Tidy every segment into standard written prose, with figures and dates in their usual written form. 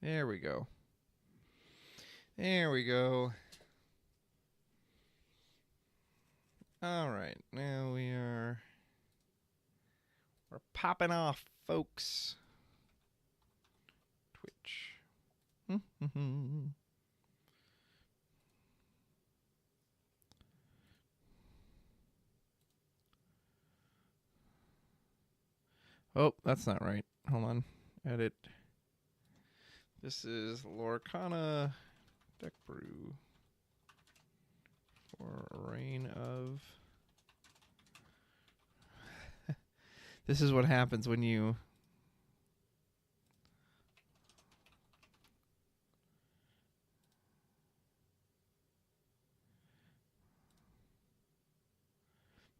There we go. There we go. All right, now we're popping off, folks. Twitch. Oh, that's not right. Hold on. Edit. This is Lorcana deck brew for a reign of. This is what happens when you.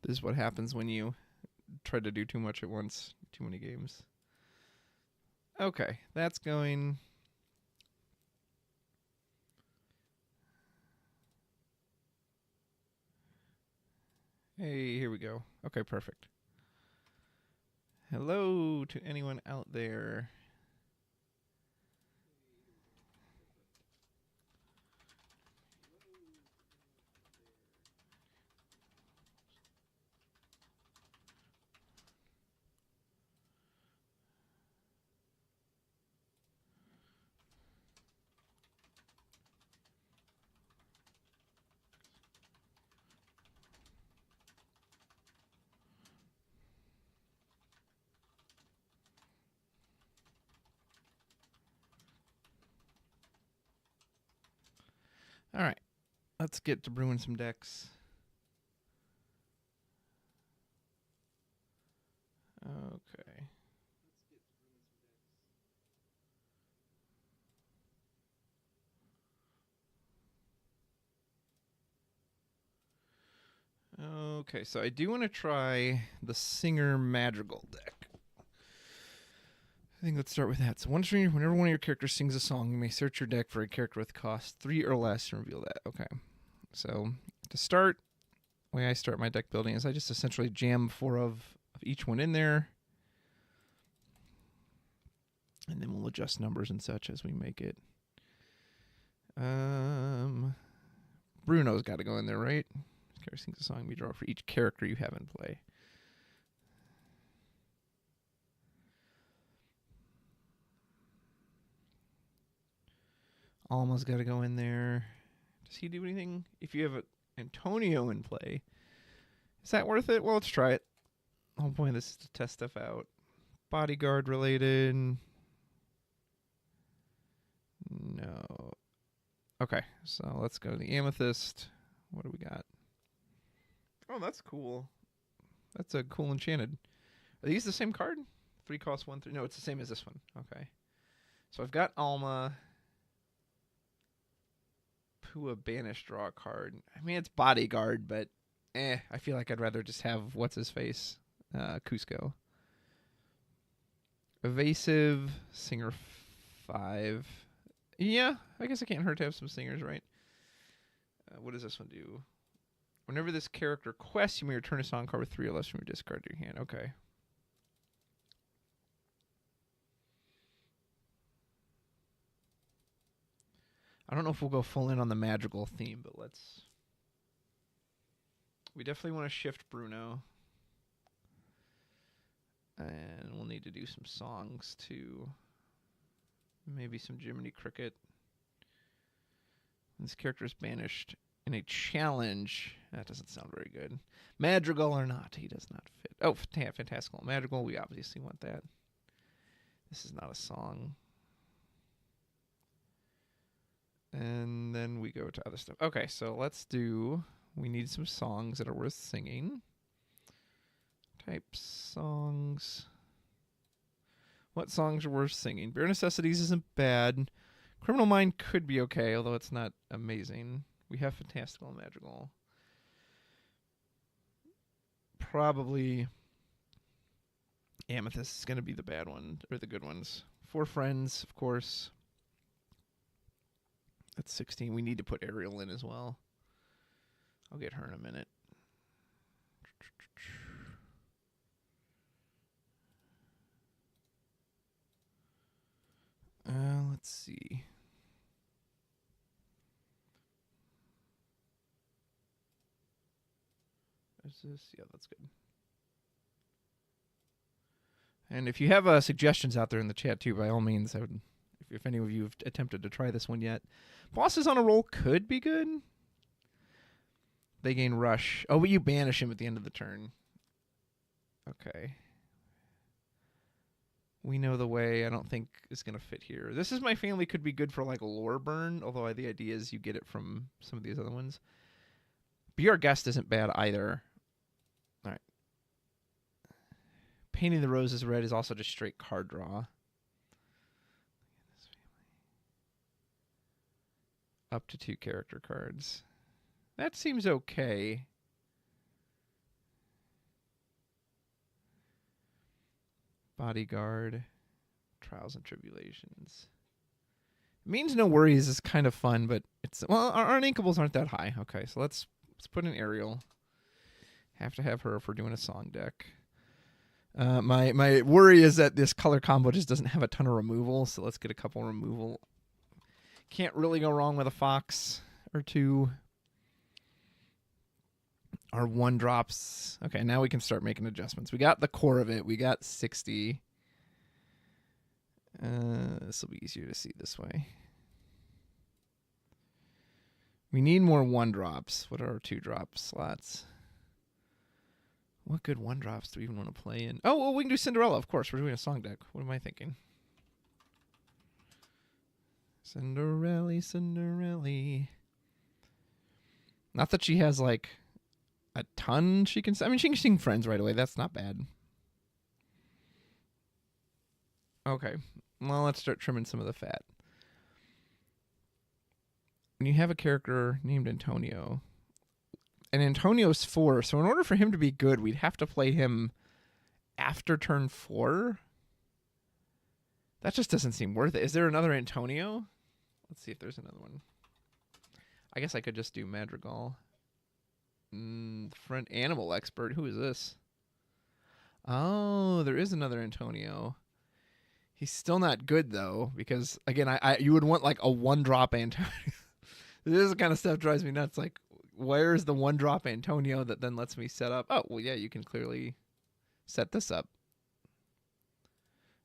This is what happens when you try to do too much at once. Too many games. Okay, that's going. Hey, here we go. Okay, perfect. Hello to anyone out there. All right, let's get to brewing some decks. Okay. Okay, so I do want to try the Singer Madrigal deck. I think let's start with that. So whenever one of your characters sings a song, you may search your deck for a character with cost 3 or less and reveal that. Okay. So to start, the way I start my deck building is I just essentially jam 4 of each one in there. And then we'll adjust numbers and such as we make it. Bruno's got to go in there, right? Character sings a song we draw for each character you have in play. Alma's got to go in there. Does he do anything? If you have Antonio in play, is that worth it? Well, let's try it. The whole point of this is to test stuff out. Bodyguard related. No. Okay, so let's go to the Amethyst. What do we got? Oh, that's cool. That's a cool enchanted. Are these the same card? 3 cost 1 3. No, it's the same as this one. Okay. So I've got Alma. Pua Banish, draw a card. I mean, it's Bodyguard, but I feel like I'd rather just have what's his face, Cusco. Evasive, Singer 5. Yeah, I guess it can't hurt to have some singers, right? What does this one do? Whenever this character quests, you may return a song card with 3 or less from your discard to your hand. Okay. I don't know if we'll go full in on the Madrigal theme, but let's. We definitely want to shift Bruno. And we'll need to do some songs too. Maybe some Jiminy Cricket. This character is banished in a challenge. That doesn't sound very good. Madrigal or not, he does not fit. Oh, Fantastical Madrigal, we obviously want that. This is not a song. And then we go to other stuff. Okay, so let's do. We need some songs that are worth singing. Type songs. What songs are worth singing? Bare Necessities isn't bad. Criminal Mind could be okay, although it's not amazing. We have Fantastical and Madrigal. Probably Amethyst is going to be the bad one, or the good ones. 4 Friends, of course. That's 16. We need to put Ariel in as well. I'll get her in a minute. Let's see. Is this? Yeah, that's good. And if you have suggestions out there in the chat too, by all means, I would. If any of you have attempted to try this one yet, bosses on a roll could be good. They gain rush. Oh, but you banish him at the end of the turn. Okay. We know the way. I don't think is going to fit here. This is my family could be good for like a lore burn, although the idea is you get it from some of these other ones. Be Our Guest isn't bad either. All right. Painting the Roses Red is also just straight card draw. Up to 2 character cards. That seems okay. Bodyguard. Trials and Tribulations. It means no worries is kind of fun, but it's well, our inkables aren't that high. Okay, so let's put an Ariel. Have to have her if we're doing a song deck. My worry is that this color combo just doesn't have a ton of removal, so let's get a couple removal. Can't really go wrong with a Fox or 2. Our 1-drops. Okay, now we can start making adjustments. We got the core of it. We got 60. This will be easier to see this way. We need more 1-drops. What are our 2-drop slots? What good 1-drops do we even want to play in? Oh, well, we can do Cinderella, of course. We're doing a song deck. What am I thinking? Cinderella, Cinderella. Not that she has, like, a ton she can... I mean, she can sing Friends right away. That's not bad. Okay. Well, let's start trimming some of the fat. When you have a character named Antonio, and Antonio's 4, so in order for him to be good, we'd have to play him after turn 4? That just doesn't seem worth it. Is there another Antonio? Let's see if there's another one. I guess I could just do Madrigal. Front Animal Expert. Who is this? Oh, there is another Antonio. He's still not good, though, because, again, you would want, like, a 1-drop Antonio. This is the kind of stuff drives me nuts. Like, where's the 1-drop Antonio that then lets me set up? Oh, well, yeah, you can clearly set this up.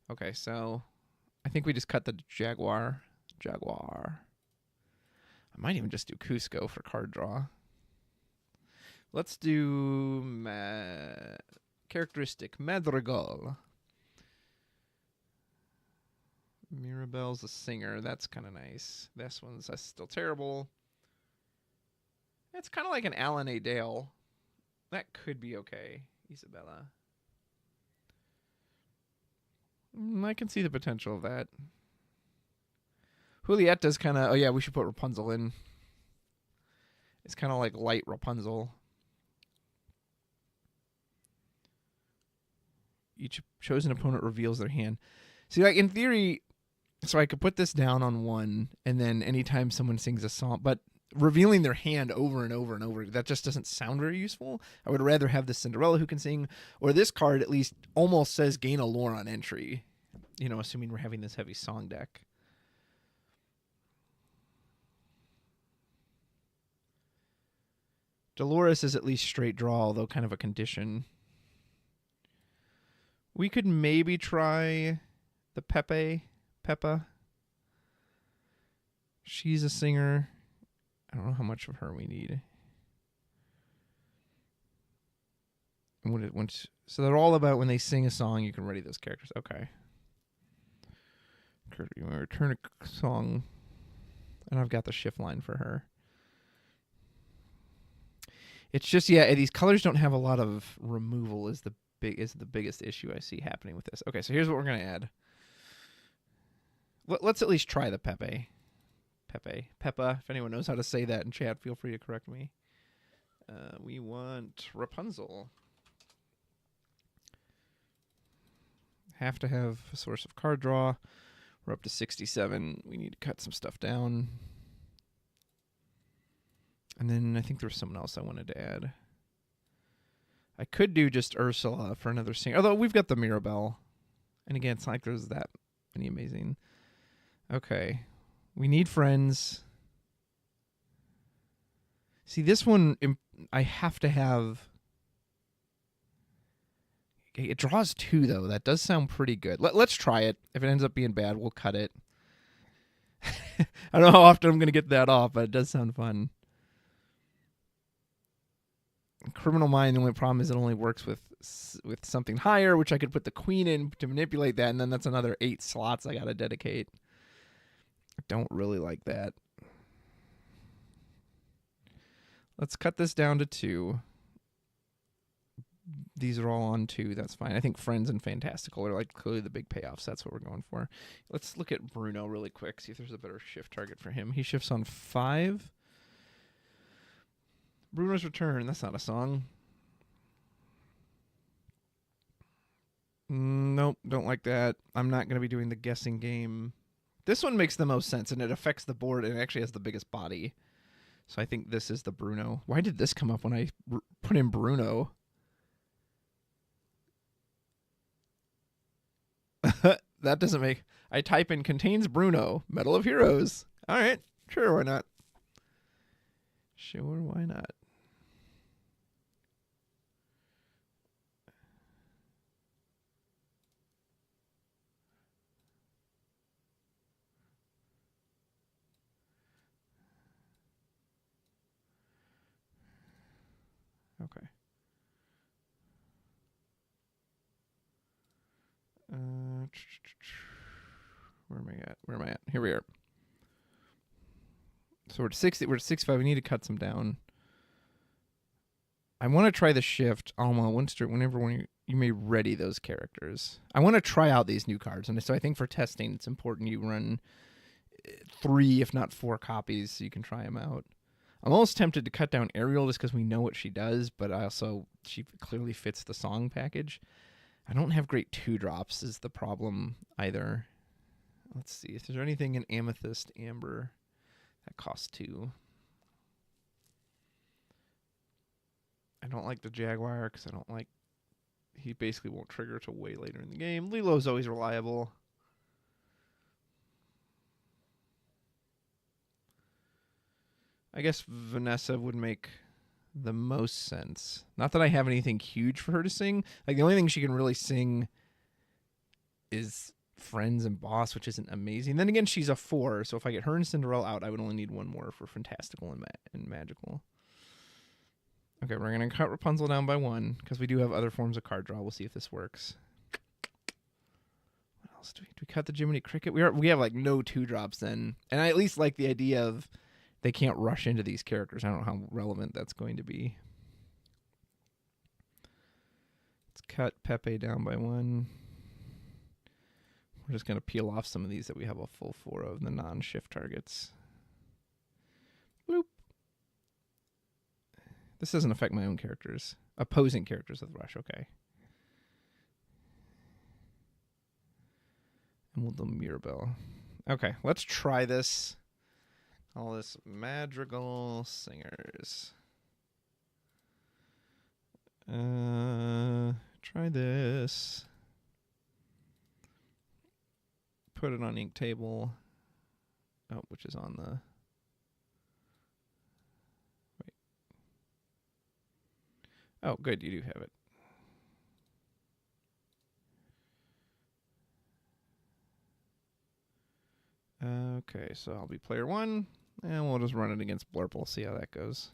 Okay, so I think we just cut the Jaguar. I might even just do Cusco for card draw. Let's do characteristic Madrigal. Mirabelle's a singer. That's kind of nice. This one's still terrible. It's kind of like an Alan A. Dale. That could be okay. Isabella. I can see the potential of that. Julietta's kind of... Oh, yeah, we should put Rapunzel in. It's kind of like light Rapunzel. Each chosen opponent reveals their hand. See, like, in theory... So I could put this down on 1, and then anytime someone sings a song... But revealing their hand over and over and over, that just doesn't sound very useful. I would rather have the Cinderella who can sing, or this card at least almost says gain a lore on entry. You know, assuming we're having this heavy song deck. Dolores is at least straight draw, although kind of a condition. We could maybe try the Peppa. She's a singer. I don't know how much of her we need. So they're all about when they sing a song, you can ready those characters. Okay. You want to return a song, and I've got the shift line for her. It's just, yeah, these colors don't have a lot of removal is the biggest issue I see happening with this. Okay, so here's what we're going to add. Let's at least try the Peppa. If anyone knows how to say that in chat, feel free to correct me. We want Rapunzel. Have to have a source of card draw. We're up to 67. We need to cut some stuff down. And then I think there was someone else I wanted to add. I could do just Ursula for another singer. Although we've got the Mirabelle. And again, it's not like there's that many amazing. Okay. We need friends. See, this one, I have to have... It draws 2, though. That does sound pretty good. Let's try it. If it ends up being bad, we'll cut it. I don't know how often I'm going to get that off, but it does sound fun. Criminal Mind, the only problem is it only works with something higher, which I could put the queen in to manipulate that, and then that's another 8 slots I got to dedicate. I don't really like that. Let's cut this down to 2. These are all on 2. That's fine. I think Friends and Fantastical are like clearly the big payoffs. That's what we're going for. Let's look at Bruno really quick, see if there's a better shift target for him. He shifts on 5. Bruno's Return. That's not a song. Nope, don't like that. I'm not going to be doing the guessing game. This one makes the most sense, and it affects the board, and it actually has the biggest body. So I think this is the Bruno. Why did this come up when I put in Bruno? That doesn't make... I type in contains Bruno, Medal of Heroes. All right, sure, why not? Sure, why not? Okay. Where am I at? Where am I at? Here we are. So we're at 60. We're at 65. We need to cut some down. I want to try the shift. Whenever you may ready those characters. I want to try out these new cards, and so I think for testing, it's important you run 3, if not 4 copies, so you can try them out. I'm almost tempted to cut down Ariel just because we know what she does, but she clearly fits the song package. I don't have great 2-drops is the problem either. Let's see if there's anything in Amethyst Amber that costs 2. I don't like the Jaguar because I don't like... He basically won't trigger till way later in the game. Lilo's always reliable. I guess Vanessa would make the most sense. Not that I have anything huge for her to sing. Like, the only thing she can really sing is Friends and Boss, which isn't amazing. Then again, she's a 4, so if I get her and Cinderella out, I would only need 1 more for Fantastical and Magical. Okay, we're going to cut Rapunzel down by 1, because we do have other forms of card draw. We'll see if this works. What else do we cut the Jiminy Cricket? We have like no 2-drops then. And I at least like the idea of they can't rush into these characters. I don't know how relevant that's going to be. Let's cut Pepe down by 1. We're just going to peel off some of these that we have a full 4 of, the non-shift targets. Bloop. This doesn't affect my own characters. Opposing characters with Rush, okay. And we'll do Mirabelle. Okay, let's try this. All this Madrigal Singers. Try this. Put it on ink table. Oh, which is on the... Wait. Oh, good, you do have it. Okay, so I'll be player 1, and we'll just run it against Blurple, see how that goes.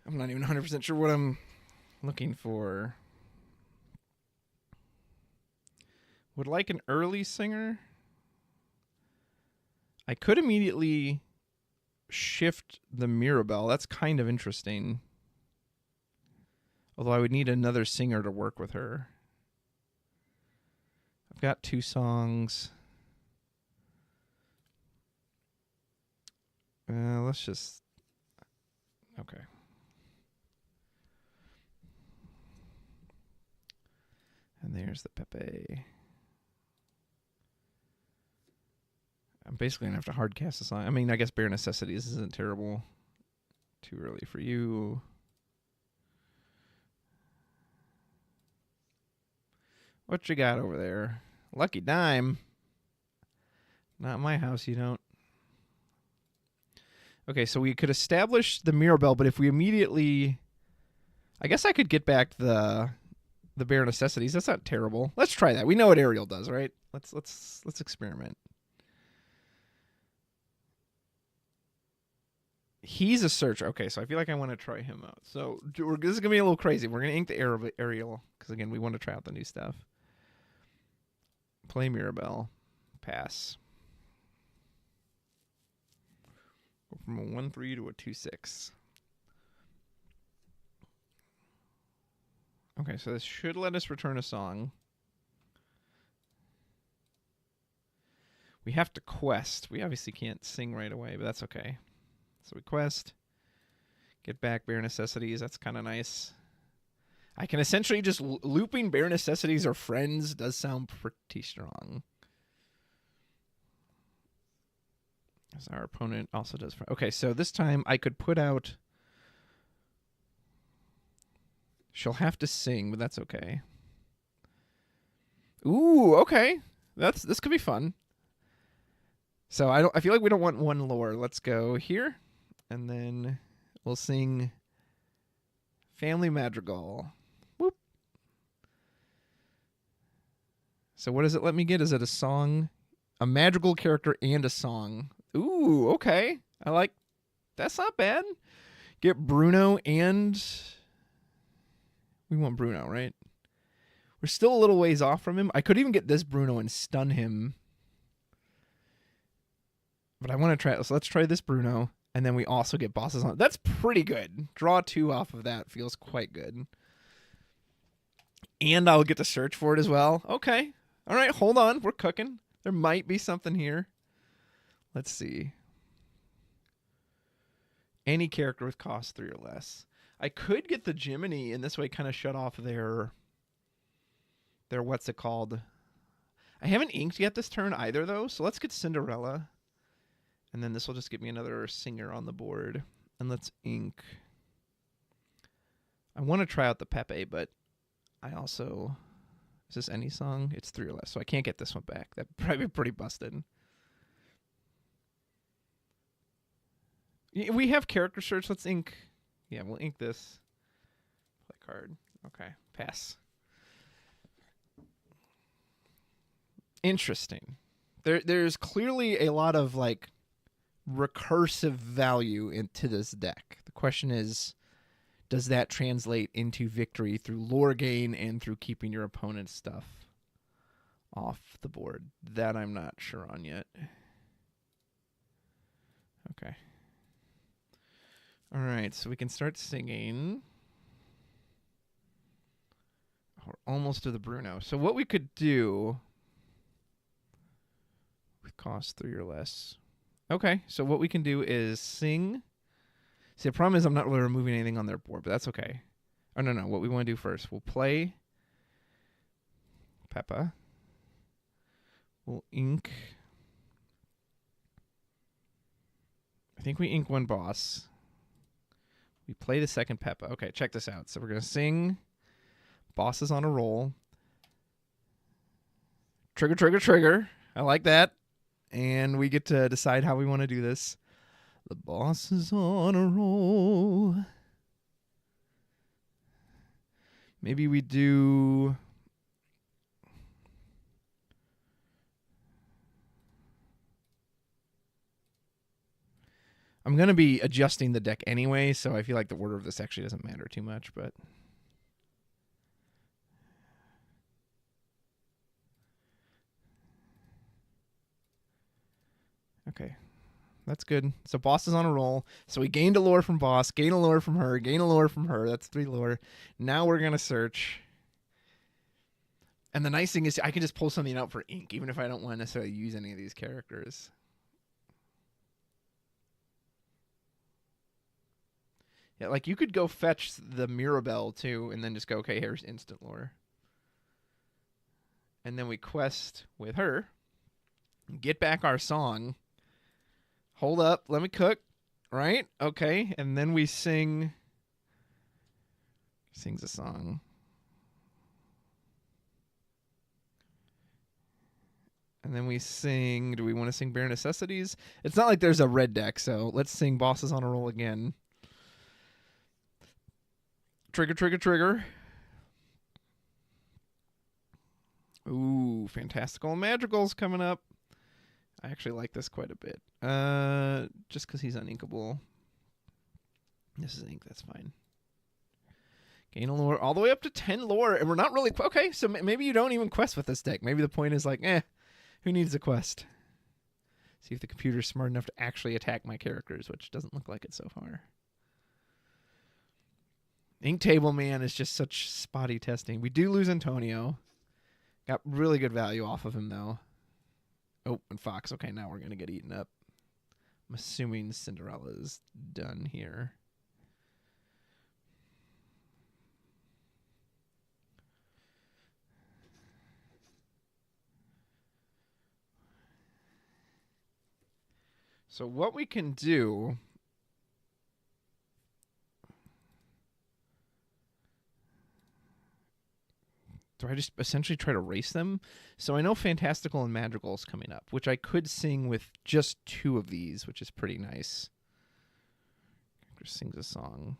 I'm not even 100% sure what I'm looking for. Would like an early singer. I could immediately shift the Mirabelle. That's kind of interesting. Although I would need another singer to work with her. I've got 2 songs. Let's just... Okay. And there's the Pepe. I'm basically going to have to hard cast a song. I mean, I guess Bare Necessities isn't terrible. Too early for you. What you got over there? Lucky Dime. Not my house, you don't. Okay, so we could establish the Mirabelle, but if we immediately... I guess I could get back the bare necessities. That's not terrible. Let's try that. We know what Ariel does, right? Let's experiment. He's a searcher. Okay, so I feel like I want to try him out. So this is going to be a little crazy. We're going to ink the Ariel because, again, we want to try out the new stuff. Play Mirabelle. Pass. Go from a 1-3 to a 2-6. Okay, so this should let us return a song. We have to quest. We obviously can't sing right away, but that's okay. So we quest. Get back bare necessities. That's kind of nice. I can essentially just looping bare necessities or friends does sound pretty strong. As our opponent also does. Okay, so this time I could put out... She'll have to sing, but that's okay. Ooh, okay. This could be fun. So I feel like we don't want one lore. Let's go here, and then we'll sing Family Madrigal. Whoop. So what does it let me get? Is it a song, a Madrigal character, and a song? Ooh, okay. I like. That's not bad. Get Bruno and. We want Bruno, right? We're still a little ways off from him. I could even get this Bruno and stun him. But I want to try... So let's try this Bruno. And then we also get bosses on... That's pretty good. Draw 2 off of that. Feels quite good. And I'll get to search for it as well. Okay. All right, hold on. We're cooking. There might be something here. Let's see. Any character with cost 3 or less. I could get the Jiminy and this way kind of shut off their what's it called? I haven't inked yet this turn either, though, so let's get Cinderella. And then this will just get me another singer on the board. And let's ink. I want to try out the Pepe, but I also... Is this any song? It's 3 or less, so I can't get this one back. That'd probably be pretty busted. We have character search. Let's ink... Yeah, we'll ink this. Play card. Okay, pass. Interesting. There's clearly a lot of, like, recursive value into this deck. The question is, does that translate into victory through lore gain and through keeping your opponent's stuff off the board? That I'm not sure on yet. Okay. All right, so we can start singing. We're almost to the Bruno. So what we could do with cost 3 or less. Okay, so what we can do is sing. See, the problem is I'm not really removing anything on their board, but that's okay. Oh, no. What we want to do first, we'll play Peppa. We'll ink. I think we ink one boss. We play the second Peppa. Okay, check this out. So we're going to sing Bosses on a Roll. Trigger, trigger, trigger. I like that. And we get to decide how we want to do this. The boss is on a roll. Maybe we do... I'm going to be adjusting the deck anyway, so I feel like the order of this actually doesn't matter too much, but... Okay, that's good. So boss is on a roll. So we gained a lore from boss, gain a lore from her, gain a lore from her. That's 3 lore. Now we're going to search. And the nice thing is I can just pull something out for ink, even if I don't want to necessarily use any of these characters. Yeah, like you could go fetch the Mirabelle too, and then just go, okay, here's instant lore. And then we quest with her, get back our song. Hold up, let me cook, right? Okay, and then we sing. Sings a song. And then we sing, do we want to sing Bare Necessities? It's not like there's a red deck, so let's sing Bosses on a Roll again. Trigger, trigger, trigger. Ooh, Fantastical and Madrigal's coming up. I actually like this quite a bit. Just because he's uninkable. This is ink, that's fine. Gain a lore all the way up to 10 lore, and we're not really... Okay, so maybe you don't even quest with this deck. Maybe the point is like, who needs a quest? See if the computer's smart enough to actually attack my characters, which doesn't look like it so far. Ink Table Man is just such spotty testing. We do lose Antonio. Got really good value off of him, though. Oh, and Fox. Okay, now we're going to get eaten up. I'm assuming Cinderella's done here. So what we can do... Do I just essentially try to race them? So I know Fantastical and Madrigal is coming up, which I could sing with just 2 of these, which is pretty nice. Just sings a song.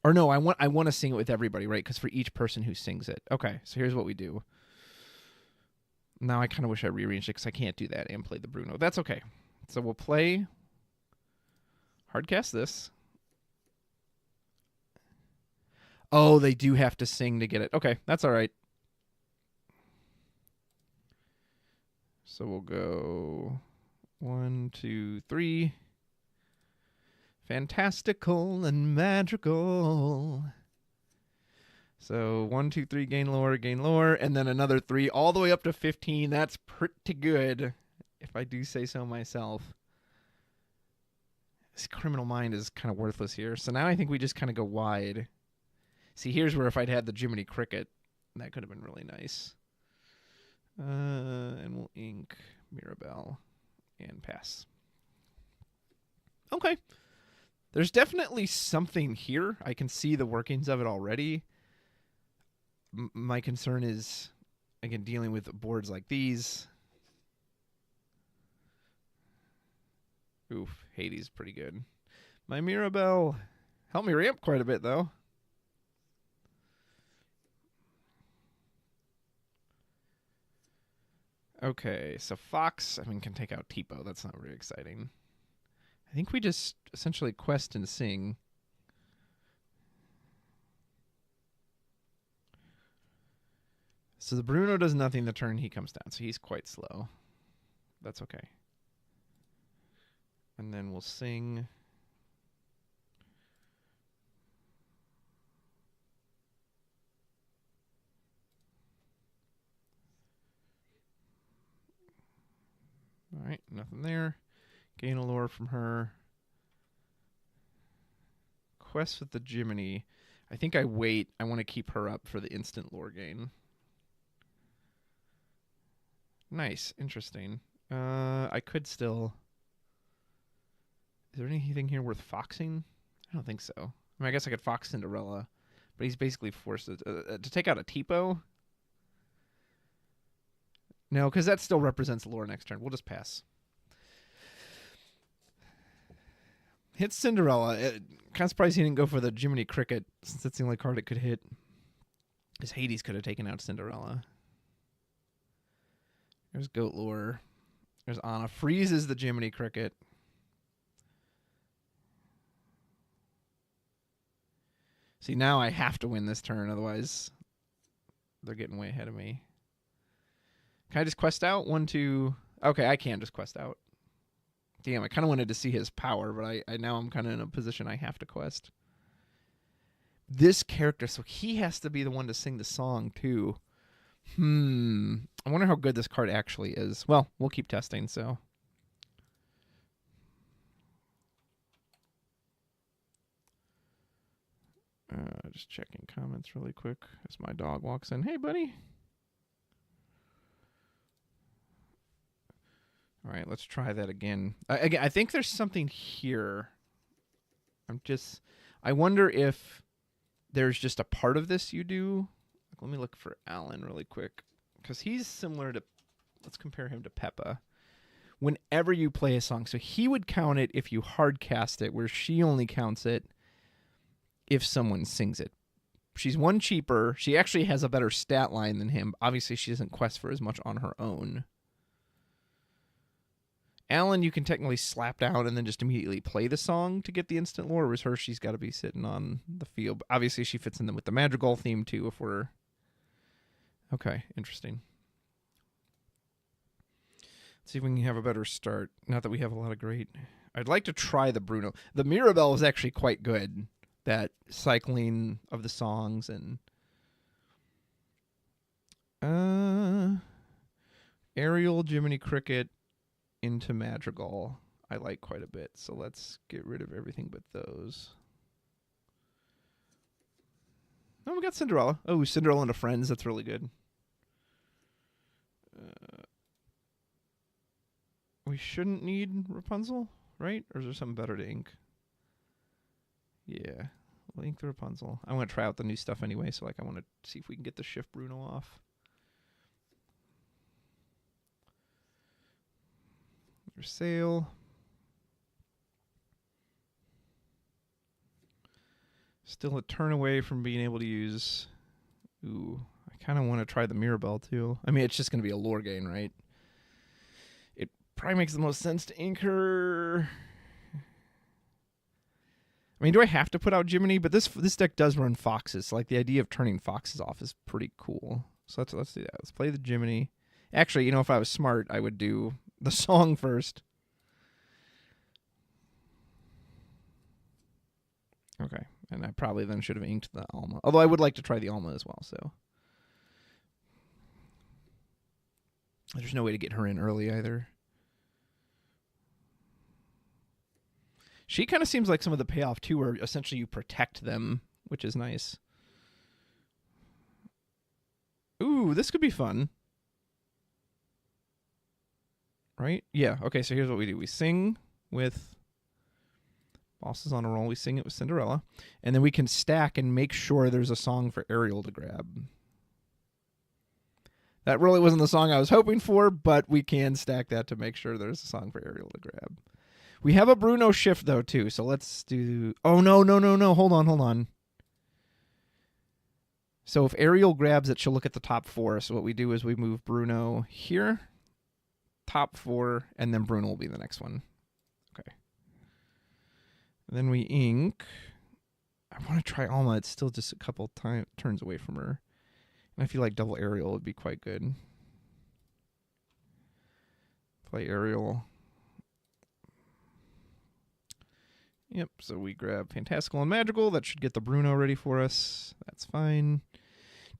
Or no, I want to sing it with everybody, right? Because for each person who sings it. Okay, so here's what we do. Now I kind of wish I rearranged it because I can't do that and play the Bruno. That's okay. So we'll play... Hardcast this. Oh, they do have to sing to get it. Okay, that's all right. So we'll go 1, 2, 3. Fantastical and Madrigal. So 1, 2, 3, gain lore, and then another 3 all the way up to 15. That's pretty good, if I do say so myself. This Criminal Mind is kind of worthless here. So now I think we just kind of go wide. See, here's where if I'd had the Jiminy Cricket, that could have been really nice. And we'll ink Mirabelle and pass. Okay. There's definitely something here. I can see the workings of it already. My concern is, again, dealing with boards like these. Oof, Hades is pretty good. My Mirabelle helped me ramp quite a bit, though. Okay, so Fox, can take out Tipo. That's not very exciting. I think we just essentially quest and sing. So the Bruno does nothing the turn he comes down, so he's quite slow. That's okay. And then we'll sing... All right, nothing there. Gain a lore from her. Quest with the Jiminy. I think I wait. I want to keep her up for the instant lore gain. Nice. Interesting. I could still... Is there anything here worth foxing? I don't think so. I guess I could fox Cinderella. But he's basically forced to take out a Tipo. No, because that still represents lore next turn. We'll just pass. Hits Cinderella. Kind of surprised he didn't go for the Jiminy Cricket, since that's the only card it could hit. Because Hades could have taken out Cinderella. There's Goat Lore. There's Anna. Freezes the Jiminy Cricket. See, now I have to win this turn, otherwise they're getting way ahead of me. Can I just quest out? 1, 2... Okay, I can just quest out. Damn, I kind of wanted to see his power, but I now I'm kind of in a position I have to quest. This character, so he has to be the one to sing the song, too. I wonder how good this card actually is. Well, we'll keep testing, so... Just checking comments really quick as my dog walks in. Hey, buddy. All right, let's try that again. Again, I think there's something here. I wonder if there's just a part of this you do. Let me look for Alan really quick, because he's similar to. Let's compare him to Peppa. Whenever you play a song, so he would count it if you hard cast it, where she only counts it if someone sings it. She's one cheaper. She actually has a better stat line than him. Obviously, she doesn't quest for as much on her own. Alan, you can technically slap down and then just immediately play the song to get the instant lore. Whereas her, she's got to be sitting on the field. Obviously, she fits in them with the Madrigal theme, too, if we're... Okay, interesting. Let's see if we can have a better start. Not that we have a lot of great... I'd like to try the Bruno. The Mirabelle is actually quite good. That cycling of the songs and... Ariel, Jiminy Cricket, into Madrigal I like quite a bit, so let's get rid of everything but those. Oh, we got Cinderella. Oh, Cinderella into Friends, that's really good. We shouldn't need Rapunzel, right? Or is there something better to ink? Yeah, we'll ink the Rapunzel. I want to try out the new stuff anyway, so I want to see if we can get the Shift Bruno off. Sale. Still a turn away from being able to use... Ooh, I kind of want to try the Mirabelle, too. I mean, it's just going to be a lore gain, right? It probably makes the most sense to ink her... I mean, do I have to put out Jiminy? But this deck does run Foxes, so like the idea of turning Foxes off is pretty cool. So let's do that. Let's play the Jiminy. Actually, you know, if I was smart, I would do the song first. Okay, and I probably then should have inked the Alma. Although I would like to try the Alma as well, so. There's no way to get her in early either. She kind of seems like some of the payoff, too, where essentially you protect them, which is nice. Ooh, this could be fun. Right? Yeah, okay, so here's what we do. We sing with... Boss is on a roll. We sing it with Cinderella. And then we can stack and make sure there's a song for Ariel to grab. That really wasn't the song I was hoping for, but we can stack that to make sure there's a song for Ariel to grab. We have a Bruno shift, though, too, so let's do... Oh, no. Hold on. So if Ariel grabs it, she'll look at the top four. So what we do is we move Bruno here, top four, and then Bruno will be the next one. Okay. And then we ink. I want to try Alma. It's still just a couple turns away from her. And I feel like double Ariel would be quite good. Play Ariel. Yep, so we grab Fantastical and Madrigal. That should get the Bruno ready for us. That's fine.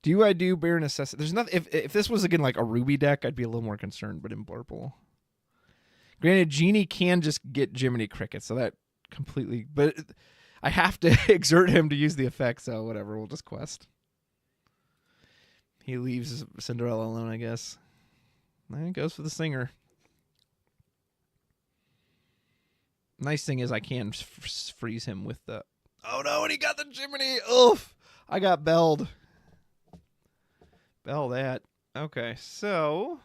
Do I do Bare Necessity? There's nothing. If this was, again, like a Ruby deck, I'd be a little more concerned, but in Blurple. Granted, Genie can just get Jiminy Cricket, so that completely... But I have to exert him to use the effect, so whatever, we'll just quest. He leaves Cinderella alone, I guess. And it goes for the singer. Nice thing is I can freeze him with the... Oh no, and he got the Jiminy! Oof! I got belled. Bell that. Okay, so...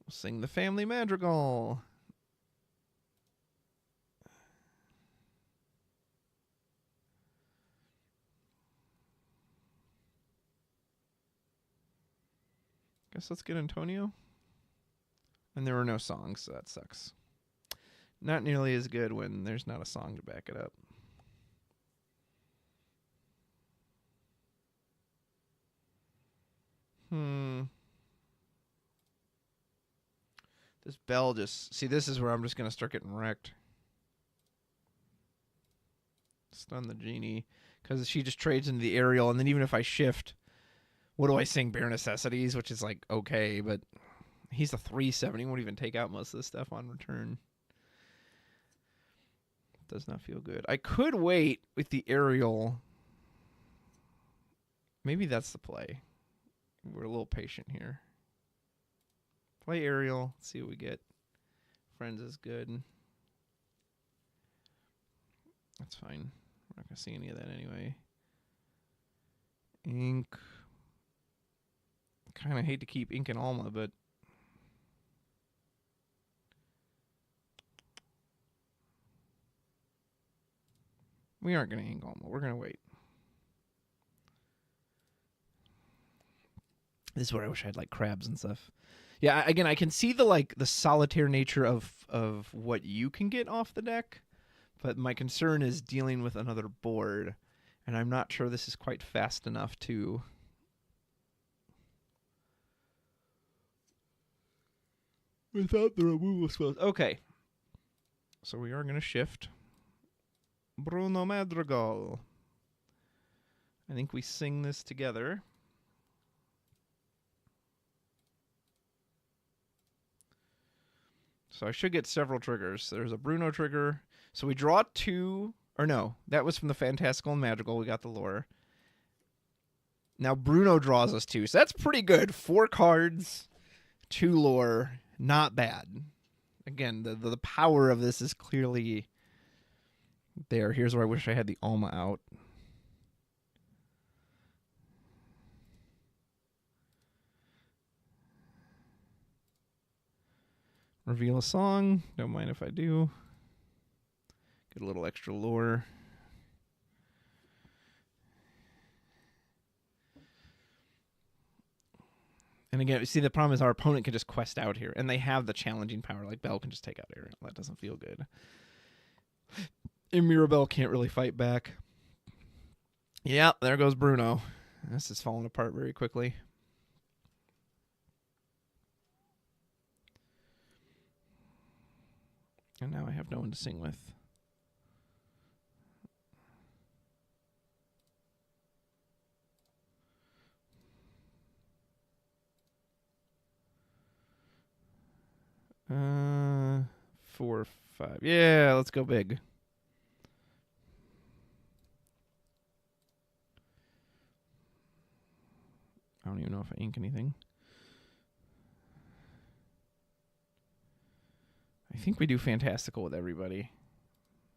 We'll sing the Family Madrigal. Guess let's get Antonio. And there were no songs, so that sucks. Not nearly as good when there's not a song to back it up. This bell just... See, this is where I'm just going to start getting wrecked. Stun the Genie. Because she just trades into the Ariel, and then even if I shift... What do I sing? Bare Necessities, which is like okay, but he's a 3/7. He won't even take out most of this stuff on return. Does not feel good. I could wait with the Ariel. Maybe that's the play. We're a little patient here. Play Ariel. See what we get. Friends is good. That's fine. We're not going to see any of that anyway. Ink. Kind of hate to keep ink and Alma, but we aren't going to ink Alma. We're going to wait. This is where I wish I had like crabs and stuff. Yeah, again, I can see the solitaire nature of what you can get off the deck, but my concern is dealing with another board, and I'm not sure this is quite fast enough to. Without the removal spells. Okay. So we are going to shift. Bruno Madrigal. I think we sing this together. So I should get several triggers. There's a Bruno trigger. So we draw 2. Or no, that was from the Fantastical and Magical. We got the lore. Now Bruno draws us 2. So that's pretty good. 4 cards, 2 lore. Not bad. Again, the power of this is clearly there. Here's where I wish I had the Alma out. Reveal a song. Don't mind if I do. Get a little extra lore. And again, you see the problem is our opponent can just quest out here, and they have the challenging power. Like Bell can just take out Ariel. That doesn't feel good. And Mirabelle can't really fight back. Yeah, there goes Bruno. This is falling apart very quickly. And now I have no one to sing with. Uh, 4, 5. Yeah, let's go big. I don't even know if I ink anything. I think we do Fantastical with everybody.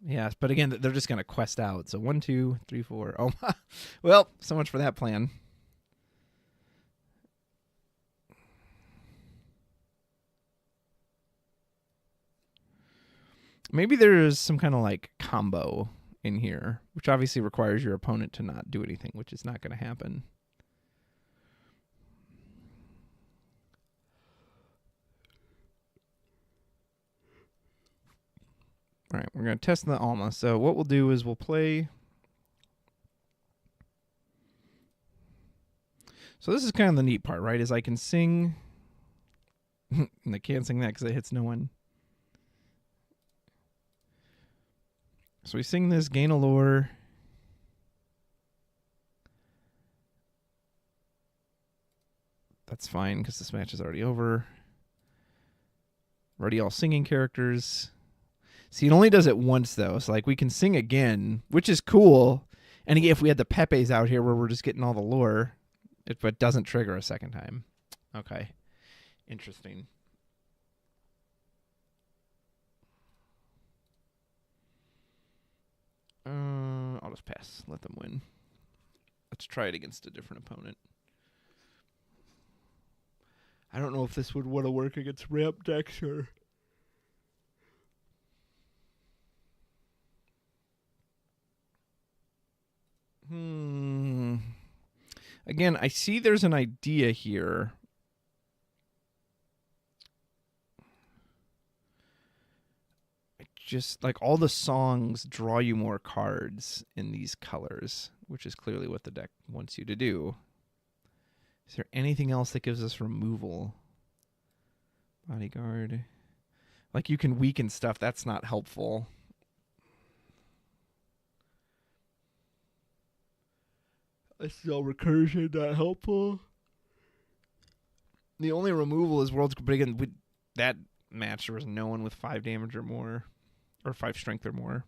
Yes, but again, they're just going to quest out. So 1, 2, 3, 4. Oh, well, so much for that plan. Maybe there's some kind of like combo in here, which obviously requires your opponent to not do anything, which is not going to happen. All right, we're going to test the Alma. So what we'll do is we'll play. So this is kind of the neat part, right? Is I can sing. And I can't sing that because it hits no one. So we sing this, gain a lore. That's fine because this match is already over. We're already all singing characters. See, it only does it once, though. So, like, we can sing again, which is cool. And again, if we had the Pepes out here where we're just getting all the lore, it doesn't trigger a second time. Okay. Interesting. I'll just pass. Let them win. Let's try it against a different opponent. I don't know if this would want to work against ramp decks or... Again, I see there's an idea here. Just like all the songs draw you more cards in these colors, which is clearly what the deck wants you to do. Is there anything else that gives us removal? Bodyguard. Like you can weaken stuff. That's not helpful. Still recursion, not helpful. The only removal is World's... But again, with that match, there was no one with 5 damage or more. Or 5 strength or more.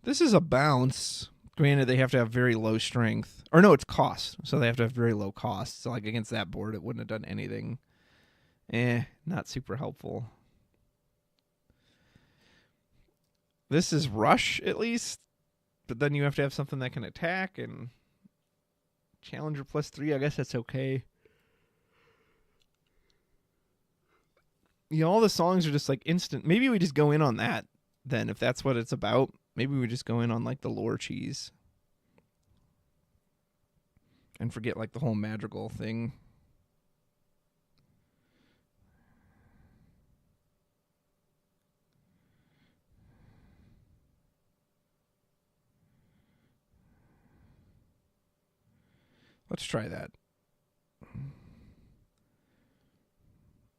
This is a bounce. Granted, they have to have very low strength. Or no, it's cost. So they have to have very low cost. So like against that board, it wouldn't have done anything. Not super helpful. This is rush, at least. But then you have to have something that can attack, and Challenger +3, I guess that's okay. You know, all the songs are just like instant. Maybe we just go in on that then, if that's what it's about. Maybe we just go in on like the lore cheese. And forget like the whole Madrigal thing. Let's try that.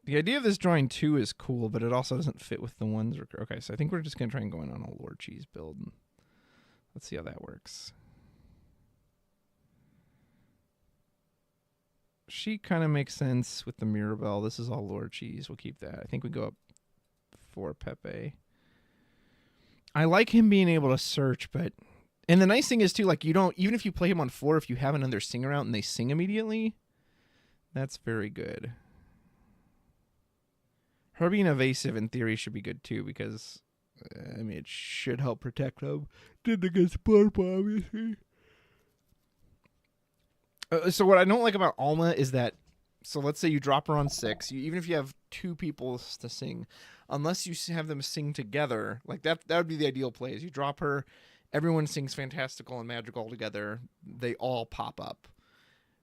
The idea of this drawing 2 is cool, but it also doesn't fit with the ones. Okay, so I think we're just going to try and go in on a lore cheese build. Let's see how that works. She kind of makes sense with the Mirabelle. This is all lore cheese. We'll keep that. I think we go up for Pepe. I like him being able to search, but... And the nice thing is, too, like, you don't... Even if you play him on 4, if you have another singer out and they sing immediately, that's very good. Her being evasive, in theory, should be good, too, because, I mean, it should help protect them. Didn't against Purple, obviously. So what I don't like about Alma is that, so let's say you drop her on 6, even if you have 2 people to sing, unless you have them sing together, like that would be the ideal play, is you drop her, everyone sings Fantastical and Madrigal together, they all pop up.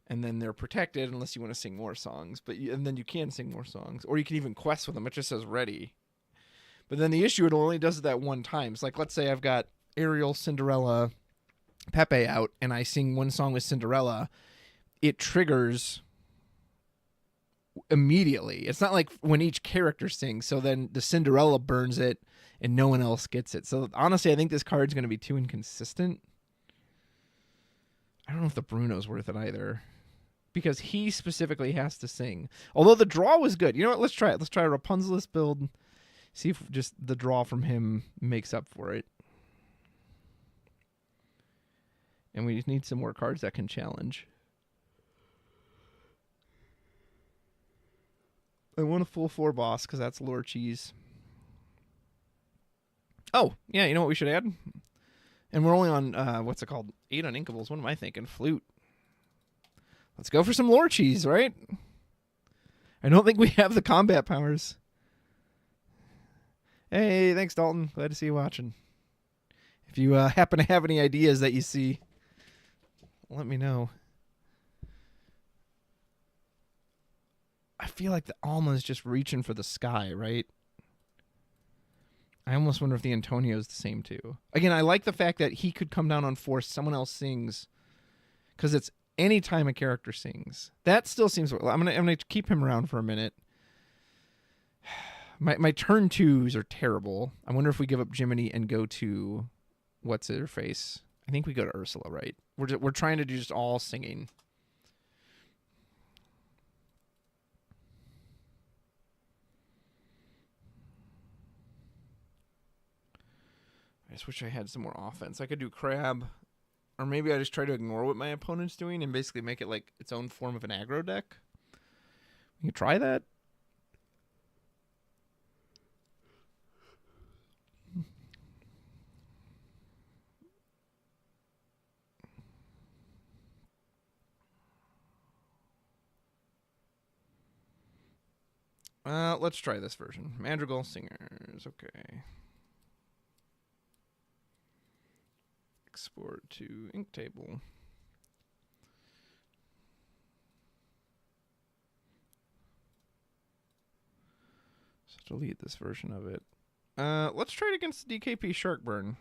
And then they're protected unless you want to sing more songs. And then you can sing more songs. Or you can even quest with them. It just says ready. But then the issue, it only does it that one time. It's like, let's say I've got Ariel, Cinderella, Pepe out, and I sing one song with Cinderella. It triggers immediately. It's not like when each character sings. So then the Cinderella burns it, and no one else gets it. So honestly, I think this card's going to be too inconsistent. I don't know if the Bruno's worth it either. Because he specifically has to sing. Although the draw was good. You know what? Let's try it. Let's try a Rapunzel's build. See if just the draw from him makes up for it. And we just need some more cards that can challenge. I want a full 4 boss because that's lore cheese. Oh, yeah, you know what we should add? And we're only on, what's it called? 8 Uninkables. What am I thinking? Flute. Let's go for some lore cheese, right? I don't think we have the combat powers. Hey, thanks, Dalton. Glad to see you watching. If you happen to have any ideas that you see, let me know. I feel like the Alma is just reaching for the sky, right? I almost wonder if the Antonio is the same, too. Again, I like the fact that he could come down on 4, someone else sings, because it's anytime a character sings. That still seems... I'm gonna keep him around for a minute. My turn 2s are terrible. I wonder if we give up Jiminy and go to... What's her face? I think we go to Ursula, right? We're trying to do just all singing. I just wish I had some more offense. I could do Crab... Or maybe I just try to ignore what my opponent's doing and basically make it like its own form of an aggro deck. You can try that. Let's try this version. Madrigal Singers. Okay. Export to ink table. So delete this version of it. Let's try it against DKP Sharkburn.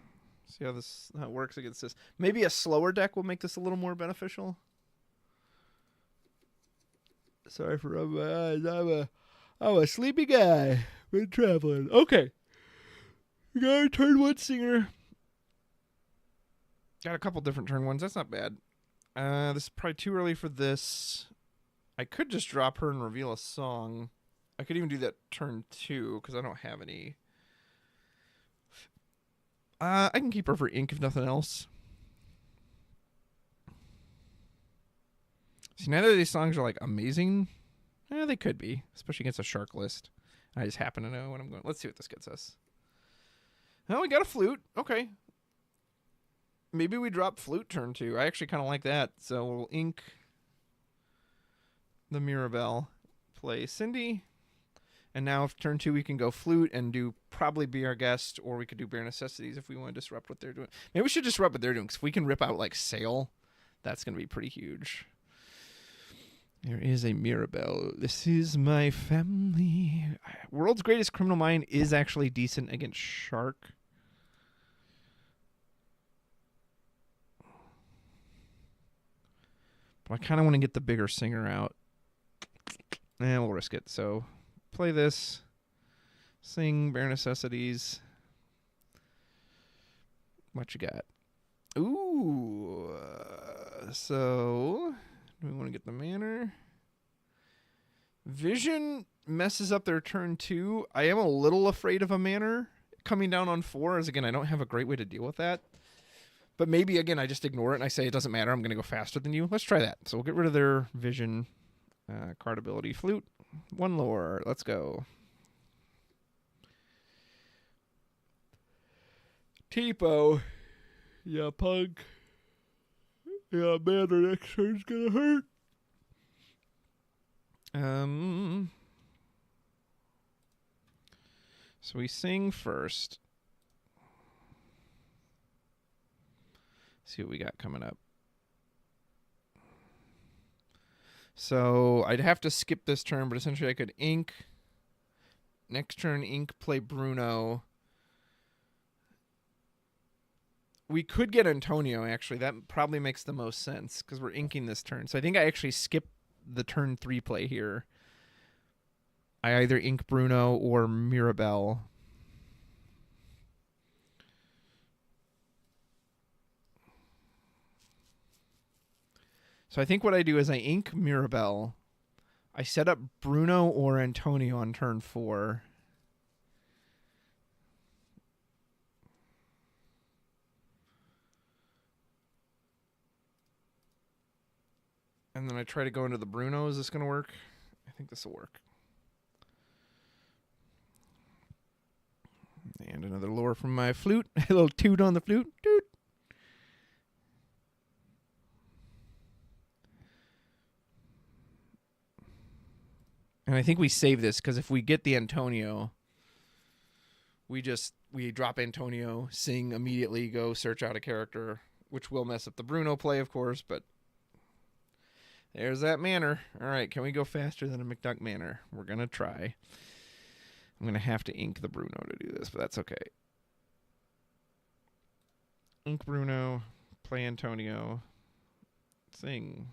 See how it works against this. Maybe a slower deck will make this a little more beneficial. Sorry for rubbing my eyes. I'm a sleepy guy. Been traveling. Okay. We got our turn 1 singer. Got a couple different turn 1s. That's not bad. This is probably too early for this. I could just drop her and reveal a song. I could even do that turn 2 because I don't have any. I can keep her for ink if nothing else. See, neither of these songs are like amazing, They could be, especially against a shark list. I just happen to know what I'm going. Let's see what this gets us. Oh, we got a flute. Okay. Maybe we drop flute turn 2. I actually kind of like that. So we'll ink the Mirabelle, play Cindy. And now if turn 2 we can go flute and do probably Be Our Guest, or we could do Bare Necessities if we want to disrupt what they're doing. Maybe we should disrupt what they're doing, because if we can rip out like Sail, that's going to be pretty huge. There is a Mirabelle. This is my family. World's Greatest Criminal Mind is actually decent against Shark. But I kind of want to get the bigger singer out. And we'll risk it. So play this. Sing Bare Necessities. What you got? Ooh. So do we want to get the manor? Vision messes up their turn 2. I am a little afraid of a manor coming down on 4, as again, I don't have a great way to deal with that. But maybe, again, I just ignore it and I say it doesn't matter. I'm going to go faster than you. Let's try that. So we'll get rid of their vision card ability. Flute. 1 lore. Let's go. Tipo. Yeah, punk. Yeah, man, our next turn's gonna hurt. So we sing first. See what we got coming up. So I'd have to skip this turn, but essentially I could ink. Next turn, ink, play Bruno. We could get Antonio, actually. That probably makes the most sense, because we're inking this turn. So I think I actually skip the turn 3 play here. I either ink Bruno or Mirabelle. So I think what I do is I ink Mirabelle. I set up Bruno or Antonio on turn 4. And then I try to go into the Bruno. Is this going to work? I think this will work. And another lore from my flute. A little toot on the flute. Toot. And I think we save this, because if we get the Antonio, we drop Antonio, sing immediately, go search out a character, which will mess up the Bruno play, of course, but there's that manor. All right, can we go faster than a McDuck manor? We're going to try. I'm going to have to ink the Bruno to do this, but that's okay. Ink Bruno, play Antonio, sing.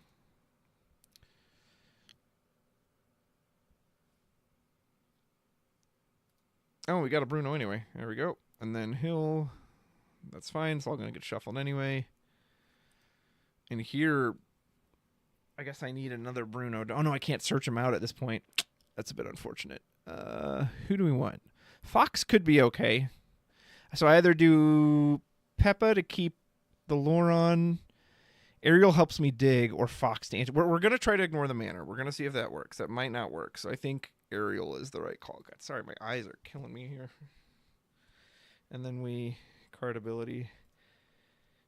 Oh, we got a Bruno anyway. There we go. And then Hill. That's fine. It's all going to get shuffled anyway. And here, I guess I need another Bruno. Oh, no, I can't search him out at this point. That's a bit unfortunate. Who do we want? Fox could be okay. So I either do Peppa to keep the lore on. Ariel helps me dig, or Fox to answer. We're going to try to ignore the manor. We're going to see if that works. That might not work. So I think Ariel is the right call. God, sorry, my eyes are killing me here. And then we card ability.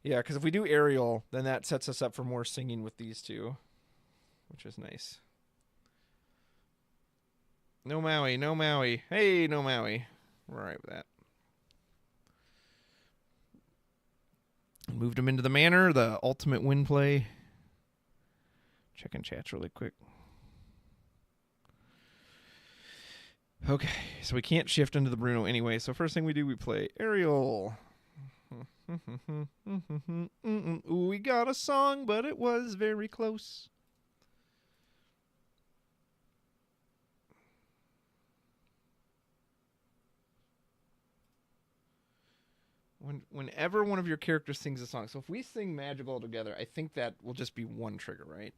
Yeah, because if we do Ariel, then that sets us up for more singing with these two, which is nice. No Maui, no Maui. Hey, no Maui. We're all right with that. Moved him into the manor, the ultimate win play. Checking chats really quick. Okay, so we can't shift into the Bruno anyway. So first thing we do, we play Ariel. Ooh, we got a song, but it was very close. Whenever one of your characters sings a song. So if we sing Madrigal together, I think that will just be one trigger, right?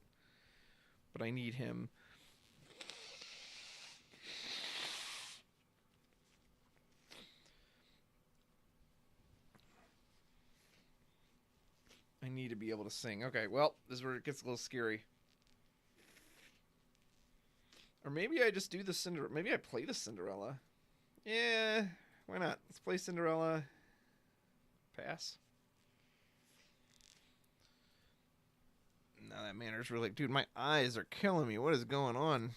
But I need him. I need to be able to sing. Okay, well, this is where it gets a little scary. Or maybe I just do the Cinderella. Maybe I play the Cinderella. Yeah, why not? Let's play Cinderella. Pass. Now that manor's really... Dude, my eyes are killing me. What is going on?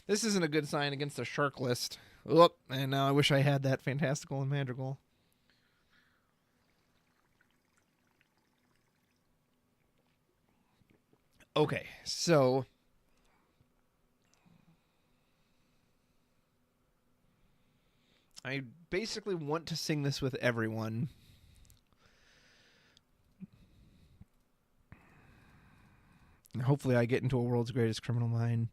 This isn't a good sign against the shark list. Oop, and now I wish I had that Fantastical and Madrigal. Okay, so... I basically want to sing this with everyone. And hopefully I get into a World's Greatest Criminal Mind.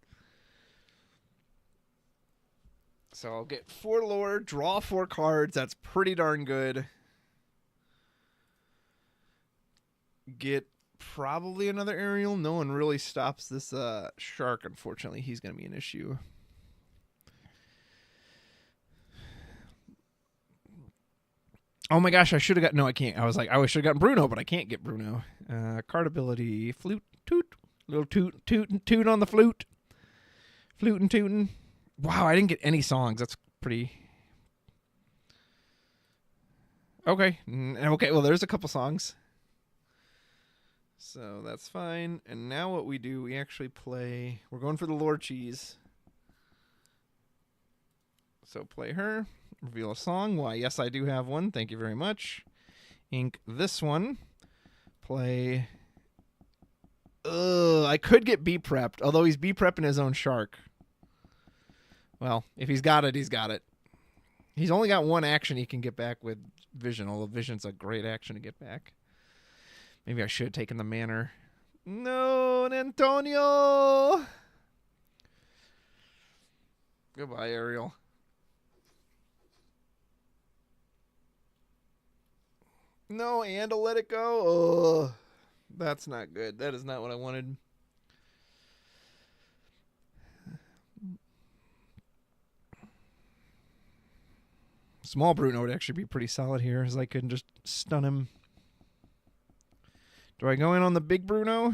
So I'll get 4 lore, draw 4 cards. That's pretty darn good. Get probably another aerial. No one really stops this shark. Unfortunately, he's going to be an issue. Oh my gosh, I should have got... No, I can't. I was like, I should have gotten Bruno, but I can't get Bruno. Card ability, flute, toot. Little toot on the flute. Flute and tootin'. Wow, I didn't get any songs. That's pretty... Okay. Okay, well, there's a couple songs. So that's fine. And now what we do, we actually play... We're going for the lore cheese. So play her. Reveal a song. Why, yes, I do have one. Thank you very much. Ink this one. Play... I could get B-prepped, although he's B-prepping his own shark. Well, if he's got it, he's got it. He's only got one action he can get back with Vision, although Vision's a great action to get back. Maybe I should have taken the manor. No, Antonio! Goodbye, Ariel. No, and to let it go? Oh, that's not good. That is not what I wanted. Small Bruno would actually be pretty solid here, as I could just stun him. Do I go in on the big Bruno?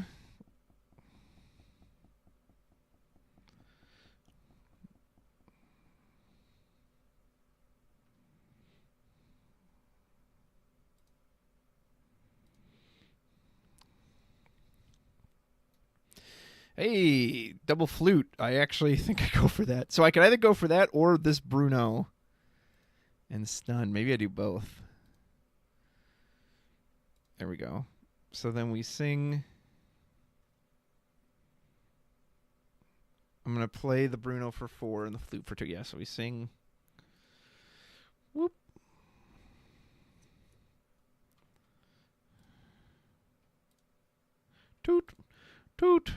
Hey, double flute. I actually think I go for that. So I could either go for that or this Bruno and stun. Maybe I do both. There we go. So then we sing. I'm going to play the Bruno for 4 and the flute for 2. Yeah, so we sing. Whoop. Toot. Toot.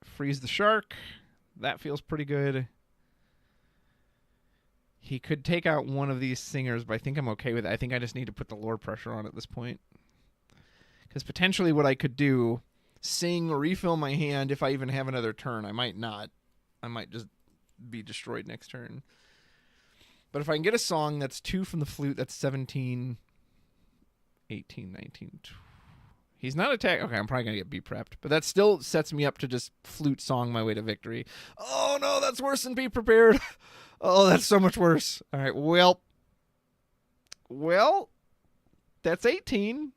Freeze the shark. That feels pretty good. He could take out one of these singers, but I think I'm okay with it. I think I just need to put the lore pressure on at this point. Because potentially what I could do, sing or refill my hand if I even have another turn. I might not. I might just be destroyed next turn. But if I can get a song that's 2 from the flute, that's 17, 18, 19, 20. He's not attack. Okay, I'm probably going to get B-prepped. But that still sets me up to just flute song my way to victory. Oh, no, that's worse than Be Prepared. Oh, that's so much worse. All right, well, that's 18.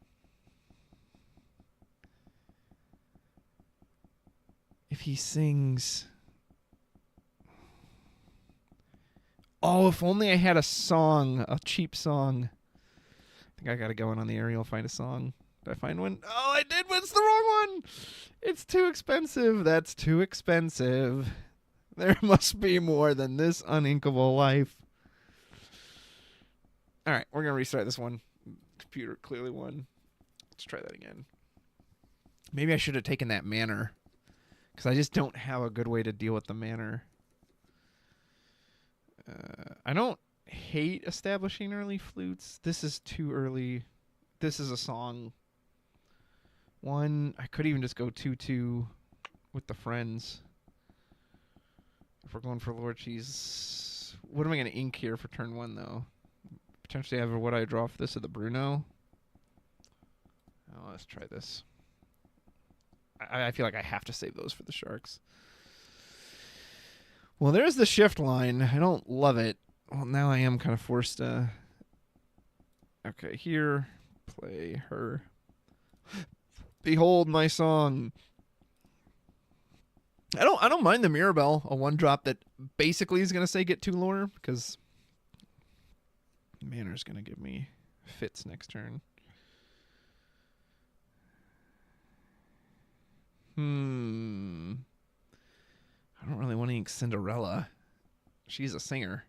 If he sings... Oh, if only I had a song, a cheap song. I think I got to go in on the aerial, find a song. Did I find one? Oh, I did, but it's the wrong one. It's too expensive. That's too expensive. There must be more than this uninkable life. All right, we're going to restart this one. Computer clearly won. Let's try that again. Maybe I should have taken that manor, because I just don't have a good way to deal with the manor. I don't hate establishing early flutes. This is too early. This is a song. One, I could even just go 2-2 with the friends. If we're going for Lord Cheese. What am I going to ink here for turn 1, though? Potentially ever what I draw for this or the Bruno. Oh, let's try this. I feel like I have to save those for the Sharks. Well, there's the shift line. I don't love it. Well, now I am kind of forced to... Okay, here. Play her. Behold my song. I don't mind the Mirabelle, a 1-drop that basically is going to say get 2 lore, because Manor's going to give me fits next turn. I don't really want to ink Cinderella. She's a singer.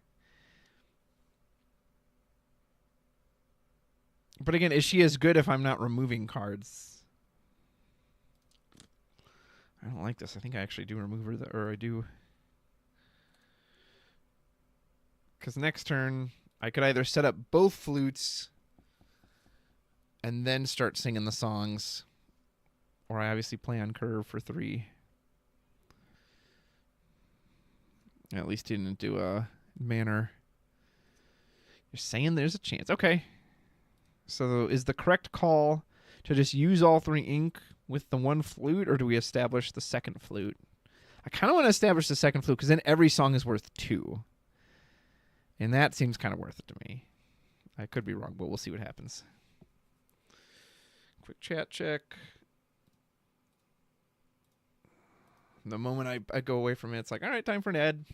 But again, is she as good if I'm not removing cards? I don't like this. I think I actually do remove her, or I do. Because next turn, I could either set up both flutes and then start singing the songs, or I obviously play on curve for 3. At least he didn't do a Manor. You're saying there's a chance. Okay. So is the correct call to just use all 3 ink with the 1 flute, or do we establish the second flute? I kind of want to establish the second flute, because then every song is worth 2. And that seems kind of worth it to me. I could be wrong, but we'll see what happens. Quick chat check. The moment I go away from it, it's like, all right, time for an ad.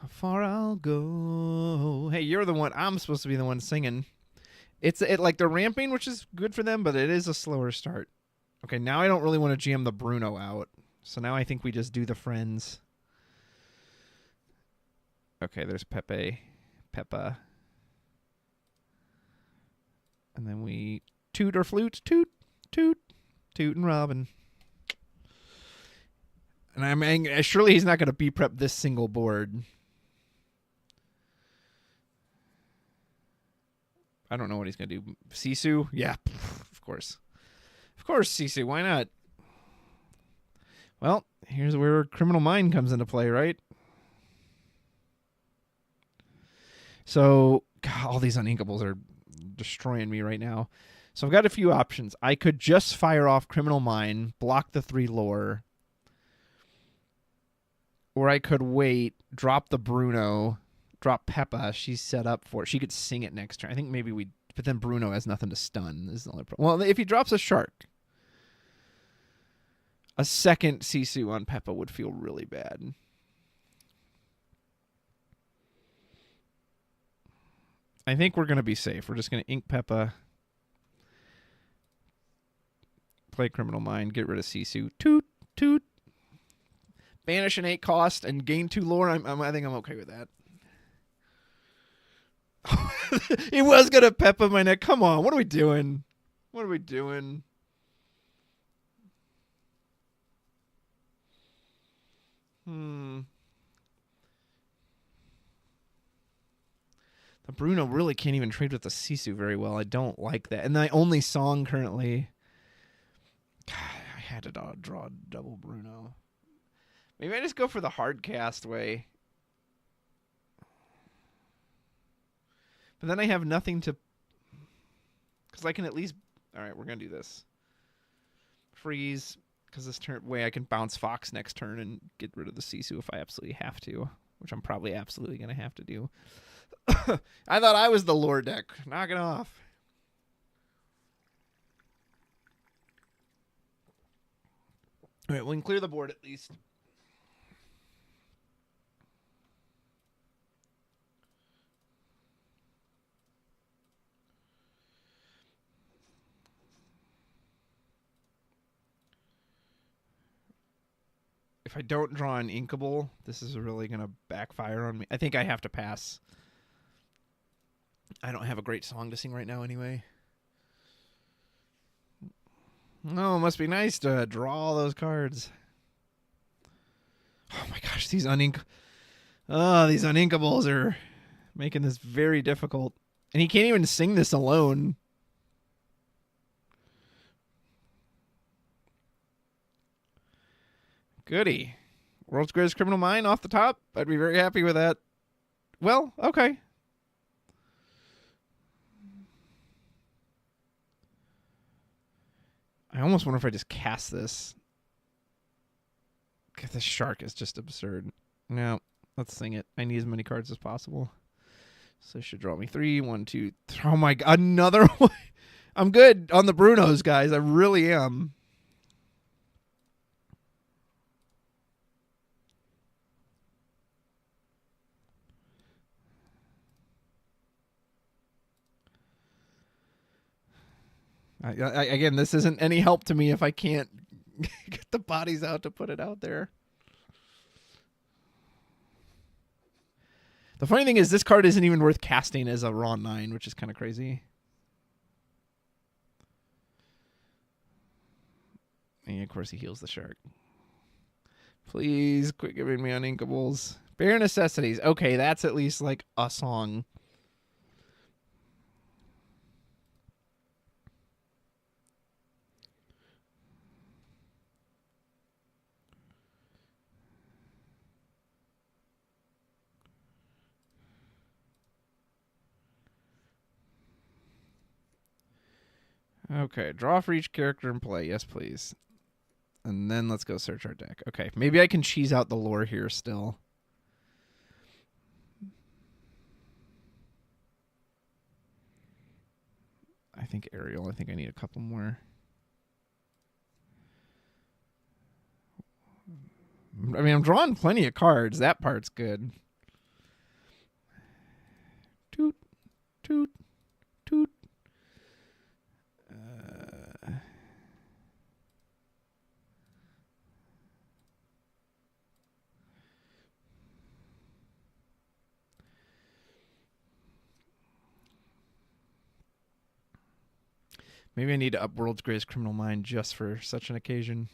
How far I'll go. Hey, you're the one. I'm supposed to be the one singing. It's like they're ramping, which is good for them, but it is a slower start. Okay, now I don't really want to jam the Bruno out. So now I think we just do the friends. Okay, there's Peppa. And then we toot or flute. Toot, toot, toot and Robin. And I'm angry. Surely he's not going to B-prep this single board. I don't know what he's going to do. Sisu? Yeah, of course. Of course, Sisu. Why not? Well, here's where Criminal Mind comes into play, right? So, God, all these uninkables are destroying me right now. So I've got a few options. I could just fire off Criminal Mind, block the 3 lore. Or I could wait, drop the Bruno, drop Peppa. She's set up for it. She could sing it next turn. I think maybe we... But then Bruno has nothing to stun. This is the only problem. Well, if he drops a Shark, a second Sisu on Peppa would feel really bad. I think we're going to be safe. We're just going to ink Peppa, play Criminal Mind, get rid of Sisu. Toot, toot. Banish an 8 cost and gain 2 lore. I think I'm okay with that. He was going to Peppa my neck. Come on. What are we doing? What are we doing? The Bruno really can't even trade with the Sisu very well. I don't like that. And my only song currently... God, I had to draw a double Bruno. Maybe I just go for the hard cast way. But then I have nothing to... Because I can at least... Alright, we're going to do this. Freeze. Because this way I can bounce Fox next turn and get rid of the Sisu if I absolutely have to. Which I'm probably absolutely going to have to do. I thought I was the lore deck. Knock it off. Alright, we can clear the board at least. If I don't draw an Inkable, this is really going to backfire on me. I think I have to pass. I don't have a great song to sing right now anyway. No, it must be nice to draw all those cards. Oh my gosh, these uninkables are making this very difficult. And he can't even sing this alone. Goody. World's Greatest Criminal Mind off the top. I'd be very happy with that. Well, okay. I almost wonder if I just cast this. God, this shark is just absurd. No, let's sing it. I need as many cards as possible. So it should draw me 3, 1, 2. Oh my god, another one. I'm good on the Brunos, guys. I really am. Again, this isn't any help to me if I can't get the bodies out to put it out there. The funny thing is this card isn't even worth casting as a raw 9, which is kind of crazy. And of course he heals the shark. Please quit giving me uninkables. Bare Necessities. Okay, that's at least like a song. Okay, draw for each character in play. Yes, please. And then let's go search our deck. Okay, maybe I can cheese out the lore here still. I think Ariel. I think I need a couple more. I mean, I'm drawing plenty of cards. That part's good. Toot, toot, toot. Maybe I need to up World's Greatest Criminal Mind just for such an occasion.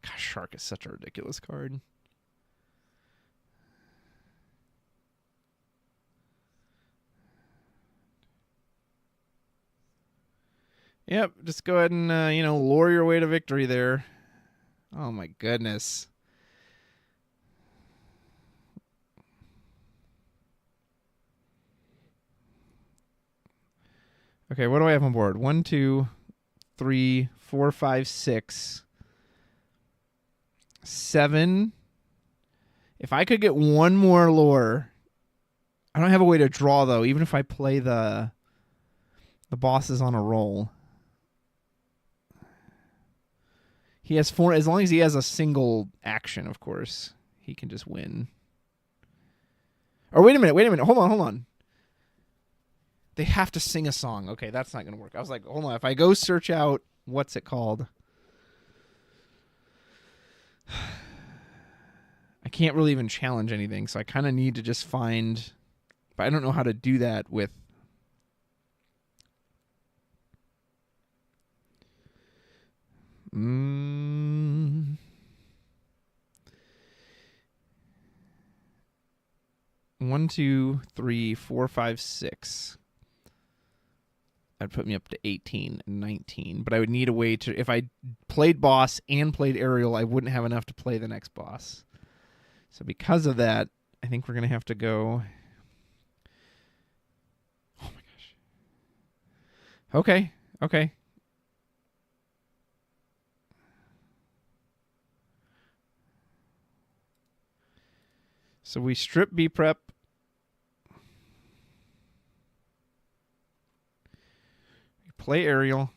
Gosh, Shark is such a ridiculous card. Yep, just go ahead and, lure your way to victory there. Oh, my goodness. Okay, what do I have on board? 1, 2, 3, 4, 5, 6, 7. If I could get one more lore, I don't have a way to draw though. Even if I play the bosses on a roll, he has 4. As long as he has a single action, of course, he can just win. Or wait a minute. Hold on. They have to sing a song. Okay, that's not going to work. I was like, hold on. If I go search out, what's it called? I can't really even challenge anything, so I kind of need to just find... But I don't know how to do that with... One, 2, 3, 4, 5, 6. That'd put me up to 18 and 19. But I would need a way to... If I played boss and played aerial, I wouldn't have enough to play the next boss. So because of that, I think we're going to have to go... Oh my gosh. Okay. So we strip B-Prep. Play aerial.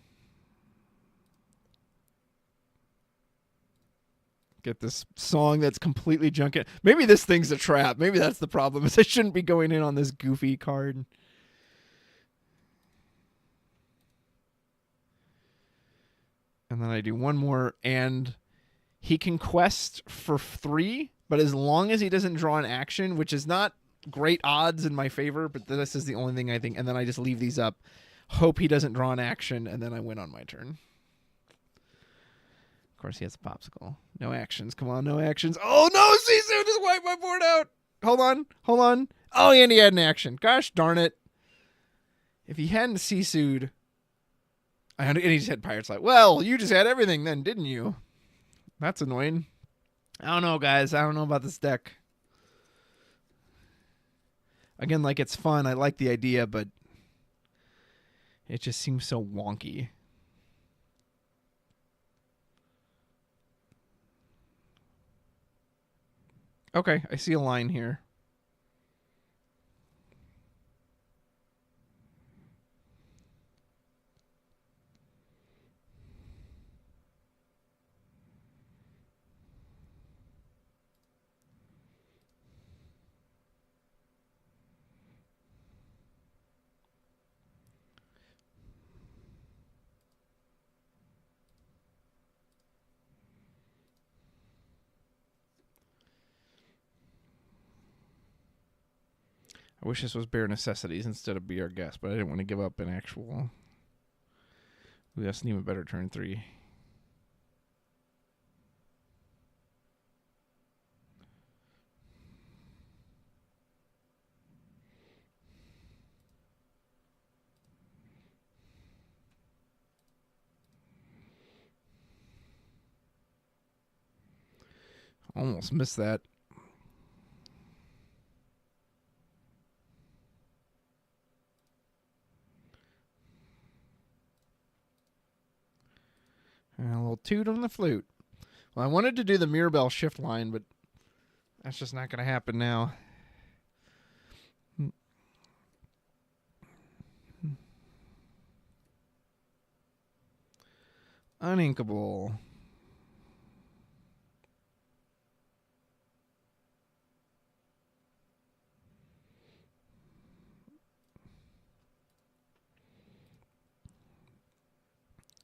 Get this song that's completely junky. Maybe this thing's a trap. Maybe that's the problem. Is I shouldn't be going in on this goofy card. And then I do one more, and he can quest for 3, but as long as he doesn't draw an action, which is not great odds in my favor, but this is the only thing I think, and then I just leave these up. Hope he doesn't draw an action, and then I win on my turn. Of course, he has a popsicle. No actions. Come on, no actions. Oh, no, Sisu just wiped my board out. Hold on. Oh, and he had an action. Gosh darn it. If he hadn't Sisu'd, and he just had Pirate's Light. Well, you just had everything then, didn't you? That's annoying. I don't know, guys. I don't know about this deck. Again, like, it's fun. I like the idea, but it just seems so wonky. Okay, I see a line here. I wish this was bare necessities instead of be our guest, but I didn't want to give up an actual. Ooh, that's an even better turn 3. Almost missed that. And a little toot on the flute. Well, I wanted to do the Mirabelle shift line, but that's just not going to happen now. Uninkable.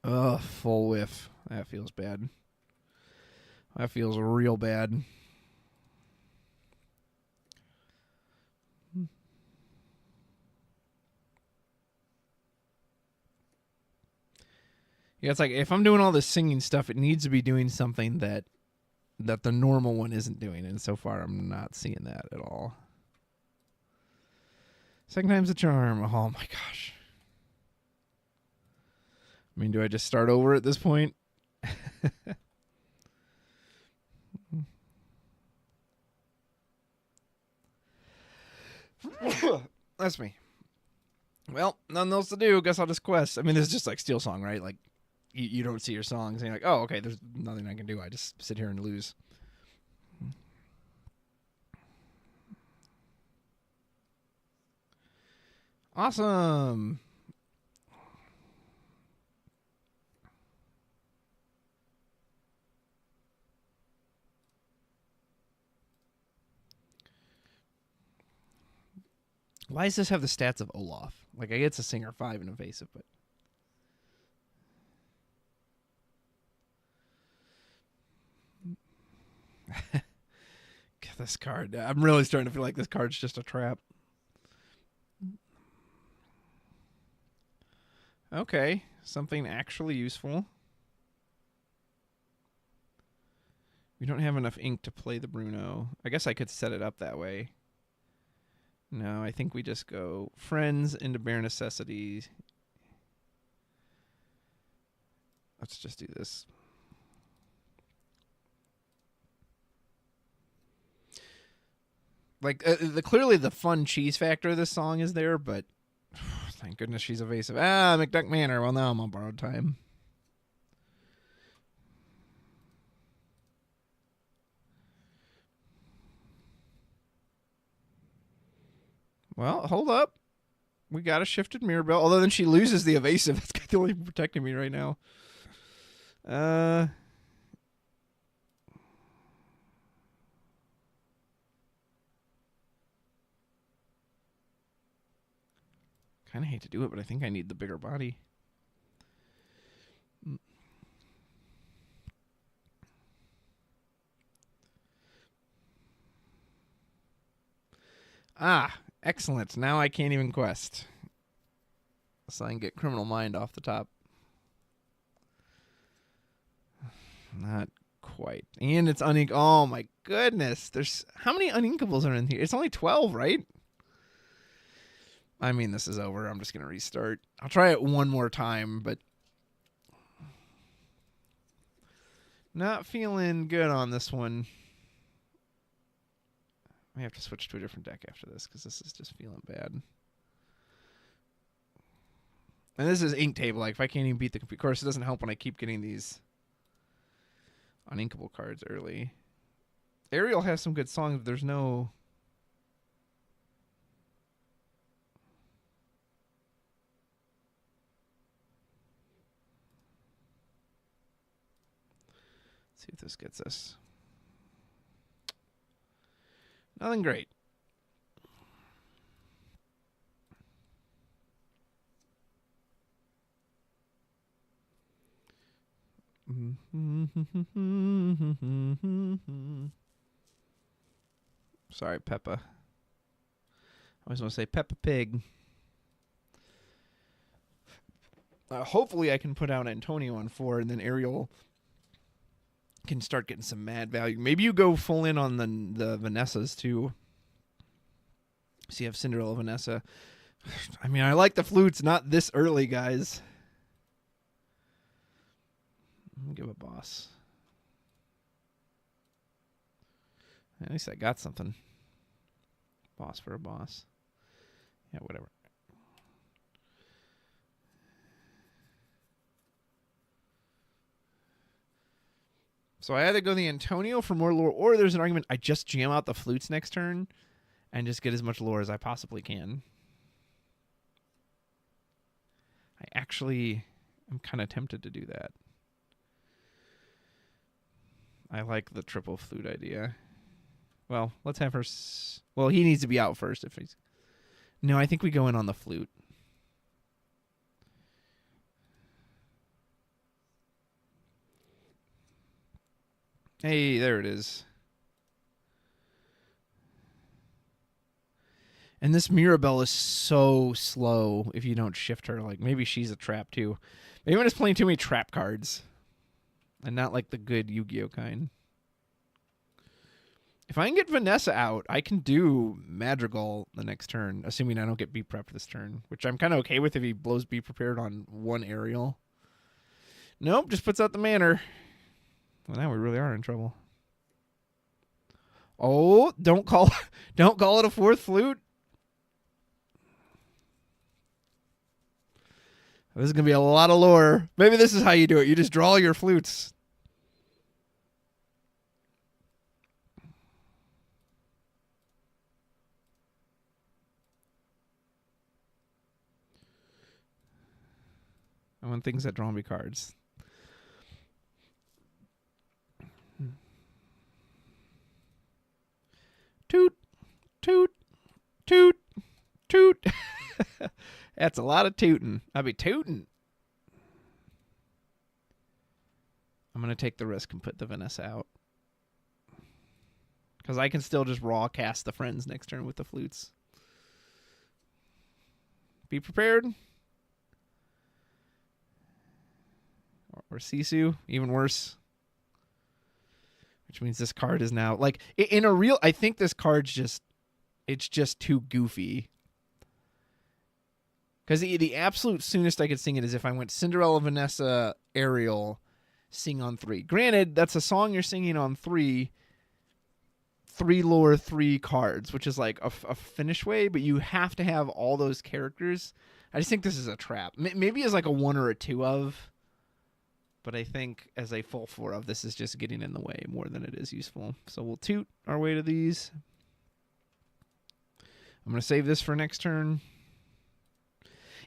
Ugh, full whiff. That feels bad. That feels real bad. Yeah, it's like if I'm doing all this singing stuff, it needs to be doing something that the normal one isn't doing, and so far I'm not seeing that at all. Second time's a charm. Oh my gosh. I mean, do I just start over at this point? That's me. Well, nothing else to do. Guess I'll just quest. I mean, this is just like Steel Song, right? Like, you don't see your songs, and you're like, oh, okay, there's nothing I can do. I just sit here and lose. Awesome. Why does this have the stats of Olaf? Like, I get it's a Singer 5 and evasive, but... This card. I'm really starting to feel like this card's just a trap. Okay, something actually useful. We don't have enough ink to play the Bruno. I guess I could set it up that way. No, I think we just go friends into bare necessities. Let's just do this. Like, clearly the fun cheese factor of this song is there, but thank goodness she's evasive. Ah, McDuck Manor. Well, now I'm on borrowed time. Well, hold up. We got a shifted Mirabelle. Although then she loses the evasive. That's the only protecting me right now. Kind of hate to do it, but I think I need the bigger body. Ah, excellent. Now I can't even quest. So I can get Criminal Mind off the top. Not quite. And it's uninkable. Oh my goodness. There's how many uninkables are in here? It's only 12, right? I mean, this is over. I'm just going to restart. I'll try it one more time, but not feeling good on this one. I have to switch to a different deck after this because this is just feeling bad. And this is ink table. Like, if I can't even beat the computer, of course, it doesn't help when I keep getting these uninkable cards early. Ariel has some good songs, but there's no... Let's see if this gets us. Nothing great. Sorry, Peppa. I always want to say Peppa Pig. Hopefully I can put out Antonio on 4, and then Ariel can start getting some mad value. Maybe you go full in on the Vanessas, too. So you have Cinderella, Vanessa. I mean, I like the flutes, not this early, guys. I'm going to give a boss. At least I got something. Boss for a boss. Yeah, whatever. So I either go the Antonio for more lore, or there's an argument I just jam out the flutes next turn and just get as much lore as I possibly can. I actually am kind of tempted to do that. I like the triple flute idea. Well, let's have her... Well, he needs to be out first if he's... No, I think we go in on the flute. Hey, there it is. And this Mirabelle is so slow if you don't shift her. Like, maybe she's a trap, too. Maybe I'm just playing too many trap cards. And not like the good Yu-Gi-Oh kind. If I can get Vanessa out, I can do Madrigal the next turn, assuming I don't get Be Prepped this turn, which I'm kind of okay with if he blows Be Prepared on one Ariel. Nope, just puts out the Manor. Well, now we really are in trouble. Oh, don't call it a fourth flute. This is going to be a lot of lore. Maybe this is how you do it. You just draw your flutes. I want things that draw me cards. Toot, toot, toot, toot. That's a lot of tooting. I'll be tooting. I'm going to take the risk and put the Vanessa out. Because I can still just raw cast the friends next turn with the flutes. Be prepared. Or Sisu, even worse. Which means this card is now... Like, in a real... I think this card's just... It's just too goofy. Because the absolute soonest I could sing it is if I went Cinderella, Vanessa, Ariel, sing on 3. Granted, that's a song you're singing on 3 lore, 3 cards, which is like a finish way, but you have to have all those characters. I just think this is a trap. Maybe as like a 1 or a 2 of, but I think as a full 4 of, this is just getting in the way more than it is useful. So we'll toot our way to these. I'm going to save this for next turn.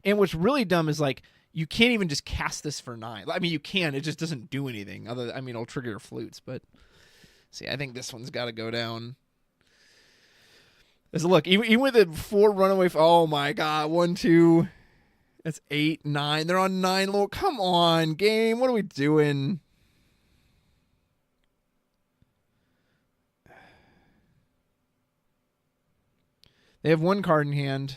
And what's really dumb is, like, you can't even just cast this for 9. I mean, you can. It just doesn't do anything. I mean, it'll trigger your flutes, but... See, I think this one's got to go down. Look, even with the 4 runaway... Oh, my God. 1, 2... That's 8, 9. They're on 9 low. Come on, game. What are we doing? They have 1 card in hand.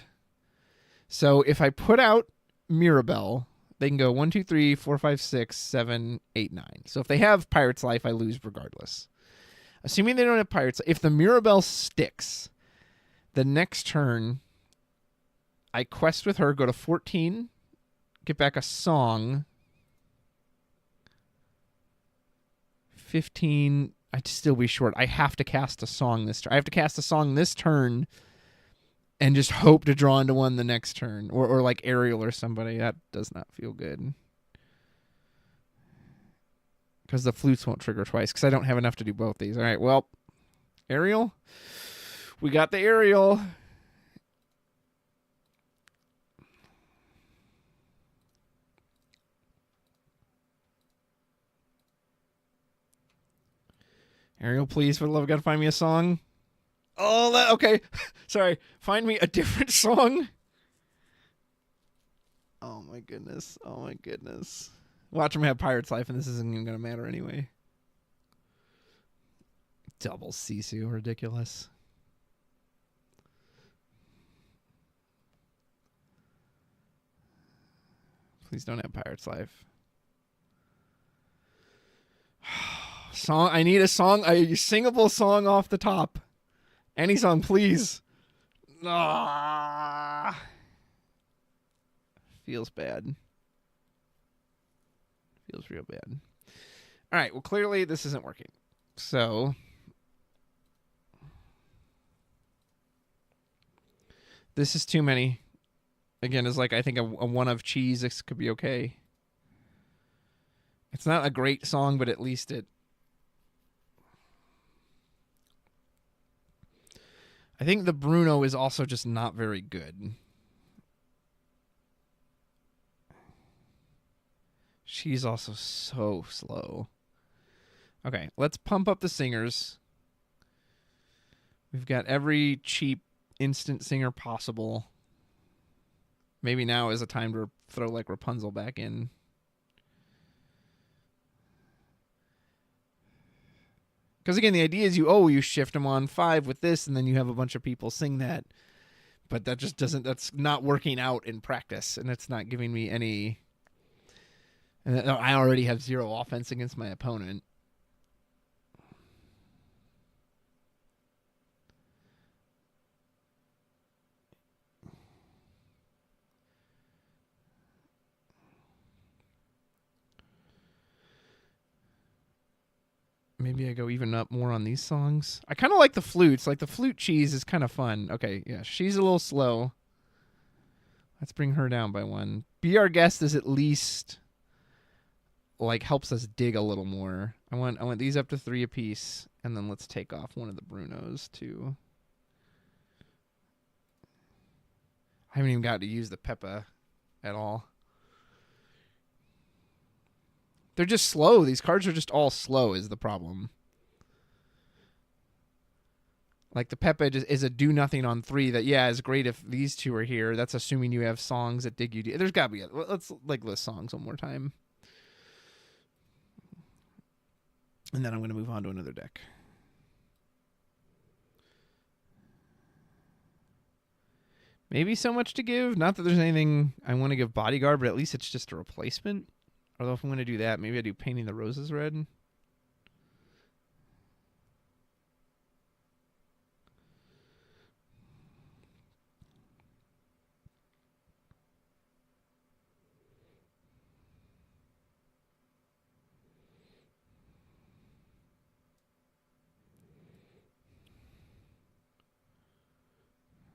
So if I put out Mirabelle, they can go 1, 2, 3, 4, 5, 6, 7, 8, 9. So if they have Pirate's Life, I lose regardless. Assuming they don't have Pirate's Life, if the Mirabelle sticks, the next turn, I quest with her, go to 14, get back a song, 15, I'd still be short. I have to cast a song this turn. I have to cast a song this turn and just hope to draw into one the next turn. Or like Ariel or somebody. That does not feel good. Because the flutes won't trigger twice. Because I don't have enough to do both these. All right, well, Ariel. We got the Ariel. Ariel, please, for the love of God, find me a song. Oh, okay. Sorry. Find me a different song. Oh, my goodness. Oh, my goodness. Watch him have Pirate's Life, and this isn't even going to matter anyway. Double Sisu. Ridiculous. Please don't have Pirate's Life. Song. I need a song, a singable song off the top. Any song, please. Ah. Feels bad. Feels real bad. All right. Well, clearly this isn't working. So this is too many. Again, is like I think a one of cheese. This could be okay. It's not a great song, but at least it. I think the Bruno is also just not very good. She's also so slow. Okay, let's pump up the singers. We've got every cheap instant singer possible. Maybe now is a time to throw like Rapunzel back in. Because again, the idea is you shift them on 5 with this, and then you have a bunch of people sing that. But that just doesn't, that's not working out in practice, and it's not giving me any. And I already have 0 offense against my opponent. Maybe I go even up more on these songs. I kind of like the flutes. Like the flute cheese is kind of fun. Okay, yeah, she's a little slow. Let's bring her down by 1. Be Our Guest is at least like helps us dig a little more. I want these up to 3 apiece, and then let's take off one of the Brunos too. I haven't even got to use the Peppa at all. They're just slow. These cards are just all slow is the problem. Like the Peppa is a do nothing on 3 that, yeah, is great if these 2 are here. That's assuming you have songs that dig you deep. There's got to be let's like list songs one more time. And then I'm going to move on to another deck. Maybe So Much to Give. Not that there's anything I want to give Bodyguard, but at least it's just a replacement. Although if I'm going to do that, maybe I do Painting the Roses red.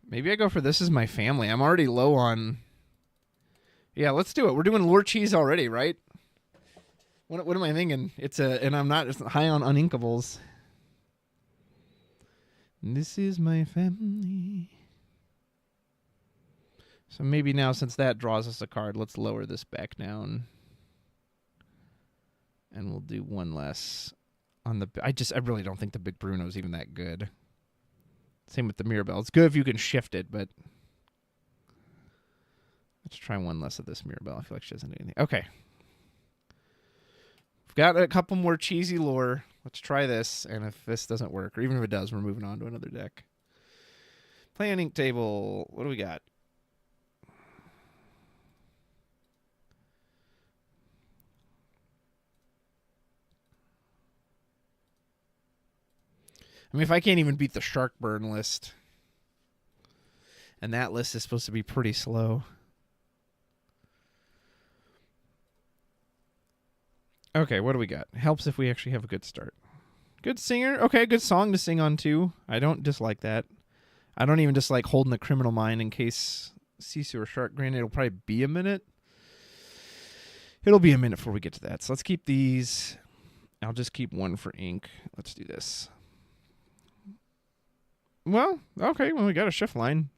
Maybe I go for This Is My Family. I'm already low on. Yeah, let's do it. We're doing Lord Cheese already, right? What am I thinking? And I'm not high on uninkables. This is my family. So maybe now, since that draws us a card, let's lower this back down. And we'll do 1 less on the. I really don't think the Big Bruno's even that good. Same with the Mirabelle. It's good if you can shift it, but let's try 1 less of this Mirabelle. I feel like she doesn't do anything. Okay. We've got a couple more cheesy lore. Let's try this, and if this doesn't work, or even if it does, we're moving on to another deck. Planning table. What do we got? I mean, if I can't even beat the Sharkburn list, and that list is supposed to be pretty slow. Okay, what do we got? Helps if we actually have a good start. Good singer. Okay, good song to sing on too. I don't dislike that. I don't even dislike holding the criminal mind in case Sisu or Shark. Granted, it'll probably be a minute. It'll be a minute before we get to that. So let's keep these. I'll just keep one for ink. Let's do this. Well, okay. Well, we got a shift line.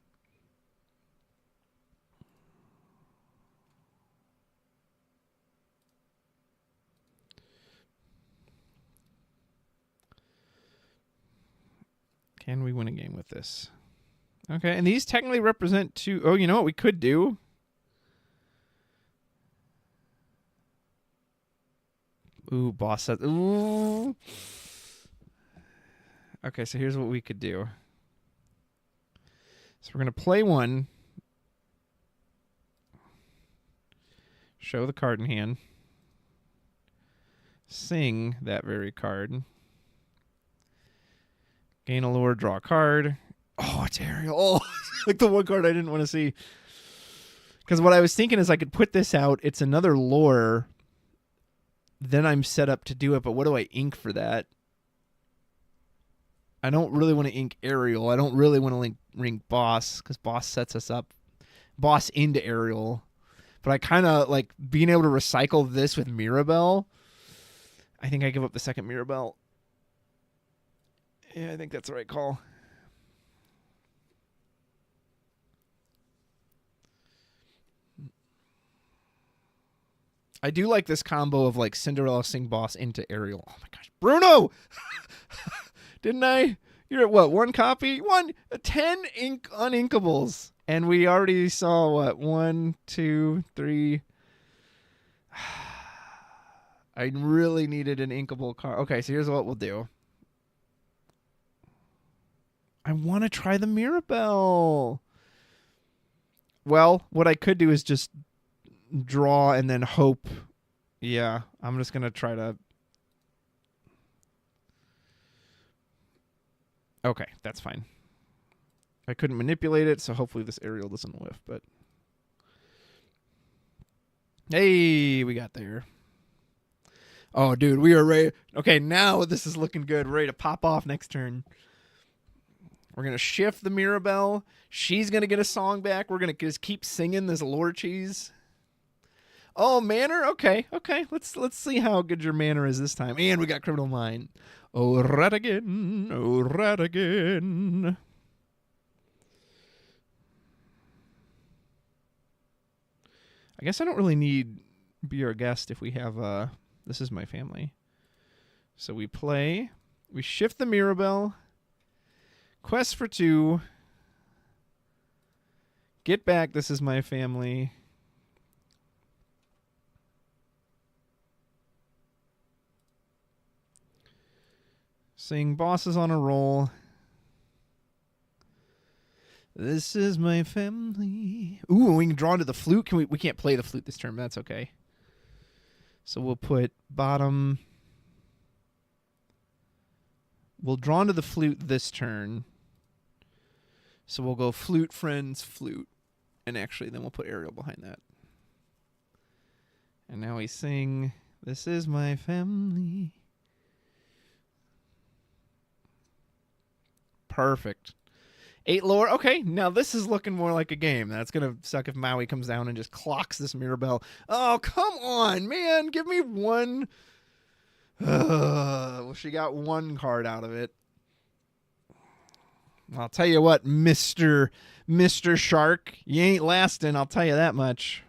Can we win a game with this? Okay, and these technically represent two. Oh, you know what we could do? Ooh, boss says. Ooh. Okay, so here's what we could do. So we're going to play one. Show the card in hand. Sing that very card. Gain a lure, draw a card. Oh, it's Ariel. Oh, like the one card I didn't want to see. Because what I was thinking is I could put this out. It's another lure. Then I'm set up to do it. But what do I ink for that? I don't really want to ink Ariel. I don't really want to ring Boss. Because Boss sets us up. Boss into Ariel. But I kind of like being able to recycle this with Mirabelle. I think I give up the second Mirabelle. Yeah, I think that's the right call. I do like this combo of like Cinderella sing Boss into Ariel. Oh my gosh. Bruno! Didn't I? You're at what? One copy? 10 uninkables. And we already saw what? 1, 2, 3. I really needed an inkable card. Okay, so here's what we'll do. I want to try the Mirabelle. Well, what I could do is just draw and then hope. Yeah, I'm just going to try to. Okay, that's fine. I couldn't manipulate it, so hopefully this Ariel doesn't whiff, but. Hey, we got there. Oh, dude, we are ready. Okay, now this is looking good. Ready to pop off next turn. We're going to shift the Mirabelle. She's going to get a song back. We're going to just keep singing this lore cheese. Oh, manner? Okay. Let's see how good your manner is this time. And we got Criminal Mind. Oh, Radigan. Oh, Radigan. I guess I don't really need Be Our Guest if we have This Is My Family. So we play. We shift the Mirabelle. Quest for 2. Get back, This Is My Family. Sing Bosses on a Roll. This is my family. Ooh, we can draw into the flute. We can't play the flute this turn, but that's okay. So we'll put bottom. We'll draw into the flute this turn. So we'll go flute, friends, flute. And actually, then we'll put Ariel behind that. And now we sing, This Is My Family. Perfect. 8 lower. Okay, now this is looking more like a game. That's going to suck if Maui comes down and just clocks this Mirabelle. Oh, come on, man. Give me one. Well, she got one card out of it. I'll tell you what, Mr. Shark, you ain't lasting, I'll tell you that much.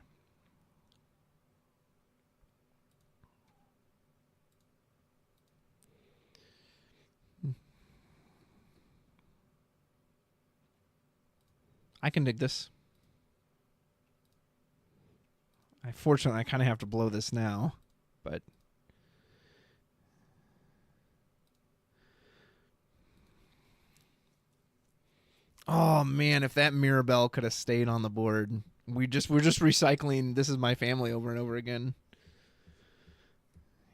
I can dig this. Fortunately, I kind of have to blow this now, but... Oh man, if that Mirabelle could have stayed on the board. We're just recycling This Is My Family over and over again.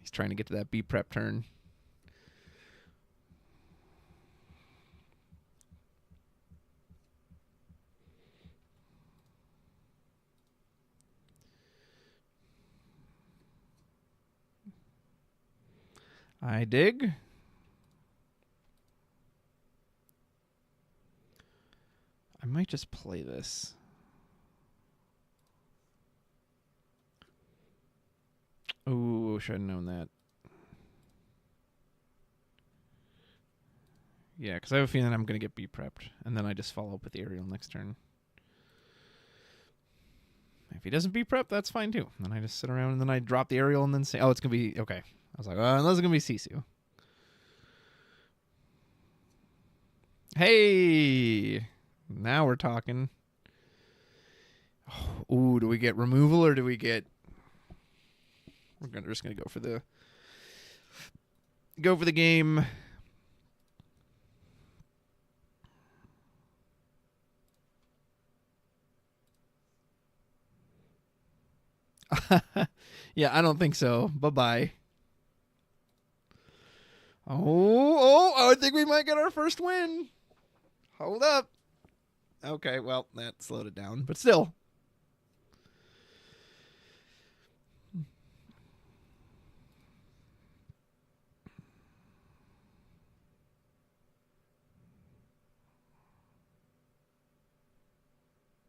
He's trying to get to that B prep turn. I dig. might just play this. Ooh, should have known that. Yeah, because I have a feeling I'm going to get B-prepped, and then I just follow up with the aerial next turn. If he doesn't B-prep, that's fine too. Then I just sit around, and then I drop the aerial, and then say, oh, it's going to be... Okay. I was like, unless it's going to be Sisu. Hey! Now we're talking. Ooh, do we get removal, or do we get... We're just going to go for the... Go for the game... Yeah, I don't think so. Bye-bye. Oh, I think we might get our first win. Hold up. Okay, well, that slowed it down, but still.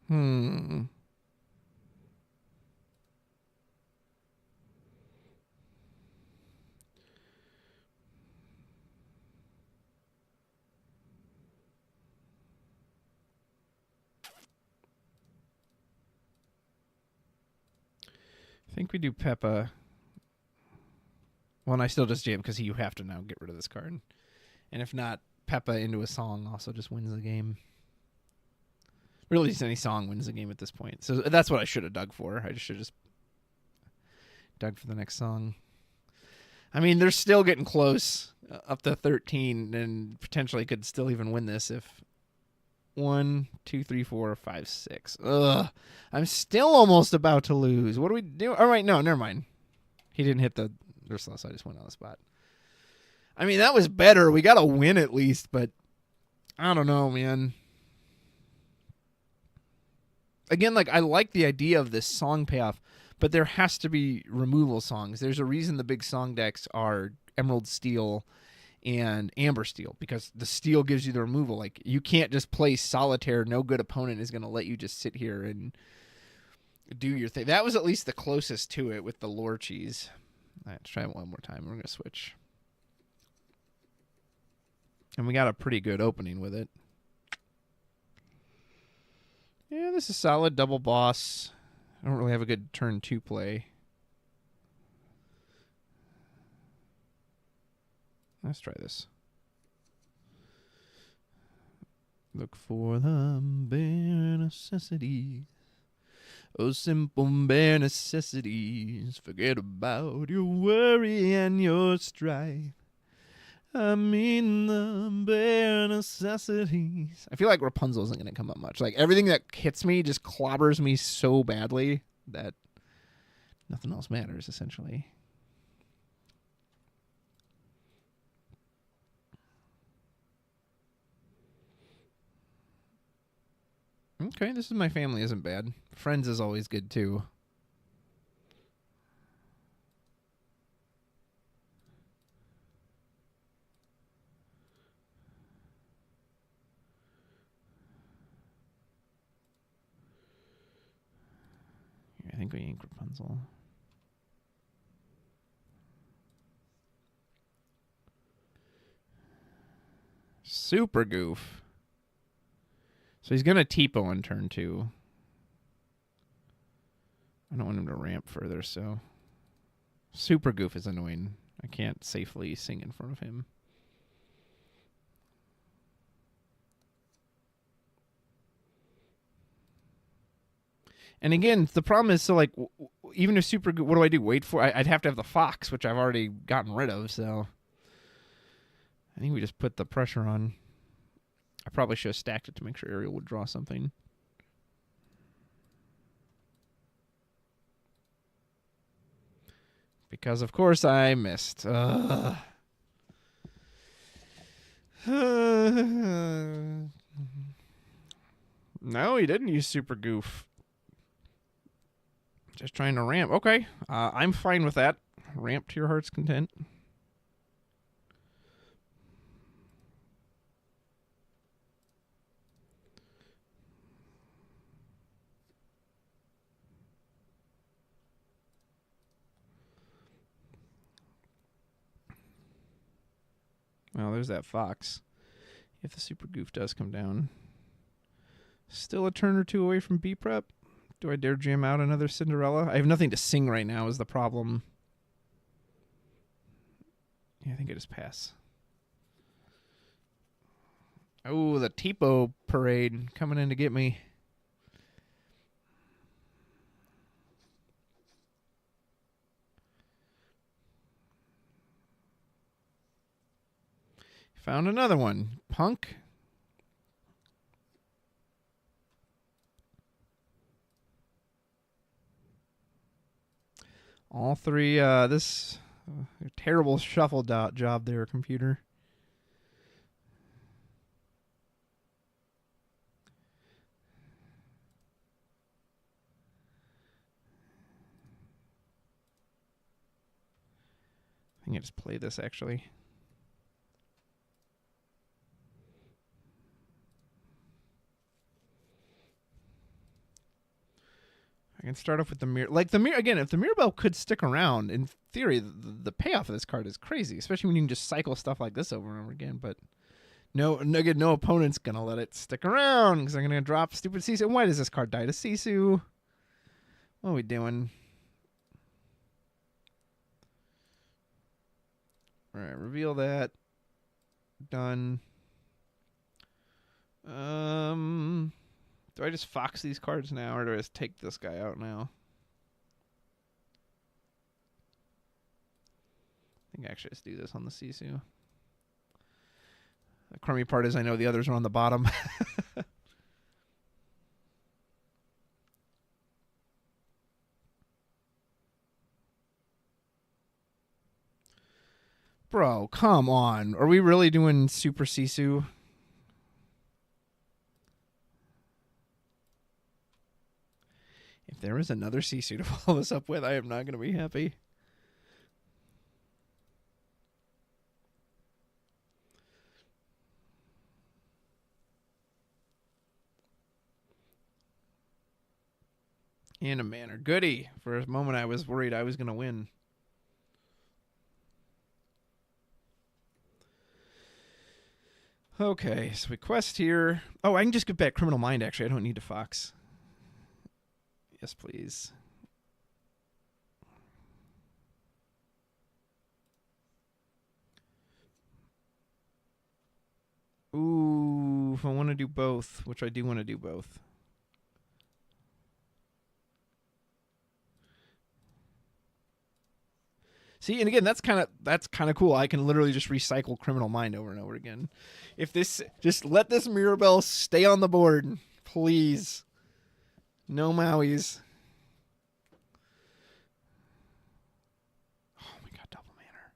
I think we do Peppa. Well, and I still just jam because you have to now get rid of this card. And if not, Peppa into a song also just wins the game. Really, just any song wins the game at this point. So that's what I should have dug for. I should have just dug for the next song. I mean, they're still getting close, up to 13, and potentially could still even win this if 1, 2, 3, 4, 5, 6. Ugh, I'm still almost about to lose. What do we do? All right, no, never mind. He didn't hit the Ursula, so I just went on the spot. I mean, that was better. We got to win at least, but I don't know, man. Again, like, I like the idea of this song payoff, but there has to be removal songs. There's a reason the big song decks are Emerald Steel and Amber Steel, because the steel gives you the removal. Like, you can't just play Solitaire. No good opponent is going to let you just sit here and do your thing. That was at least the closest to it with the lore cheese. All right, let's try it one more time. We're going to switch. And we got a pretty good opening with it. Yeah, this is solid. Double boss. I don't really have a good turn 2 play. Let's try this. Look for the bare necessities. Oh, simple bare necessities. Forget about your worry and your strife. I mean the bare necessities. I feel like Rapunzel isn't going to come up much. Like, everything that hits me just clobbers me so badly that nothing else matters, essentially. Okay, this is My Family Isn't Bad. Friends is always good, too. I think we ink Rapunzel. Super goof. So he's going to Tipo on turn 2. I don't want him to ramp further, so... Super goof is annoying. I can't safely sing in front of him. And again, the problem is, so, like, even if super goof, what do? Wait for... I'd have to have the Fox, which I've already gotten rid of, so... I think we just put the pressure on. I probably should have stacked it to make sure Ariel would draw something. Because, of course, I missed. No, he didn't use Super Goof. Just trying to ramp. Okay, I'm fine with that. Ramp to your heart's content. Well, there's that fox. If the super goof does come down. Still a turn or two away from B prep. Do I dare jam out another Cinderella? I have nothing to sing right now is the problem. Yeah, I think I just pass. Oh, the Tipo parade coming in to get me. Found another one. Punk. All three. This terrible shuffle job there, computer. I think I just play this actually. I can start off with the mirror. Like the mirror again, if the Mirabelle could stick around, in theory, the payoff of this card is crazy, especially when you can just cycle stuff like this over and over again. But no opponent's gonna let it stick around because I'm gonna drop stupid Sisu. Why does this card die to Sisu? What are we doing? All right, reveal that. Done. Do I just fox these cards now, or do I just take this guy out now? I think I actually just do this on the Sisu. The crummy part is I know the others are on the bottom. Bro, come on. Are we really doing Super Sisu? If there is another Sisu to follow this up with, I am not going to be happy. In a manner. Goody. For a moment, I was worried I was going to win. Okay, so we quest here. Oh, I can just get back Criminal Mind, actually. I don't need to fox. Yes, please. Ooh, if I want to do both, which I do want to do both. See, and again, that's kind of cool. I can literally just recycle Criminal Mind over and over again. If this, just let this Mirabelle stay on the board, please. No Mauis. Oh my god, double manner.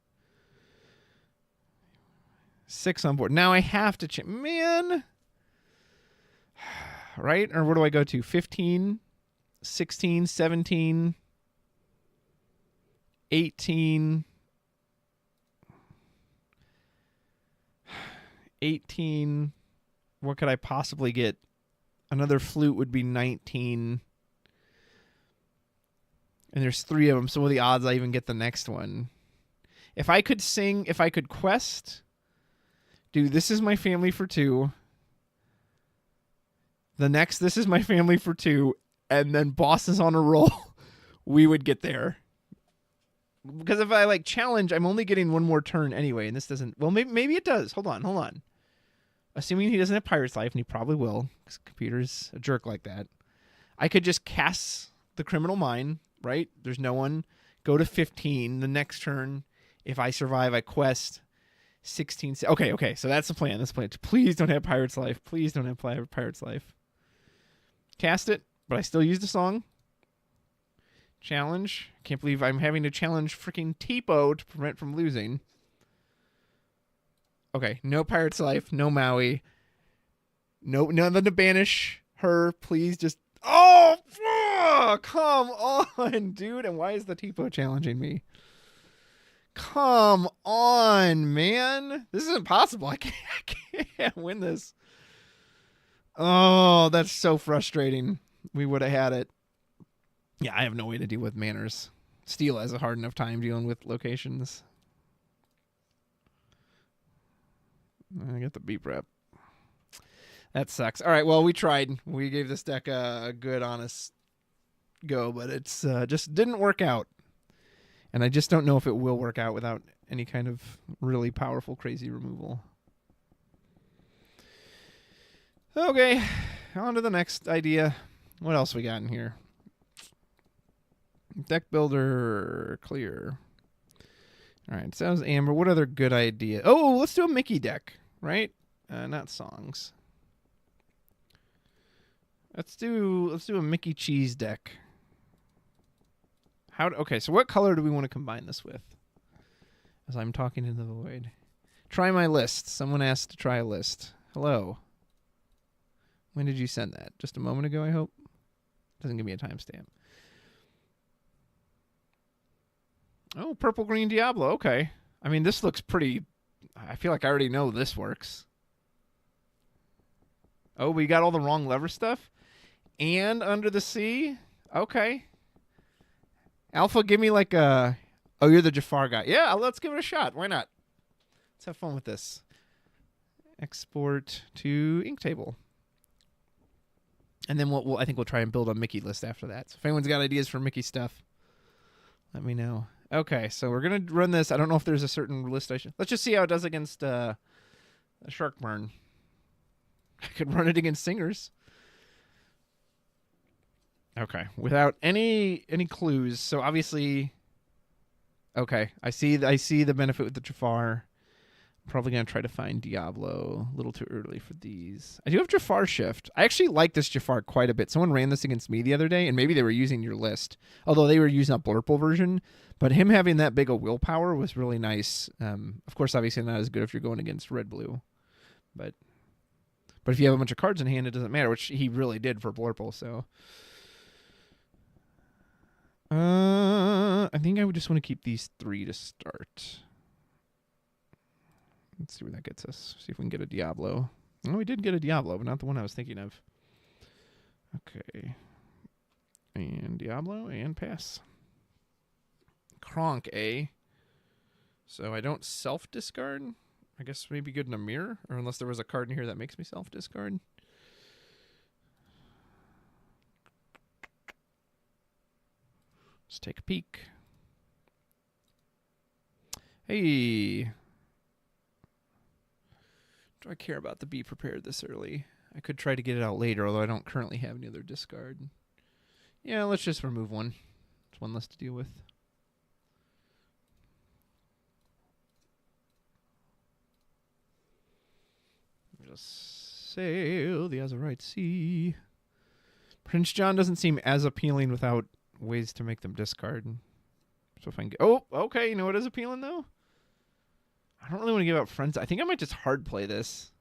6 on board. Now I have to change. Man. Right? Or where do I go to? 15, 16, 17, 18, 18. What could I possibly get? Another flute would be 19. And there's 3 of them, so what are the odds I even get the next one? If I could sing, if I could quest, dude, this is my family for 2. The next, this is my family for 2, and then boss is on a roll, we would get there. Because if I challenge, I'm only getting 1 more turn anyway, and this doesn't. Well, maybe it does. Hold on. Assuming he doesn't have Pirate's Life, and he probably will, because computer's a jerk like that. I could just cast the Criminal Mind, right? There's no one. Go to 15. The next turn, if I survive, I quest 16. Okay. So that's the plan. That's the plan. Please don't have Pirate's Life. Please don't have Pirate's Life. Cast it, but I still use the song. Challenge. Can't believe I'm having to challenge freaking Tipo to prevent from losing. Okay, no Pirate's Life, no Maui. Nothing to banish her. Please just... Oh, come on, dude. And why is the Tipo challenging me? Come on, man. This is impossible. I can't win this. Oh, that's so frustrating. We would have had it. Yeah, I have no way to deal with manners. Steel has a hard enough time dealing with locations. I get the beep rep. That sucks. All right, well, we tried. We gave this deck a good, honest go, but it's just didn't work out. And I just don't know if it will work out without any kind of really powerful, crazy removal. Okay, on to the next idea. What else we got in here? Deck builder, clear. All right, sounds Amber. What other good idea? Oh, let's do a Mickey deck, right? Not songs. Let's do a Mickey cheese deck. Okay, so what color do we want to combine this with? As I'm talking into the void. Try my list. Someone asked to try a list. Hello. When did you send that? Just a moment ago, I hope? Doesn't give me a timestamp. Oh, purple green Diablo. Okay. I mean, this looks pretty... I feel like I already know this works. Oh, we got all the wrong lever stuff? And Under the Sea? Okay. Alpha, give me like a... Oh, you're the Jafar guy. Yeah, let's give it a shot. Why not? Let's have fun with this. Export to Inktable. And then I think we'll try and build a Mickey list after that. So if anyone's got ideas for Mickey stuff, let me know. Okay, so we're going to run this. I don't know if there's a certain list I should... Let's just see how it does against a Sharkburn. I could run it against Singers. Okay, without any clues. So obviously... Okay, I see the benefit with the Jafar. I'm probably going to try to find Diablo. A little too early for these. I do have Jafar Shift. I actually like this Jafar quite a bit. Someone ran this against me the other day, and maybe they were using your list. Although they were using a Blurple version. But him having that big a willpower was really nice. Of course, obviously not as good if you're going against red-blue. But if you have a bunch of cards in hand, it doesn't matter, which he really did for Blurple, so... I think I would just want to keep these 3 to start. Let's see where that gets us. See if we can get a Diablo. Oh, we did get a Diablo, but not the one I was thinking of. Okay. And Diablo, and pass. Kronk, eh? So I don't self-discard? I guess maybe good in a mirror? Or unless there was a card in here that makes me self-discard. Let's take a peek. Hey. Do I care about the Be Prepared this early? I could try to get it out later, although I don't currently have any other discard. Yeah, let's just remove one. It's one less to deal with. Just sail the Azurite Sea. Prince John doesn't seem as appealing without ways to make them discard. So if I can get... Oh, okay. You know what is appealing, though? I don't really want to give up friends. I think I might just hard play this.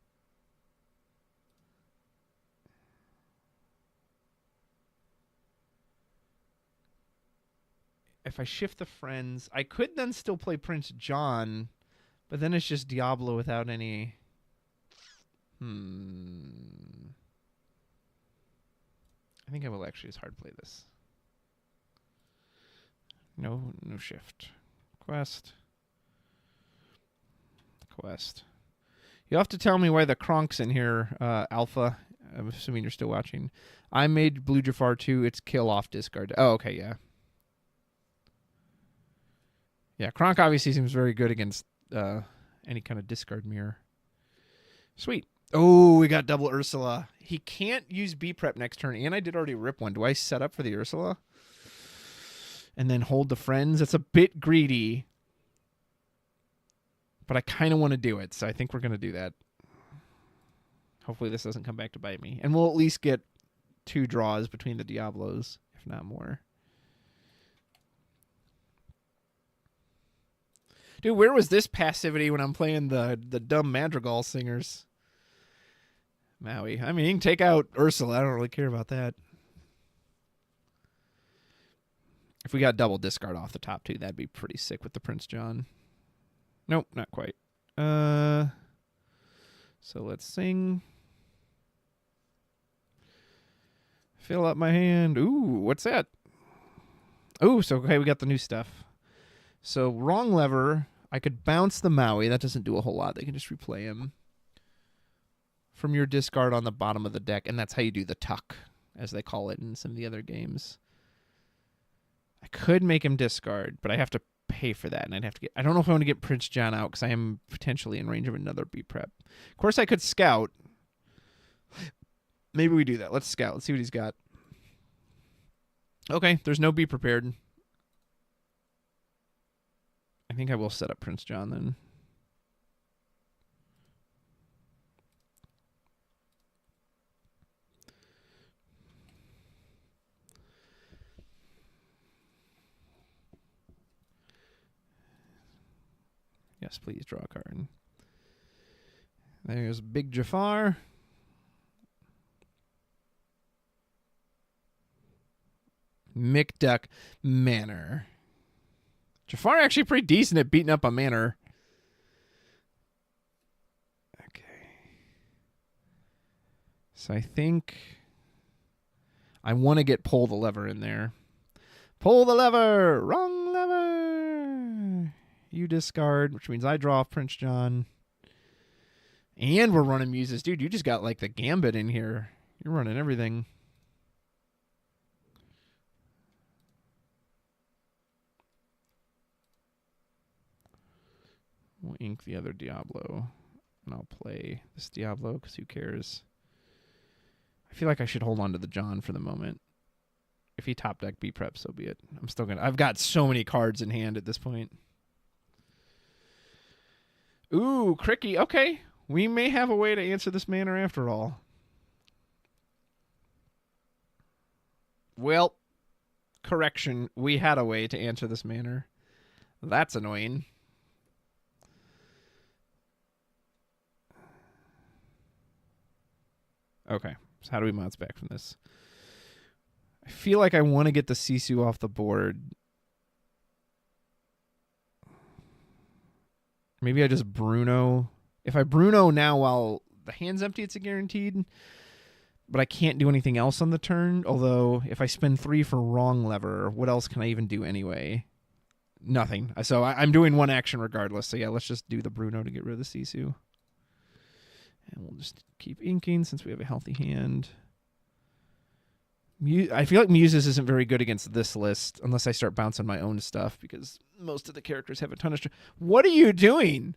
If I shift the friends, I could then still play Prince John, but then it's just Diablo without any... I think I will actually just hard play this. No shift. Quest. You'll have to tell me why the Kronk's in here, Alpha. I'm assuming you're still watching. I made Blue Jafar 2. It's kill off discard. Oh, okay, yeah. Yeah, Kronk obviously seems very good against any kind of discard mirror. Sweet. Oh, we got double Ursula. He can't use B-Prep next turn, and I did already rip one. Do I set up for the Ursula? And then hold the friends? It's a bit greedy. But I kind of want to do it, so I think we're going to do that. Hopefully this doesn't come back to bite me. And we'll at least get 2 draws between the Diablos, if not more. Dude, where was this passivity when I'm playing the dumb Madrigal singers? Maui. I mean, you can take out Ursula. I don't really care about that. If we got double discard off the top 2, that'd be pretty sick with the Prince John. Nope, not quite. So let's sing. Fill up my hand. Ooh, what's that? Ooh, so okay, we got the new stuff. So wrong lever. I could bounce the Maui. That doesn't do a whole lot. They can just replay him. from your discard on the bottom of the deck, and that's how you do the tuck, as they call it in some of the other games. I could make him discard, but I have to pay for that, and I'd have to get... I don't know if I want to get Prince John out, because I am potentially in range of another B-Prep. Of course, I could scout. Maybe we do that. Let's scout. Let's see what he's got. Okay, there's no Be Prepared. I think I will set up Prince John then. Yes, please draw a card. There's Big Jafar. McDuck Manor. Jafar actually pretty decent at beating up a Manor. Okay. So I think I want to get Pull the Lever in there. Pull the lever! Wrong lever! You discard, which means I draw off Prince John. And we're running Muses. Dude, you just got like the gambit in here. You're running everything. We'll ink the other Diablo. And I'll play this Diablo, because who cares? I feel like I should hold on to the John for the moment. If he top deck B-Prep, so be it. I'm still gonna... I've got so many cards in hand at this point. Ooh, Cricky. Okay. We may have a way to answer this Manor after all. Well, correction. We had a way to answer this Manor. That's annoying. Okay. So how do we bounce back from this? I feel like I want to get the Sisu off the board. Maybe I just Bruno. If I Bruno now while the hand's empty, it's a guaranteed. But I can't do anything else on the turn. Although, if I spend 3 for wrong lever, what else can I even do anyway? Nothing. So I'm doing one action regardless. So yeah, let's just do the Bruno to get rid of the Sisu. And we'll just keep inking since we have a healthy hand. I feel like Muses isn't very good against this list unless I start bouncing my own stuff, because most of the characters have a ton of... What are you doing?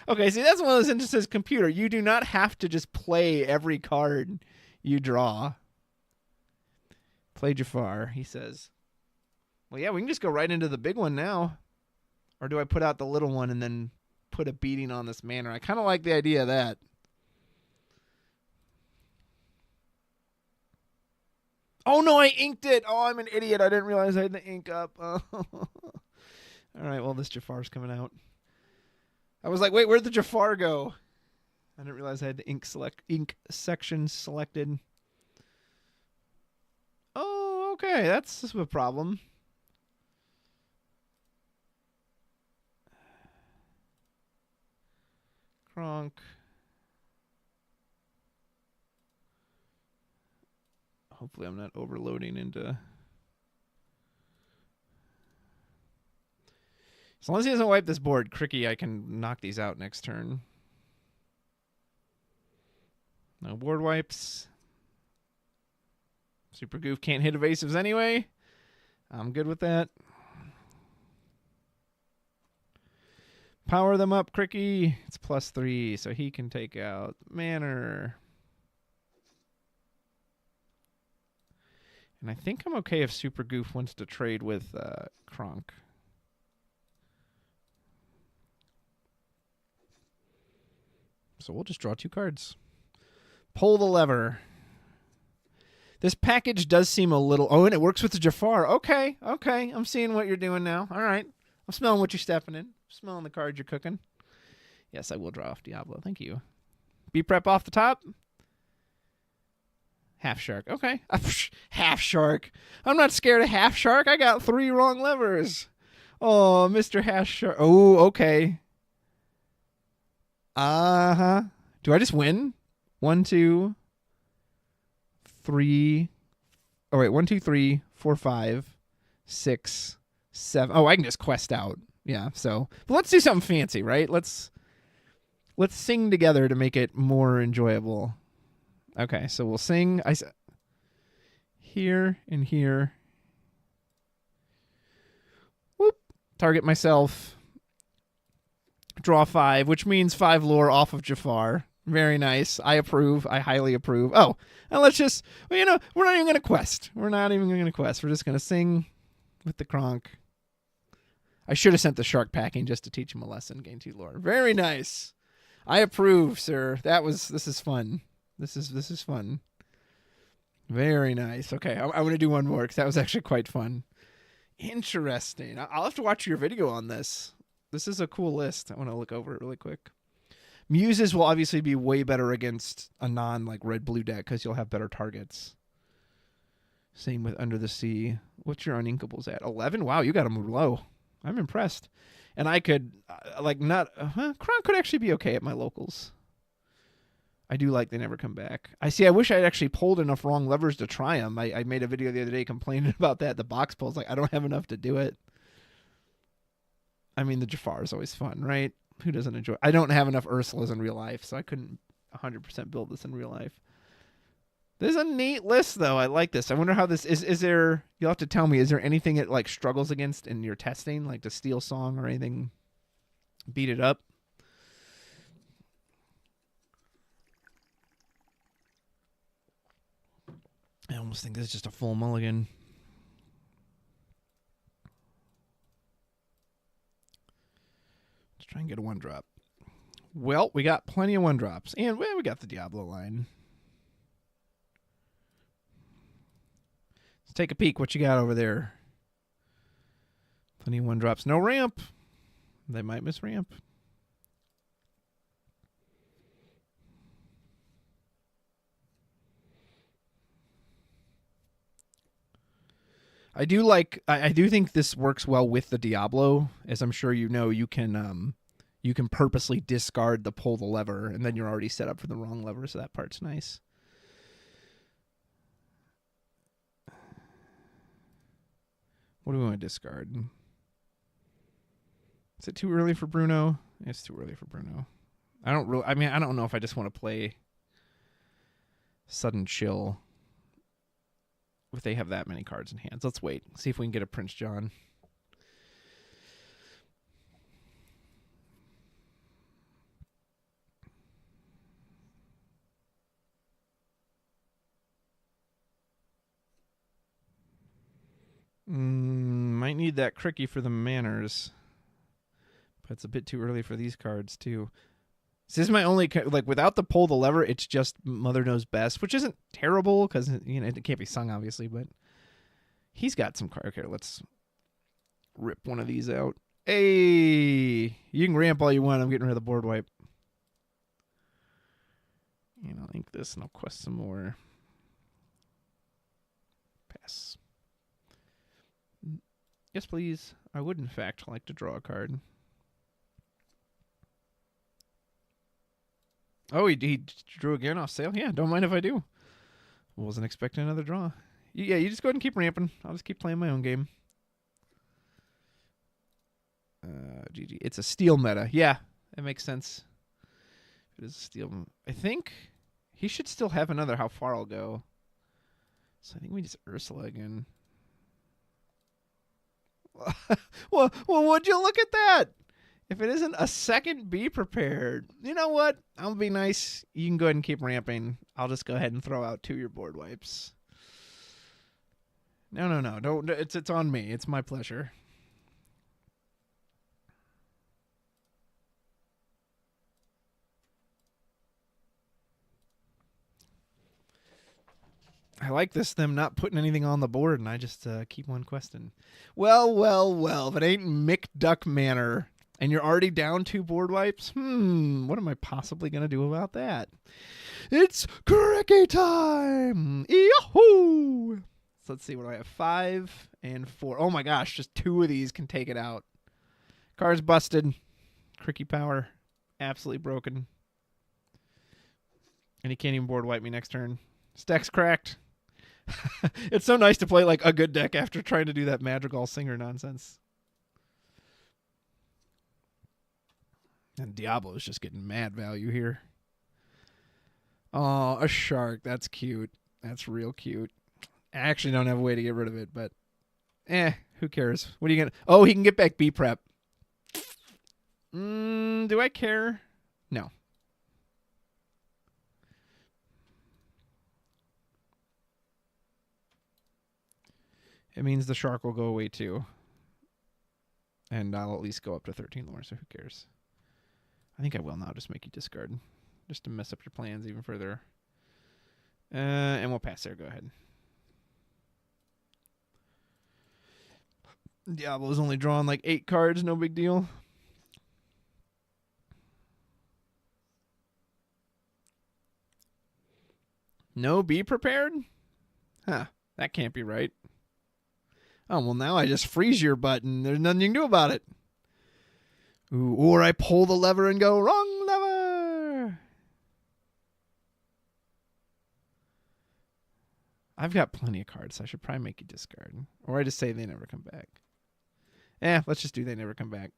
Okay, see, that's one of those instances, computer. You do not have to just play every card you draw. Play Jafar, he says. Well, yeah, we can just go right into the big one now. Or do I put out the little one and then put a beating on this Manor? I kind of like the idea of that. Oh, no, I inked it. Oh, I'm an idiot. I didn't realize I had the ink up. Oh. All right, well, this Jafar's coming out. I was like, wait, where'd the Jafar go? I didn't realize I had the ink section selected. Oh, okay. That's a problem. Kronk. Hopefully I'm not overloading into... As long as he doesn't wipe this board, Cricky, I can knock these out next turn. No board wipes. Super Goof can't hit evasives anyway. I'm good with that. Power them up, Cricky. It's +3, so he can take out Manor. And I think I'm okay if Super Goof wants to trade with Kronk. So we'll just draw 2 cards. Pull the lever. This package does seem a little... Oh, and it works with the Jafar. Okay, okay. I'm seeing what you're doing now. All right. I'm smelling what you're stepping in. I'm smelling the cards you're cooking. Yes, I will draw off Diablo. Thank you. B-Prep off the top. Half Shark. Okay. Half Shark. I'm not scared of Half Shark. I got 3 wrong levers. Oh, Mr. Half Shark. Oh, okay. Uh-huh. Do I just win? 1, 2, 3. Oh, wait. 1, 2, 3, 4, 5, 6, 7. Oh, I can just quest out. Yeah, so. But let's do something fancy, right? Let's Let's sing together to make it more enjoyable. Okay, so we'll sing. Here and here. Whoop. Target myself. Draw 5, which means 5 lore off of Jafar. Very nice. I approve. I highly approve. Oh, and let's just, well, you know, we're not even going to quest. We're not even going to quest. We're just going to sing with the Kronk. I should have sent the shark packing just to teach him a lesson. Gain 2 lore. Very nice. I approve, sir. This is fun. This is fun. Very nice. Okay, I want to do one more because that was actually quite fun. Interesting. I'll have to watch your video on this. This is a cool list. I want to look over it really quick. Muses will obviously be way better against a non like red-blue deck because you'll have better targets. Same with Under the Sea. What's your Uninkables at? 11? Wow, you got them low. I'm impressed. And I could, Kronk could actually be okay at my locals. I do like they never come back. I wish I'd actually pulled enough wrong levers to try them. I made a video the other day complaining about that. The box pulls, like, I don't have enough to do it. I mean, the Jafar is always fun, right? Who doesn't enjoy? I don't have enough Ursulas in real life, so I couldn't 100% build this in real life. There's a neat list, though. I like this. I wonder how this is. Is there? You'll have to tell me. Is there anything it like struggles against in your testing, like the Steel Song or anything? Beat it up. I almost think this is just a full mulligan. Let's try and get a 1-drop. Well, we got plenty of 1-drops, and we got the Diablo line. Let's take a peek. What you got over there? Plenty of 1-drops. No ramp. They might miss ramp. I do think this works well with the Diablo, as I'm sure you know. You can purposely discard the pull the lever, and then you're already set up for the wrong lever, so that part's nice. What do we want to discard? Is it too early for Bruno? It's too early for Bruno. I don't know if I just want to play Sudden Chill if they have that many cards in hands. Let's wait. See if we can get a Prince John. Might need that Cricky for the manners. But it's a bit too early for these cards, too. This is my only, like, without the pull the lever, it's just Mother Knows Best, which isn't terrible because, you know, it can't be sung, obviously, but he's got some cards. Okay, let's rip one of these out. Hey, you can ramp all you want. I'm getting rid of the board wipe. And I'll ink this and I'll quest some more. Pass. Yes, please. I would, in fact, like to draw a card. Oh, he drew again off sale? Yeah, don't mind if I do. Wasn't expecting another draw. Yeah, you just go ahead and keep ramping. I'll just keep playing my own game. GG. It's a steel meta. Yeah, it makes sense. It is a steel. I think he should still have another How Far I'll Go. So I think we just Ursula again. well, would you look at that? If it isn't a second, be prepared. You know what? I'll be nice. You can go ahead and keep ramping. I'll just go ahead and throw out 2 of your board wipes. No. Don't. It's on me. It's my pleasure. I like them not putting anything on the board, and I just keep on questing. Well. If it ain't McDuck Manor, and you're already down 2 board wipes, what am I possibly going to do about that? It's Cricky time! Yahoo! So let's see, what do I have? 5 and 4. Oh my gosh, just 2 of these can take it out. Card's busted. Cricky power. Absolutely broken. And he can't even board wipe me next turn. Stack's cracked. It's so nice to play like a good deck after trying to do that Madrigal Singer nonsense. And Diablo is just getting mad value here. Oh, a shark. That's cute. That's real cute. I actually don't have a way to get rid of it, but who cares? What are you going to... Oh, he can get back B prep. Do I care? No. It means the shark will go away too. And I'll at least go up to 13 lore, so who cares? I think I will now just make you discard. Just to mess up your plans even further. And we'll pass there. Go ahead. Diablo's only drawn like 8 cards. No big deal. No be prepared? Huh. That can't be right. Oh, well, now I just freeze your button. There's nothing you can do about it. Ooh, or I pull the lever and go, wrong lever. I've got plenty of cards, so I should probably make you discard. Or I just say they never come back. Let's just do they never come back.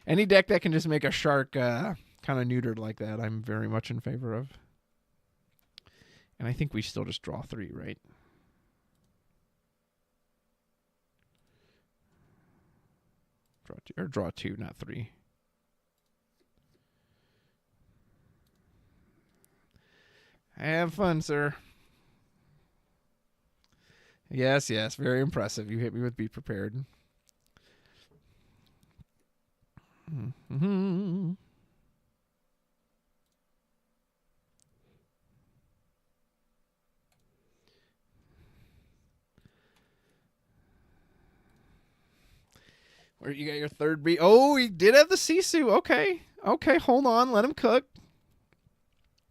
Any deck that can just make a shark kind of neutered like that, I'm very much in favor of. And I think we still just draw 3, right? Draw 2, not 3. Have fun, sir. Yes, very impressive. You hit me with be prepared. Where you got your third B? Oh, he did have the Sisu. Okay, hold on. Let him cook.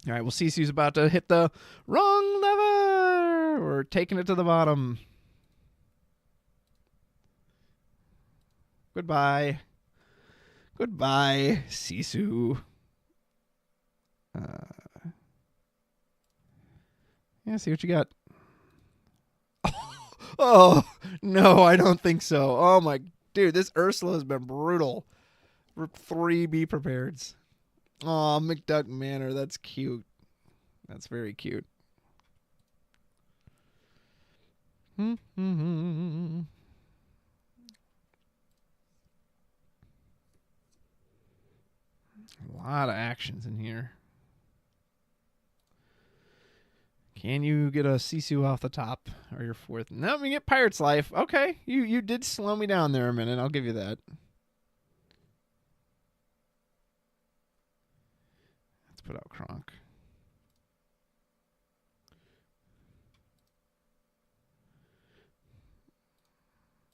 All right, well, Sisu's about to hit the wrong lever. We're taking it to the bottom. Goodbye, Sisu. See what you got. Oh, no, I don't think so. Oh, my... Dude, this Ursula has been brutal. 3 be prepareds. Oh, McDuck Manor. That's cute. That's very cute. A lot of actions in here. Can you get a Sisu off the top or your 4th? No, we get Pirate's Life. Okay, you did slow me down there a minute. I'll give you that. Let's put out Kronk.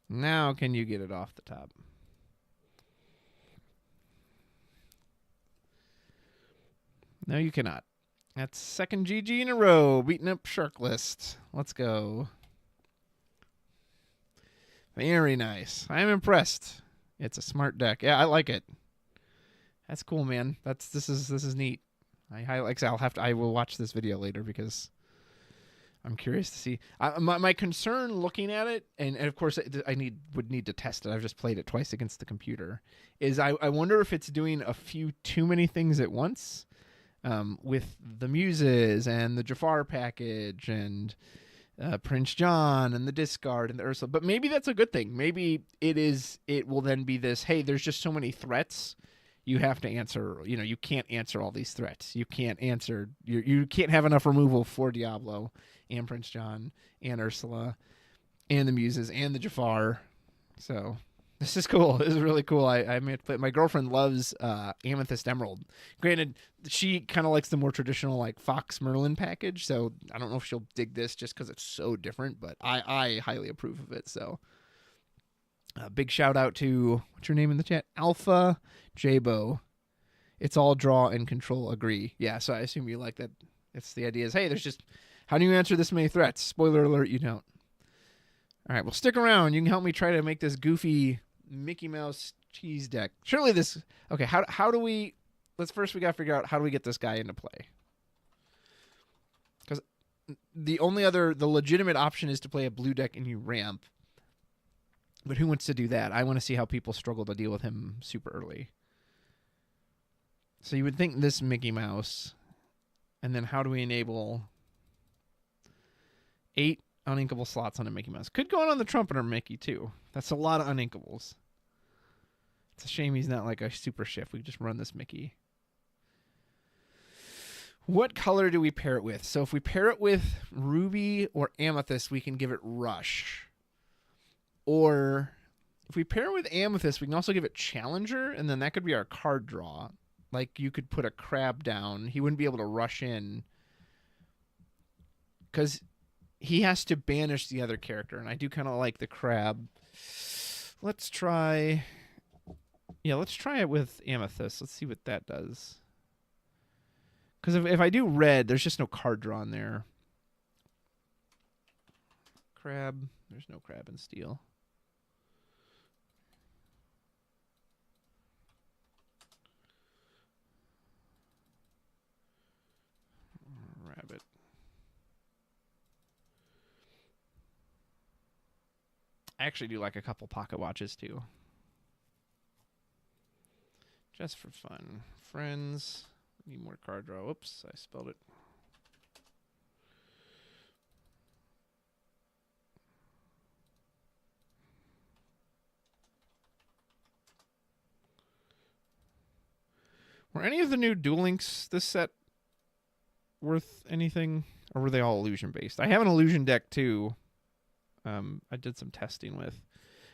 Now can you get it off the top? No, you cannot. That's second GG in a row, beating up Shark List. Let's go. Very nice. I am impressed. It's a smart deck. Yeah, I like it. That's cool, man. This is neat. I will watch this video later because I'm curious to see. My concern looking at it, and of course would need to test it. I've just played it twice against the computer. Is I wonder if it's doing a few too many things at once. With the Muses and the Jafar package and Prince John and the discard and the Ursula. But maybe that's a good thing. Maybe it will then be this, hey, there's just so many threats. You have to answer, you can't answer all these threats. You can't answer, you can't have enough removal for Diablo and Prince John and Ursula and the Muses and the Jafar. So... This is cool. This is really cool. My girlfriend loves Amethyst Emerald. Granted, she kind of likes the more traditional like Fox Merlin package, so I don't know if she'll dig this just because it's so different, but I highly approve of it. So big shout out to, what's your name in the chat? Alpha Jabo. It's all draw and control agree. Yeah, so I assume you like that. It's the idea is, hey, there's just, how do you answer this many threats? Spoiler alert, you don't. All right, well, stick around. You can help me try to make this goofy Mickey Mouse cheese deck. Surely this... Okay, how do we... we got to figure out how do we get this guy into play. Because the legitimate option is to play a blue deck and you ramp. But who wants to do that? I want to see how people struggle to deal with him super early. So you would think this Mickey Mouse, and then how do we enable 8 uninkable slots on a Mickey Mouse? Could go on the trumpeter Mickey too. That's a lot of uninkables. It's a shame he's not like a super shift. We just run this Mickey. What color do we pair it with? So if we pair it with ruby or amethyst, we can give it rush. Or if we pair it with amethyst, we can also give it challenger, and then that could be our card draw. Like you could put a crab down. He wouldn't be able to rush in because he has to banish the other character, and I do kind of like the crab. Let's try it with amethyst. Let's see what that does. Because if I do red, there's just no card draw in there. Crab. There's no crab in steel. Rabbit. I actually do like a couple pocket watches too. Just for fun. Friends. Need more card draw. Oops, I spelled it. Were any of the new Duel Links this set worth anything? Or were they all illusion based? I have an illusion deck too. I did some testing with.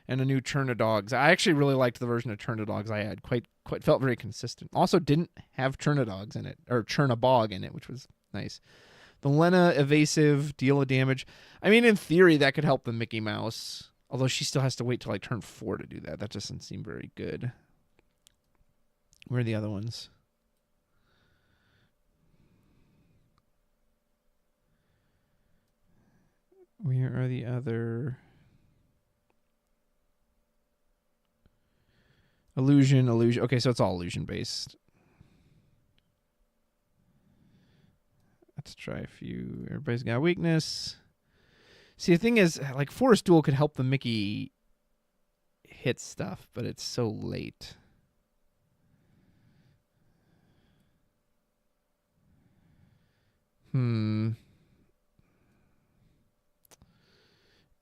And a new Churn of Dogs. I actually really liked the version of Churn of Dogs I had. Quite felt very consistent. Also didn't have Churn of Dogs in it, or Churn of Bog in it, which was nice. The Lena evasive, deal of damage. I mean, in theory, that could help the Mickey Mouse. Although she still has to wait till like turn 4 to do that. That just doesn't seem very good. Where are the other ones? Where are the other... Illusion. Okay, so it's all illusion based. Let's try a few. Everybody's got a weakness. See, the thing is, like, Forest Duel could help the Mickey hit stuff, but it's so late.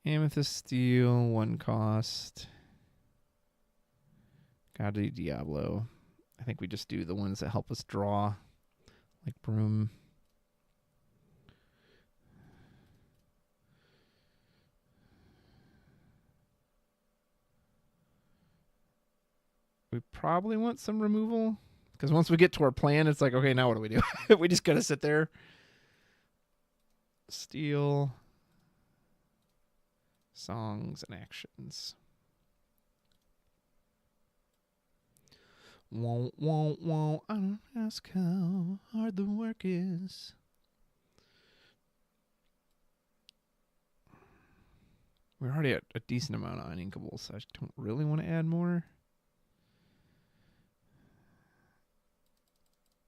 Amethyst Steel, 1 cost. Gotta do Diablo. I think we just do the ones that help us draw, like Broom. We probably want some removal, because once we get to our plan, it's like, okay, now what do we do? We just gotta sit there. Steal. Songs and actions. Won't, I don't ask how hard the work is. We're already at a decent amount of uninkables, so I don't really want to add more.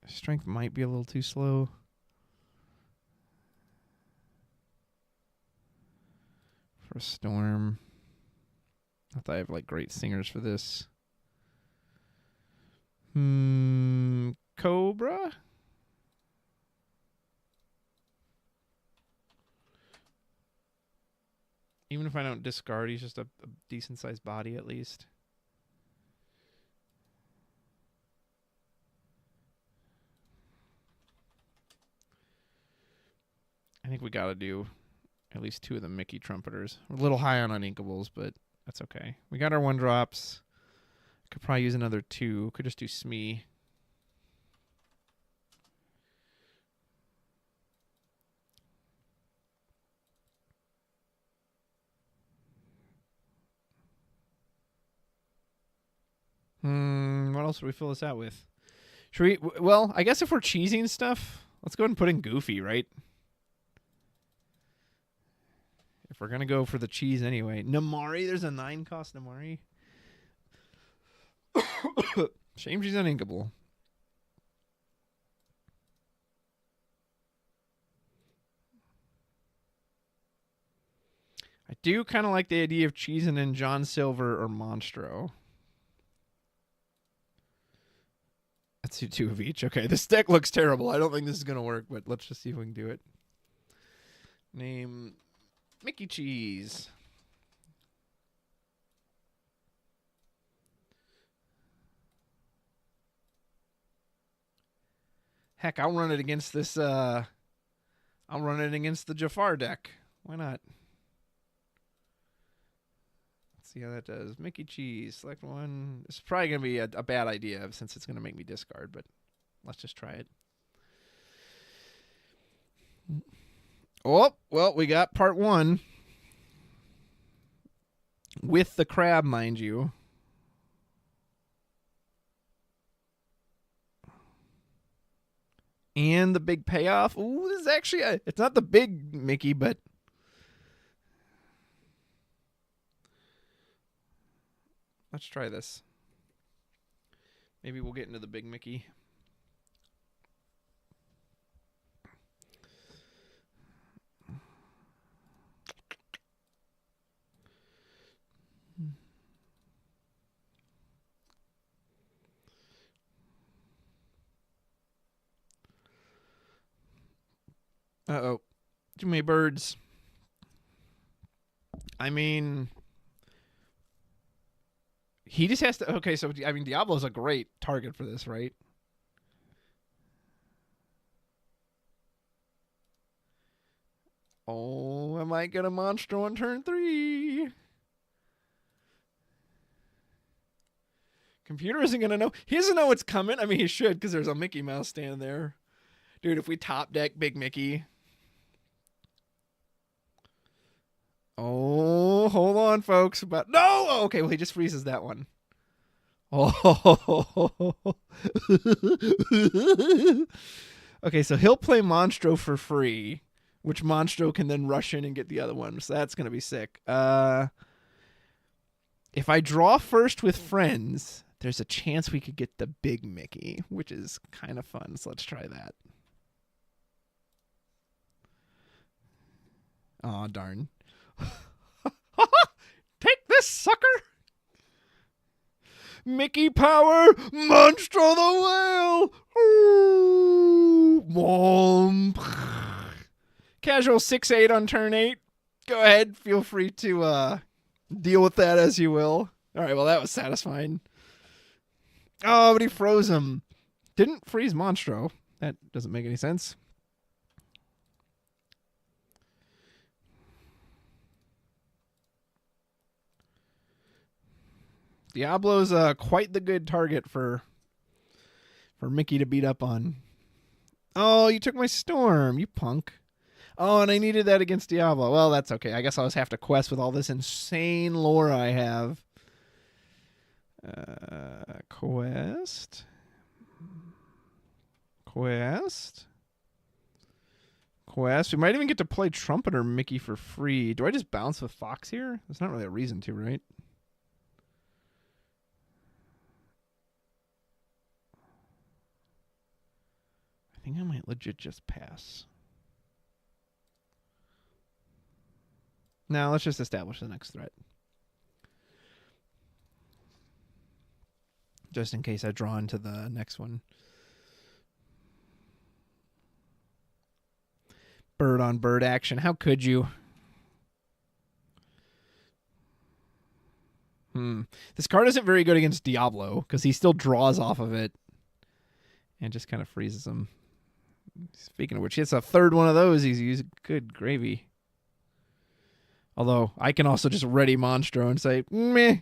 Strength might be a little too slow. For a storm. I thought I have like great singers for this. Cobra? Even if I don't discard, he's just a decent sized body at least. I think we gotta do at least 2 of the Mickey trumpeters. We're a little high on uninkables, but that's okay. We got our 1-drops. Could probably use another 2. Could just do Smee. What else would we fill this out with? Should we... Well, I guess if we're cheesing stuff, let's go ahead and put in Goofy, right? If we're going to go for the cheese anyway. Namari, there's a 9-cost Namari. Shame she's uninkable. I do kind of like the idea of cheesing in John Silver or Monstro. Let's do 2 of each. Okay, this deck looks terrible. I don't think this is going to work, but let's just see if we can do it. Name Mickey Cheese. Heck, I'll run it against this. I'll run it against the Jafar deck. Why not? Let's see how that does. Mickey Cheese. Select one. This is probably going to be a bad idea since it's going to make me discard, but let's just try it. Oh, well, we got part 1. With the crab, mind you. And the big payoff. Ooh, this is actually it's not the big Mickey, but let's try this. Maybe we'll get into the big Mickey. Uh-oh. Too many birds. I mean, he just has to... Okay, so, I mean, Diablo's a great target for this, right? Oh, I might get a Monstro on turn 3. Computer isn't going to know. He doesn't know what's coming. I mean, he should because there's a Mickey Mouse standing there. Dude, if we top deck Big Mickey... Oh, hold on, folks. But no! Oh, okay, well, he just freezes that one. Oh. Okay, so he'll play Monstro for free, which Monstro can then rush in and get the other one. So that's going to be sick. If I draw first with friends, there's a chance we could get the Big Mickey, which is kind of fun. So let's try that. Aw, darn. Take this, sucker! Mickey power, Monstro the whale! Ooh, casual 6/8 on turn 8. Go ahead, feel free to deal with that as you will. All right, well, that was satisfying. Oh, but he froze him. Didn't freeze Monstro. That doesn't make any sense. Diablo's quite the good target for Mickey to beat up on. Oh, you took my Storm, you punk. Oh, and I needed that against Diablo. Well, that's okay. I guess I'll just have to quest with all this insane lore I have. Quest. We might even get to play Trumpeter Mickey for free. Do I just bounce with Fox here? There's not really a reason to, right? I think I might legit just pass. Now let's just establish the next threat. Just in case I draw into the next one. Bird on bird action. How could you? This card isn't very good against Diablo because he still draws off of it and just kind of freezes him. Speaking of which, he has a third one of those. He's using good gravy. Although I can also just ready Monstro and say, meh,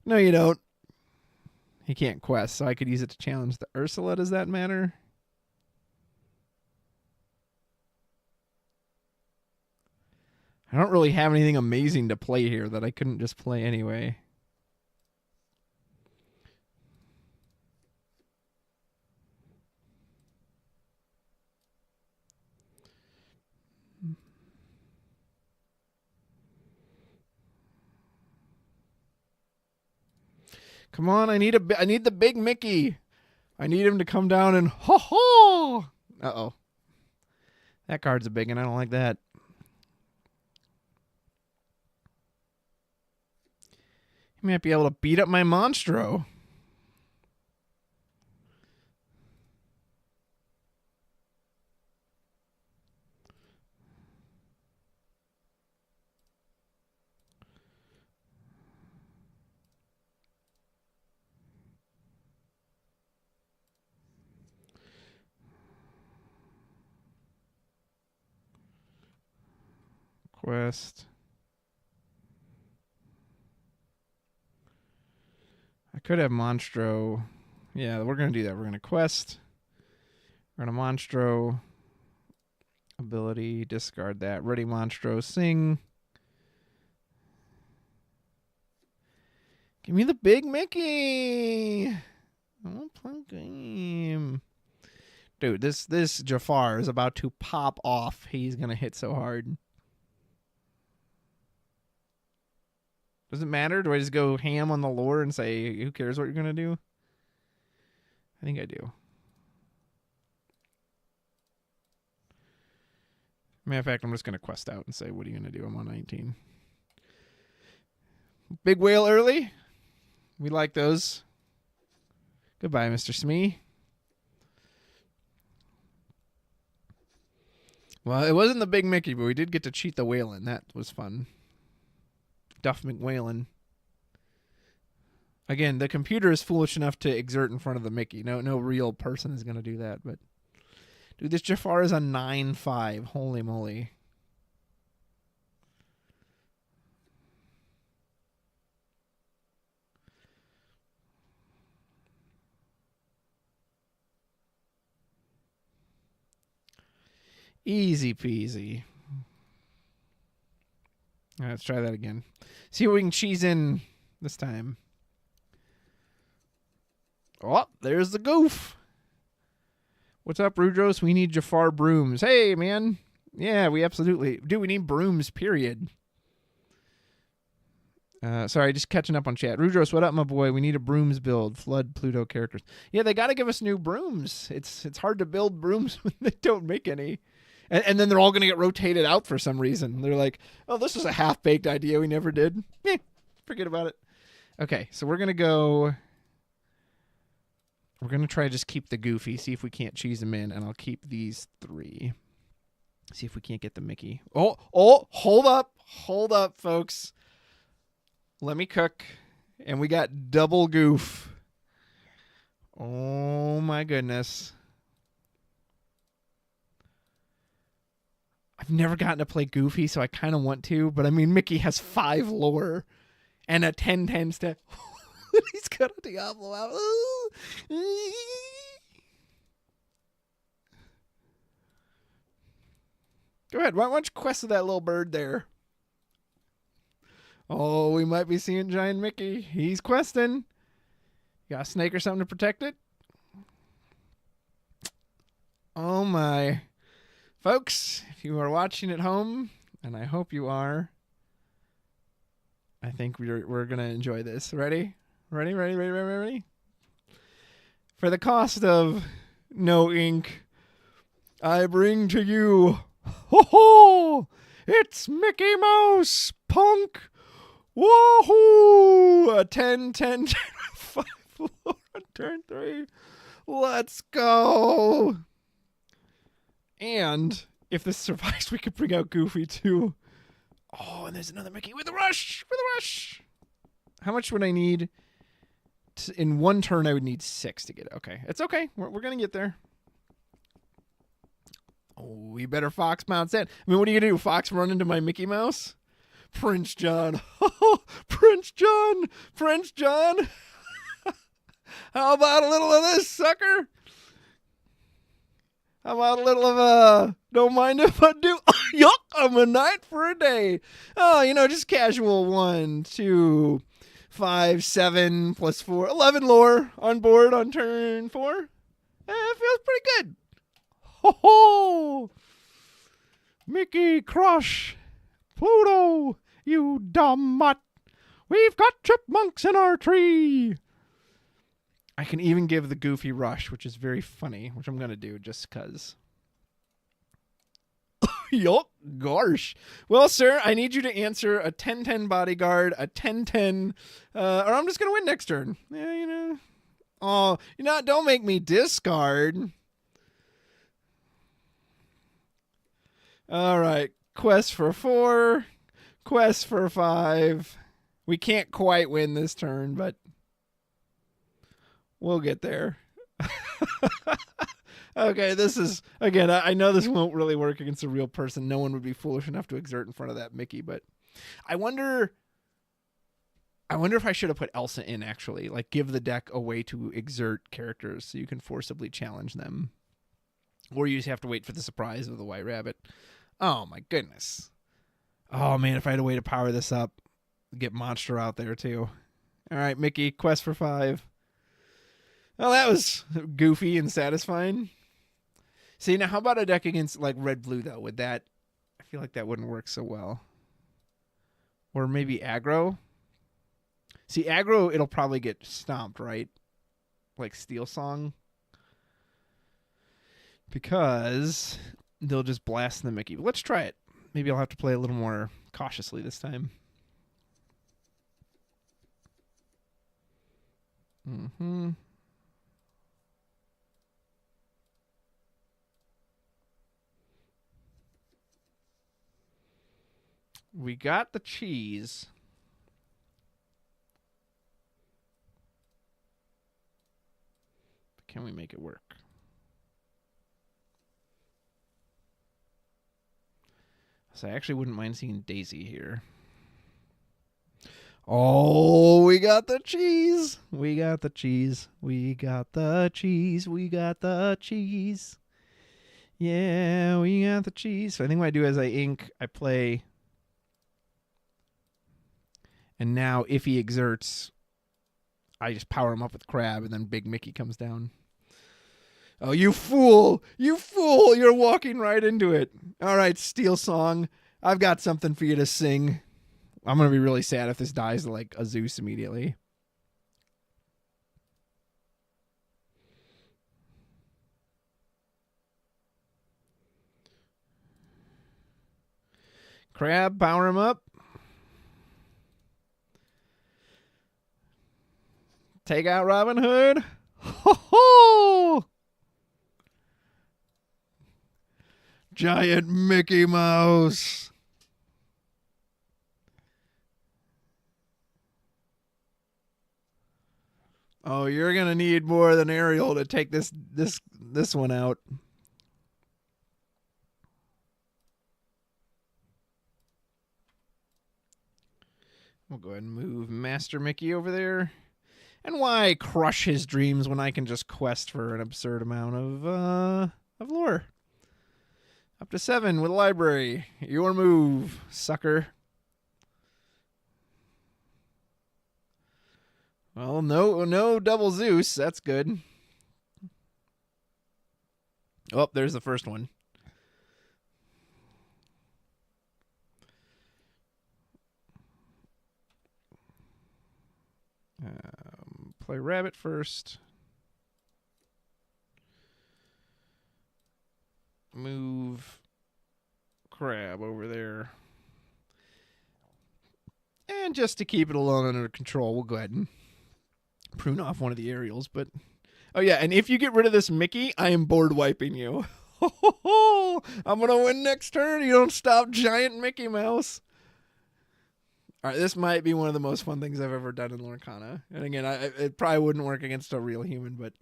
no, you don't. He can't quest, so I could use it to challenge the Ursula. Does that matter? I don't really have anything amazing to play here that I couldn't just play anyway. Come on, I need the big Mickey. I need him to come down and ho-ho! Uh-oh. That card's a big one. I don't like that. You might be able to beat up my Monstro. Quest. I could have Monstro. Yeah, we're going to do that. We're going to quest. We're going to Monstro. Ability. Discard that. Ready, Monstro. Sing. Give me the big Mickey. I want to play a game. Dude, this Jafar is about to pop off. He's going to hit so hard. Does it matter? Do I just go ham on the lore and say, who cares what you're going to do? I think I do. Matter of fact, I'm just going to quest out and say, what are you going to do? I'm on 19. Big whale early. We like those. Goodbye, Mr. Smee. Well, it wasn't the big Mickey, but we did get to cheat the whalin'. That was fun. Duff McWhalen. Again, the computer is foolish enough to exert in front of the Mickey. No real person is going to do that. But dude, this Jafar is a 9-5. Holy moly. Easy peasy. All right, let's try that again. See what we can cheese in this time. Oh, there's the goof. What's up, Rudros? We need Jafar brooms. Hey, man. Yeah, we absolutely do. We need brooms, period. Sorry, just catching up on chat. Rudros, what up, my boy? We need a brooms build. Flood Pluto characters. Yeah, they got to give us new brooms. It's hard to build brooms when they don't make any. And then they're all going to get rotated out for some reason. They're like, oh, this is a half-baked idea we never did. Forget about it. Okay, so we're going to go... We're going to try to just keep the Goofy, see if we can't cheese them in, and I'll keep these 3. See if we can't get the Mickey. Oh, hold up, folks. Let me cook. And we got double goof. Oh, my goodness. I've never gotten to play Goofy, so I kind of want to. But, I mean, Mickey has 5 lore and a 10-10 step. He's got a Diablo out. Go ahead. Why don't you quest with that little bird there? Oh, we might be seeing Giant Mickey. He's questing. You got a snake or something to protect it? Oh, my. Folks, if you are watching at home, and I hope you are, I think we're going to enjoy this. Ready? Ready? For the cost of no ink, I bring to you, ho! It's Mickey Mouse, punk! Woohoo! A 10, 5 on turn 3. Let's go! And if this survives, we could bring out Goofy too. Oh, and there's another Mickey with a rush! How much would I need? In one turn, I would need 6 to get it. Okay. It's okay. We're going to get there. Oh, we better Fox bounce in. I mean, what are you going to do? Fox run into my Mickey Mouse? Prince John. Prince John. How about a little of this, sucker? How about a little of, don't mind if I do. Yuck, I'm a knight for a day. Oh, just casual 1, 2... 5, 7, plus 4, 11 lore on board on turn 4. It feels pretty good. Ho! Mickey Crush. Pluto, you dumb mutt. We've got chipmunks in our tree. I can even give the Goofy rush, which is very funny, which I'm going to do just because. Yup, gosh. Well, sir, I need you to answer a 10-10 bodyguard, a 10-10, or I'm just going to win next turn. Yeah, you know. Oh, don't make me discard. All right. Quest for 4. Quest for 5. We can't quite win this turn, but we'll get there. Okay, this is, again, I know this won't really work against a real person. No one would be foolish enough to exert in front of that Mickey, but I wonder if I should have put Elsa in, actually. Like, give the deck a way to exert characters so you can forcibly challenge them. Or you just have to wait for the surprise of the White Rabbit. Oh, my goodness. Oh, man, if I had a way to power this up, get Monster out there, too. All right, Mickey, quest for 5. Well, that was goofy and satisfying. See, now how about a deck against, like, red-blue, though? Would that... I feel like that wouldn't work so well. Or maybe aggro? See, aggro, it'll probably get stomped, right? Like Steel Song. Because they'll just blast the Mickey. Let's try it. Maybe I'll have to play a little more cautiously this time. Mm-hmm. We got the cheese. But can we make it work? So I actually wouldn't mind seeing Daisy here. Oh, we got the cheese. We got the cheese. We got the cheese. We got the cheese. Yeah, we got the cheese. So I think what I do is I ink, I play. And now if he exerts, I just power him up with Crab, and then Big Mickey comes down. Oh, you fool! You fool! You're walking right into it. All right, Steel Song. I've got something for you to sing. I'm going to be really sad if this dies like a Zeus immediately. Crab, power him up. Take out Robin Hood. Ho ho! Giant Mickey Mouse. Oh, you're going to need more than Ariel to take this one out. We'll go ahead and move Master Mickey over there. And why crush his dreams when I can just quest for an absurd amount of lore? Up to 7 with a library. Your move, sucker. Well, no double Zeus. That's good. Oh, there's the first one. Play Rabbit first. Move Crab over there. And just to keep it alone under control, we'll go ahead and prune off one of the aerials. But oh yeah, and if you get rid of this Mickey, I am board wiping you. I'm gonna win next turn. You don't stop, giant Mickey Mouse. All right, this might be one of the most fun things I've ever done in Lorcana. And again, it probably wouldn't work against a real human, but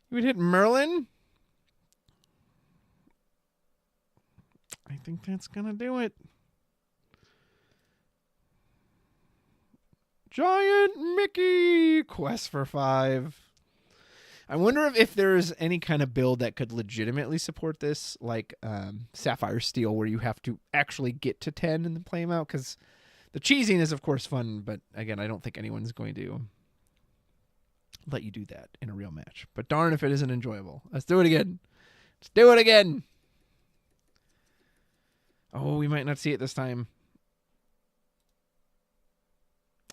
you would hit Merlin. I think that's gonna do it. Giant Mickey! Quest for 5. I wonder if there's any kind of build that could legitimately support this, like Sapphire Steel, where you have to actually get to 10 and then play them out, because the cheesing is, of course, fun, but again, I don't think anyone's going to let you do that in a real match. But darn if it isn't enjoyable. Let's do it again. Let's do it again! Oh, we might not see it this time.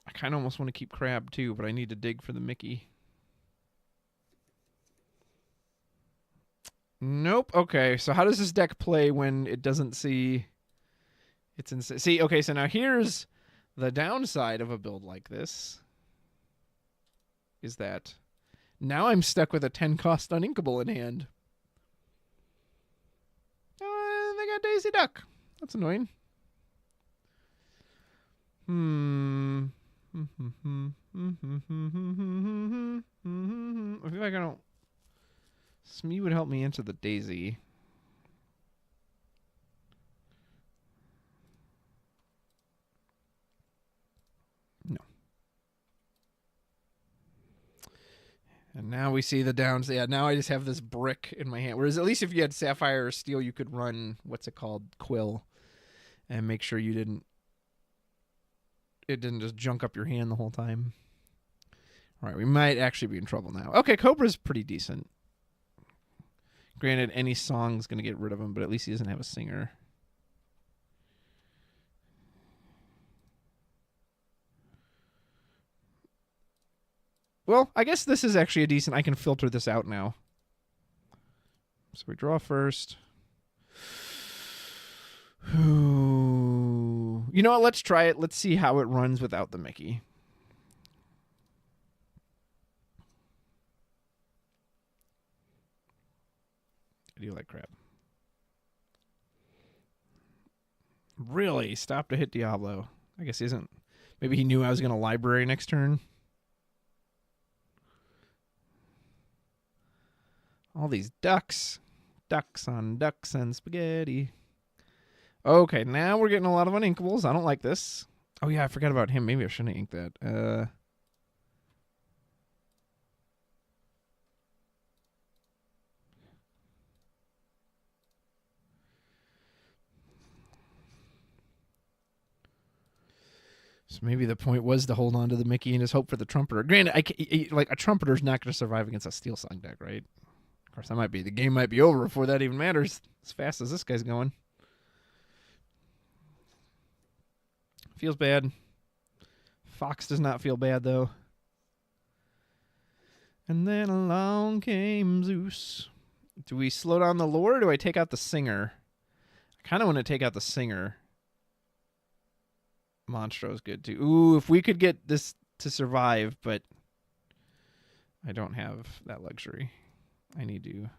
I kind of almost want to keep Crab, too, but I need to dig for the Mickey. Nope. Okay, so how does this deck play when it doesn't see... It's insane. See, okay, so now here's the downside of a build like this. Is that now I'm stuck with a 10-cost uninkable in hand. Oh, they got Daisy Duck. That's annoying. I feel like I don't... Smee would help me into the Daisy. No. And now we see the downs. Yeah, now I just have this brick in my hand. Whereas at least if you had Sapphire or Steel, you could run, what's it called, Quill. And make sure it didn't just junk up your hand the whole time. All right, we might actually be in trouble now. Okay, Cobra's pretty decent. Granted, any song's going to get rid of him, but at least he doesn't have a singer. Well, I guess this is actually a decent... I can filter this out now. So we draw first. You know what? Let's try it. Let's see how it runs without the Mickey. I do like crap. Really? Stop to hit Diablo. I guess he isn't... Maybe he knew I was going to library next turn. All these ducks. Ducks on ducks and spaghetti. Okay, now we're getting a lot of uninkables. I don't like this. Oh, yeah, I forgot about him. Maybe I shouldn't ink that. So maybe the point was to hold on to the Mickey and just hope for the Trumpeter. Granted, like a Trumpeter's not going to survive against a Steel Song deck, right? Of course, the game might be over before that even matters. As fast as this guy's going. Feels bad. Fox does not feel bad, though. And then along came Zeus. Do we slow down the lore or do I take out the singer? I kind of want to take out the singer. Monstro's good, too. Ooh, if we could get this to survive, but I don't have that luxury. I need to...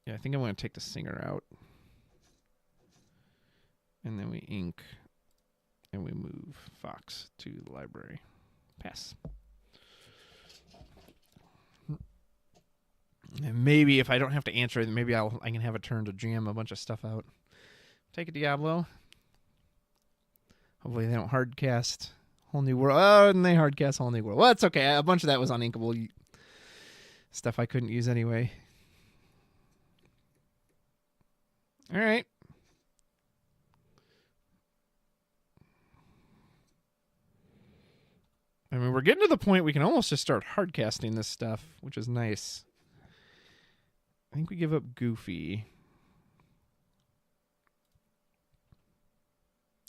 Yeah, I think I'm going to take the singer out. And then we ink. And we move Fox to the library. Pass. And maybe if I don't have to answer it, maybe I can have a turn to jam a bunch of stuff out. Take a Diablo. Hopefully they don't hardcast Whole New World. Oh, and they hardcast Whole New World. Well, that's okay. A bunch of that was uninkable stuff I couldn't use anyway. All right. I mean, we're getting to the point we can almost just start hardcasting this stuff, which is nice. I think we give up Goofy.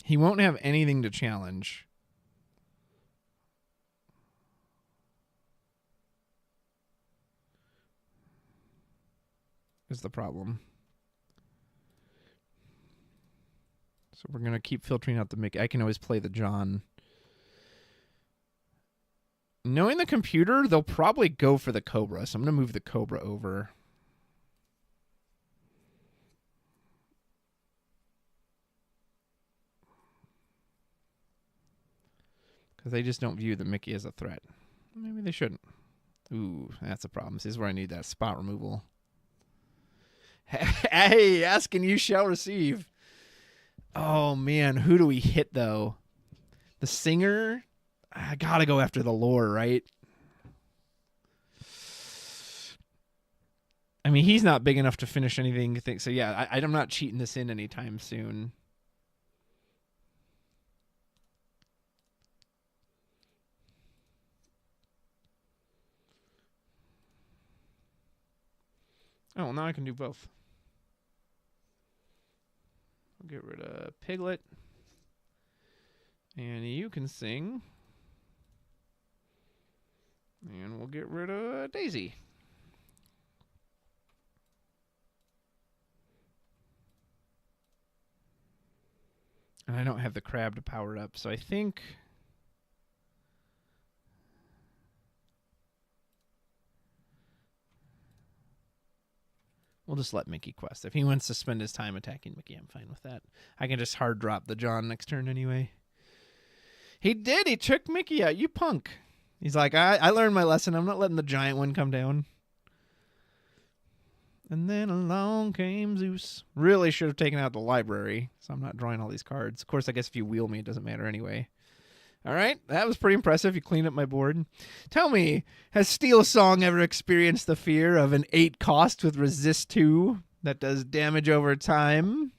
He won't have anything to challenge. Is the problem. So we're going to keep filtering out the Mickey. I can always play the John. Knowing the computer, they'll probably go for the Cobra. So I'm going to move the Cobra over. Because they just don't view the Mickey as a threat. Maybe they shouldn't. Ooh, that's a problem. This is where I need that spot removal. Hey, ask and you shall receive. Oh, man. Who do we hit, though? The singer? I gotta go after the lore, right? I mean, he's not big enough to finish anything. So, yeah, I'm not cheating this in anytime soon. Oh, well, now I can do both. I'll get rid of Piglet. And you can sing. And we'll get rid of Daisy. And I don't have the crab to power up, so I think... we'll just let Mickey quest. If he wants to spend his time attacking Mickey, I'm fine with that. I can just hard drop the John next turn anyway. He did! He tricked Mickey out, you punk! He's like, I learned my lesson. I'm not letting the giant one come down. And then along came Zeus. Really should have taken out the library, so I'm not drawing all these cards. Of course, I guess if you wheel me, it doesn't matter anyway. All right, that was pretty impressive. You cleaned up my board. Tell me, has Steel Song ever experienced the fear of an 8 cost with resist 2 that does damage over time?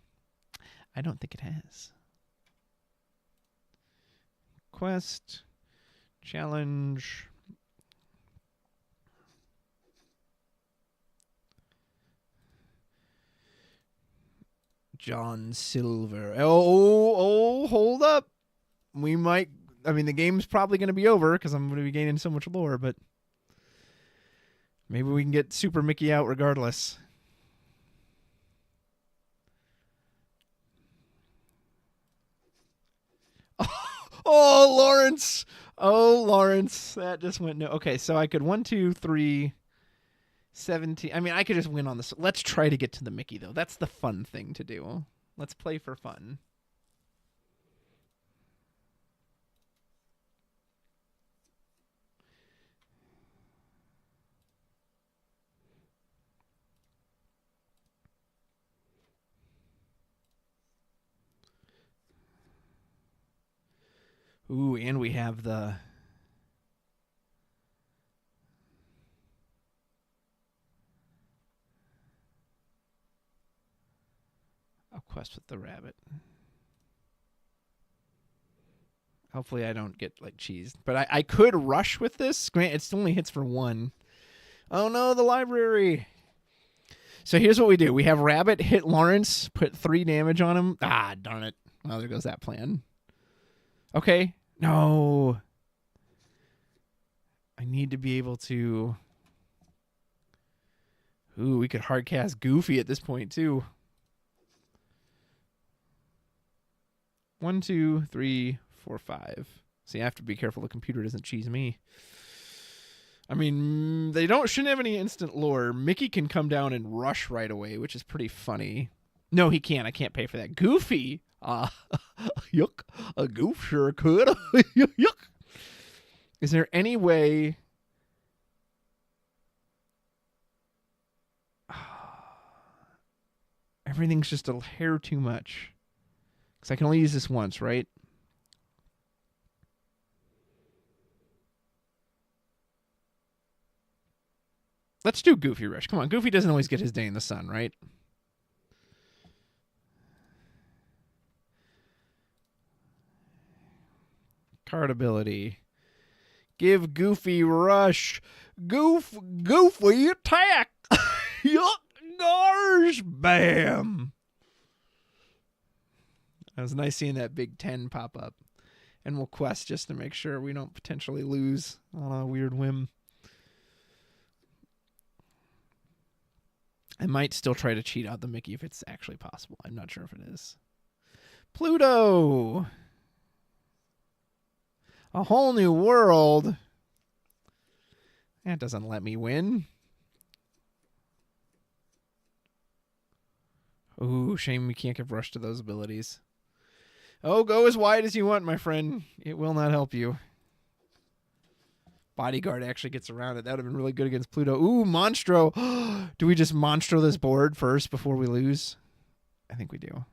I don't think it has. Quest. Challenge. John Silver. Oh, hold up. We might... I mean, the game's probably going to be over because I'm going to be gaining so much lore, but maybe we can get Super Mickey out regardless. Oh, Lawrence. Oh, Lawrence. That just went no. Okay, so I could 1, 2, 3, 17. I mean, I could just win on this. Let's try to get to the Mickey, though. That's the fun thing to do. Let's play for fun. Ooh, and we have the... I'll quest with the rabbit. Hopefully I don't get, like, cheesed. But I could rush with this. Grant, it only hits for 1. Oh, no, the library. So here's what we do. We have rabbit hit Lawrence, put 3 damage on him. Ah, darn it. Well, there goes that plan. Okay. No. I need to be able to... Ooh, we could hardcast Goofy at this point, too. 1, 2, 3, 4, 5. See, I have to be careful the computer doesn't cheese me. I mean, they shouldn't have any instant lore. Mickey can come down and rush right away, which is pretty funny. No, he can't. I can't pay for that. Goofy! Yuck. A goof sure could. Yuck. Is there any way... Everything's just a hair too much. Because I can only use this once, right? Let's do Goofy Rush. Come on, Goofy doesn't always get his day in the sun, right? Card ability. Give Goofy Rush. Goofy attack. Yuck, gosh, bam. It was nice seeing that big 10 pop up. And we'll quest just to make sure we don't potentially lose on a weird whim. I might still try to cheat out the Mickey if it's actually possible. I'm not sure if it is. Pluto! A whole new world. That doesn't let me win. Ooh, shame we can't give Rush to those abilities. Oh, go as wide as you want, my friend. It will not help you. Bodyguard actually gets around it. That would have been really good against Pluto. Ooh, Monstro. Do we just Monstro this board first before we lose? I think we do.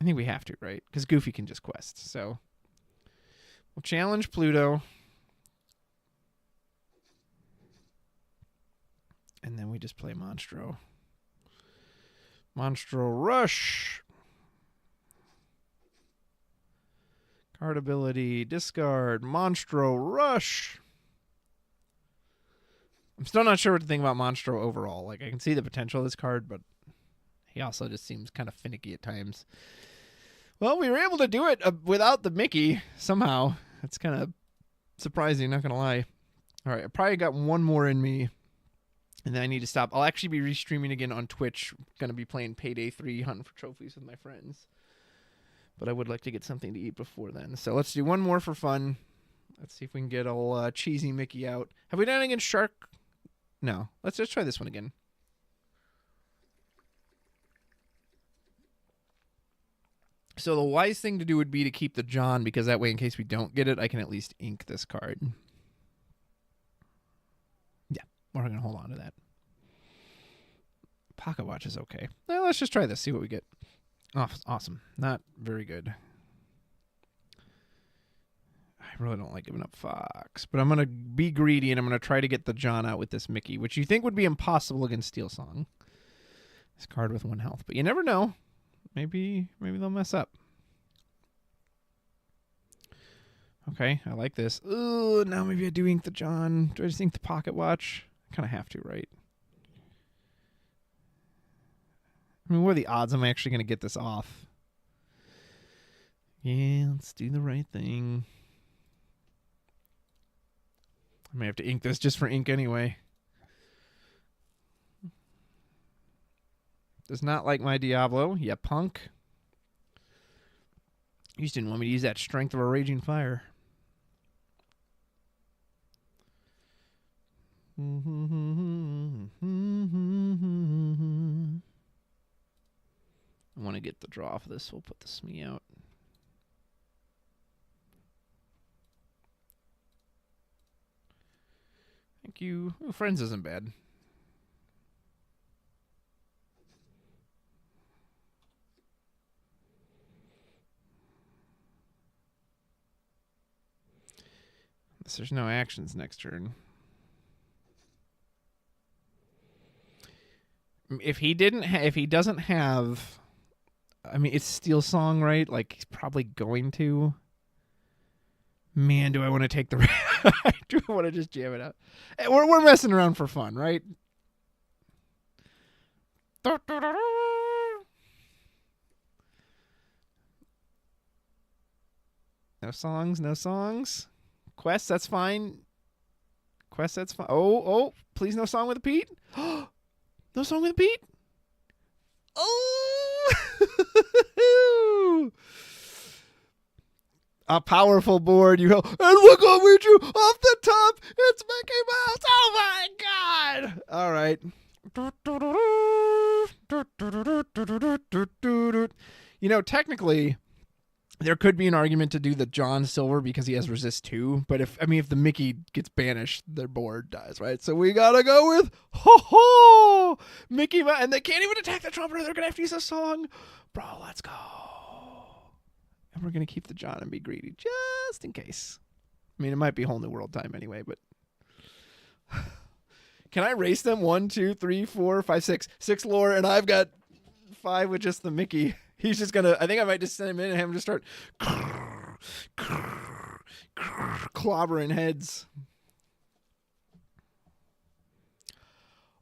I think we have to, right? Because Goofy can just quest. So we'll challenge Pluto. And then we just play Monstro. Monstro Rush. Card ability, discard, Monstro Rush. I'm still not sure what to think about Monstro overall. Like, I can see the potential of this card, but he also just seems kind of finicky at times. Well, we were able to do it without the Mickey somehow. That's kind of Surprising, not gonna lie. All right, I probably got one more in me, and then I need to stop. I'll actually be restreaming again on Twitch. Gonna be playing Payday 3, hunting for trophies with my friends. But I would like to get something to eat before then. So let's do one more for fun. Let's see if we can get old cheesy Mickey out. Have we done it against Shark? No. Let's just try this one again. So the wise thing to do would be to keep the John, because that way, in case we don't get it, I can at least ink this card. Yeah, we're going to hold on to that. Pocket watch is okay. Well, let's just try this, see what we get. Oh, awesome. Not very good. I really don't like giving up Fox, but I'm going to be greedy, and I'm going to try to get the John out with this Mickey, which you think would be impossible against Steel Song. This card with 1 health, but you never know. Maybe they'll mess up. Okay, I like this. Ooh, now maybe I do ink the John. Do I just ink the pocket watch? I kind of have to, right? I mean, what are the odds I'm actually going to get this off? Yeah, let's do the right thing. I may have to ink this just for ink anyway. Does not like my Diablo. Yeah, punk. You just didn't want me to use that Strength of a Raging Fire. I want to get the draw for this. We'll put the Smee out. Thank you. Ooh, Friends isn't bad. There's no actions next turn. If he doesn't have, I mean, it's Steel Song, right? Like, he's probably going to. Man, do I want to take the... do I want to just jam it out? We're messing around for fun, right? No songs, no songs. Quest, that's fine. Quest, that's fine. Oh, please no song with a Pete. No song with a Pete. Oh! A powerful board, you and we're going to read you off the top. It's Mickey Mouse. Oh my God! All right. You know, technically, there could be an argument to do the John Silver because he has resist 2, but if the Mickey gets banished, their board dies, right? So we gotta go with Mickey Mouse, and they can't even attack the trumpeter. They're gonna have to use a song, bro. Let's go. And we're going to keep the John and be greedy just in case. I mean, it might be whole new world time anyway, but... Can I race them? 1, 2, 3, 4, 5, 6. 6 lore, and I've got 5 with just the Mickey. He's just going to... I think I might just send him in and have him just start... clobbering heads.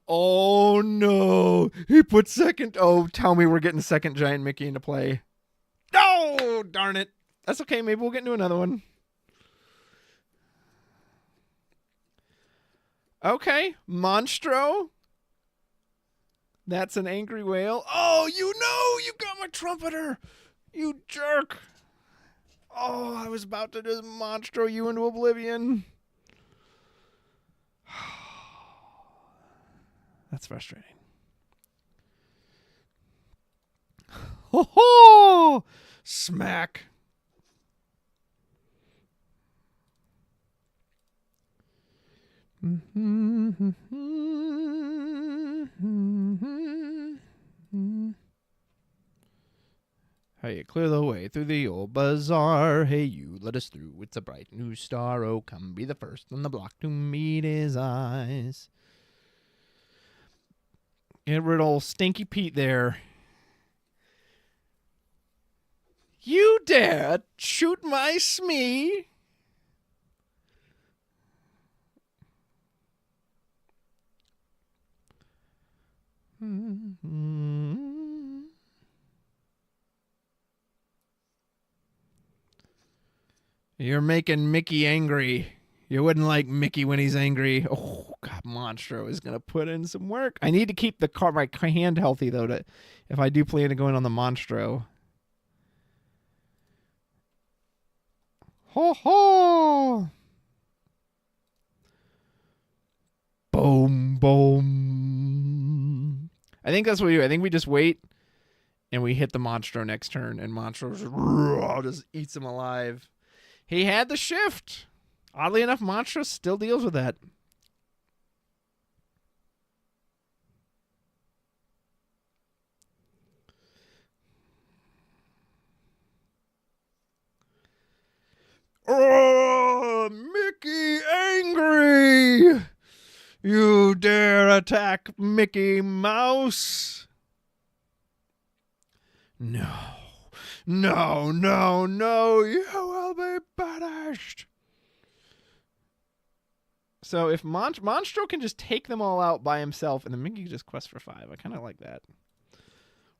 Oh, no. He put second... Oh, tell me we're getting second Giant Mickey into play. No, darn it. That's okay. Maybe we'll get into another one. Okay. Monstro. That's an angry whale. Oh, you got my trumpeter. You jerk. Oh, I was about to just Monstro you into oblivion. That's frustrating. Ho ho! Smack. Hey, clear the way through the old bazaar. Hey, you, let us through. It's a bright new star. Oh, come be the first on the block to meet his eyes. Get rid of old Stinky Pete there. You dare shoot my Smee? You're making Mickey angry. You wouldn't like Mickey when he's angry. Oh, God, Monstro is going to put in some work. I need to keep my hand healthy, though, if I do plan to go in on the Monstro. Ho, ho! Boom, boom. I think that's what we do. I think we just wait, and we hit the Monstro next turn, and Monstro just eats him alive. He had the shift. Oddly enough, Monstro still deals with that. Oh, Mickey angry! You dare attack Mickey Mouse? No. No, no, no, you will be punished. So if Monstro can just take them all out by himself, and then Mickey just quest for 5. I kind of like that.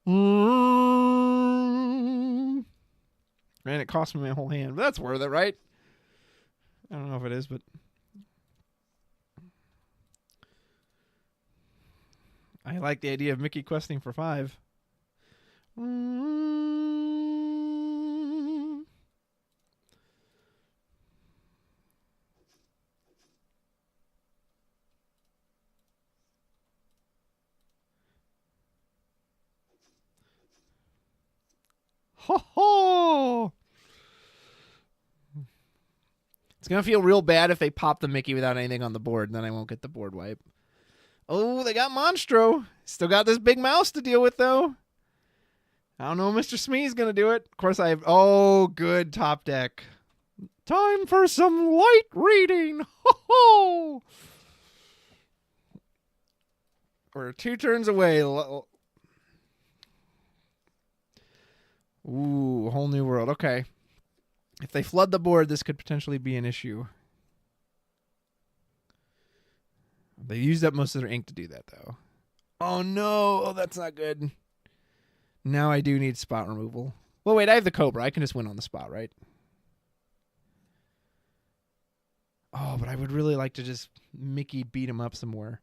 And it cost me my whole hand, but that's worth it, right? I don't know if it is, but I like the idea of Mickey questing for 5. Ho ho! It's going to feel real bad if they pop the Mickey without anything on the board, and then I won't get the board wipe. Oh, they got Monstro. Still got this big mouse to deal with, though. I don't know Mr. Smee's going to do it. Of course, I have... Oh, good top deck. Time for some light reading. Ho ho! We're 2 turns away. Ooh, a whole new world. Okay. If they flood the board, this could potentially be an issue. They used up most of their ink to do that, though. Oh, no. Oh, that's not good. Now I do need spot removal. Well, wait, I have the Cobra. I can just win on the spot, right? Oh, but I would really like to just Mickey beat him up some more.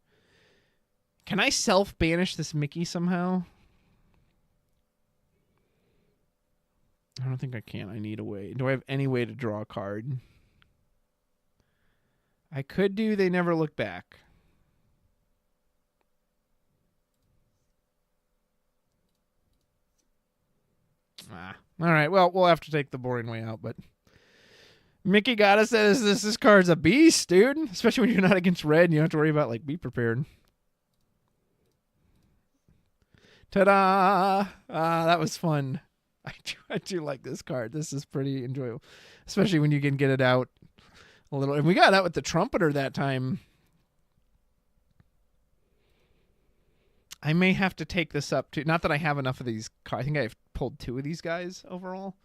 Can I self-banish this Mickey somehow? I don't think I can. I need a way. Do I have any way to draw a card? I could do They Never Look Back. All right. Well, we'll have to take the boring way out, but Mickey got us. This card's a beast, dude. Especially when you're not against red and you don't have to worry about, like, be prepared. Ta-da! That was fun. I do like this card. This is pretty enjoyable, especially when you can get it out a little. And we got out with the Trumpeter that time. I may have to take this up too. Not that I have enough of these. I think I've pulled 2 of these guys overall.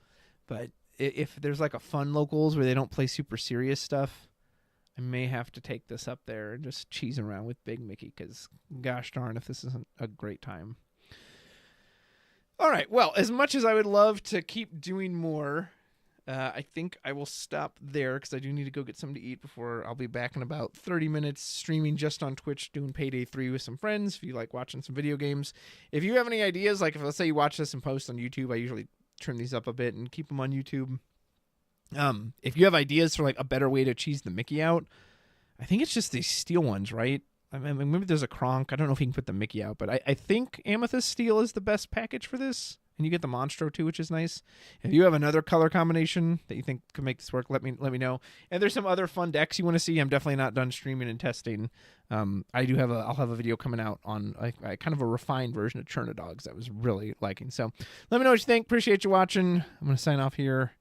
But if there's like a fun locals where they don't play super serious stuff, I may have to take this up there and just cheese around with Big Mickey. Because gosh darn if this isn't a great time. All right, well, as much as I would love to keep doing more, I think I will stop there because I do need to go get something to eat before I'll be back in about 30 minutes streaming just on Twitch doing Payday 3 with some friends if you like watching some video games. If you have any ideas, like if let's say you watch this and post on YouTube, I usually trim these up a bit and keep them on YouTube. If you have ideas for like a better way to cheese the Mickey out, I think it's just these steel ones, right? I mean, maybe there's a Kronk. I don't know if you can put the Mickey out, but I think Amethyst Steel is the best package for this. And you get the Monstro too, which is nice. If you have another color combination that you think could make this work, let me know. And there's some other fun decks you want to see. I'm definitely not done streaming and testing. I'll have a video coming out on a kind of a refined version of Churna Dogs that I was really liking. So let me know what you think. Appreciate you watching. I'm going to sign off here,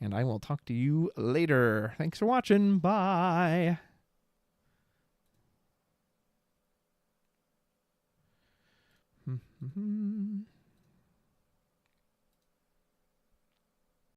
and I will talk to you later. Thanks for watching. Bye. Mm-hmm.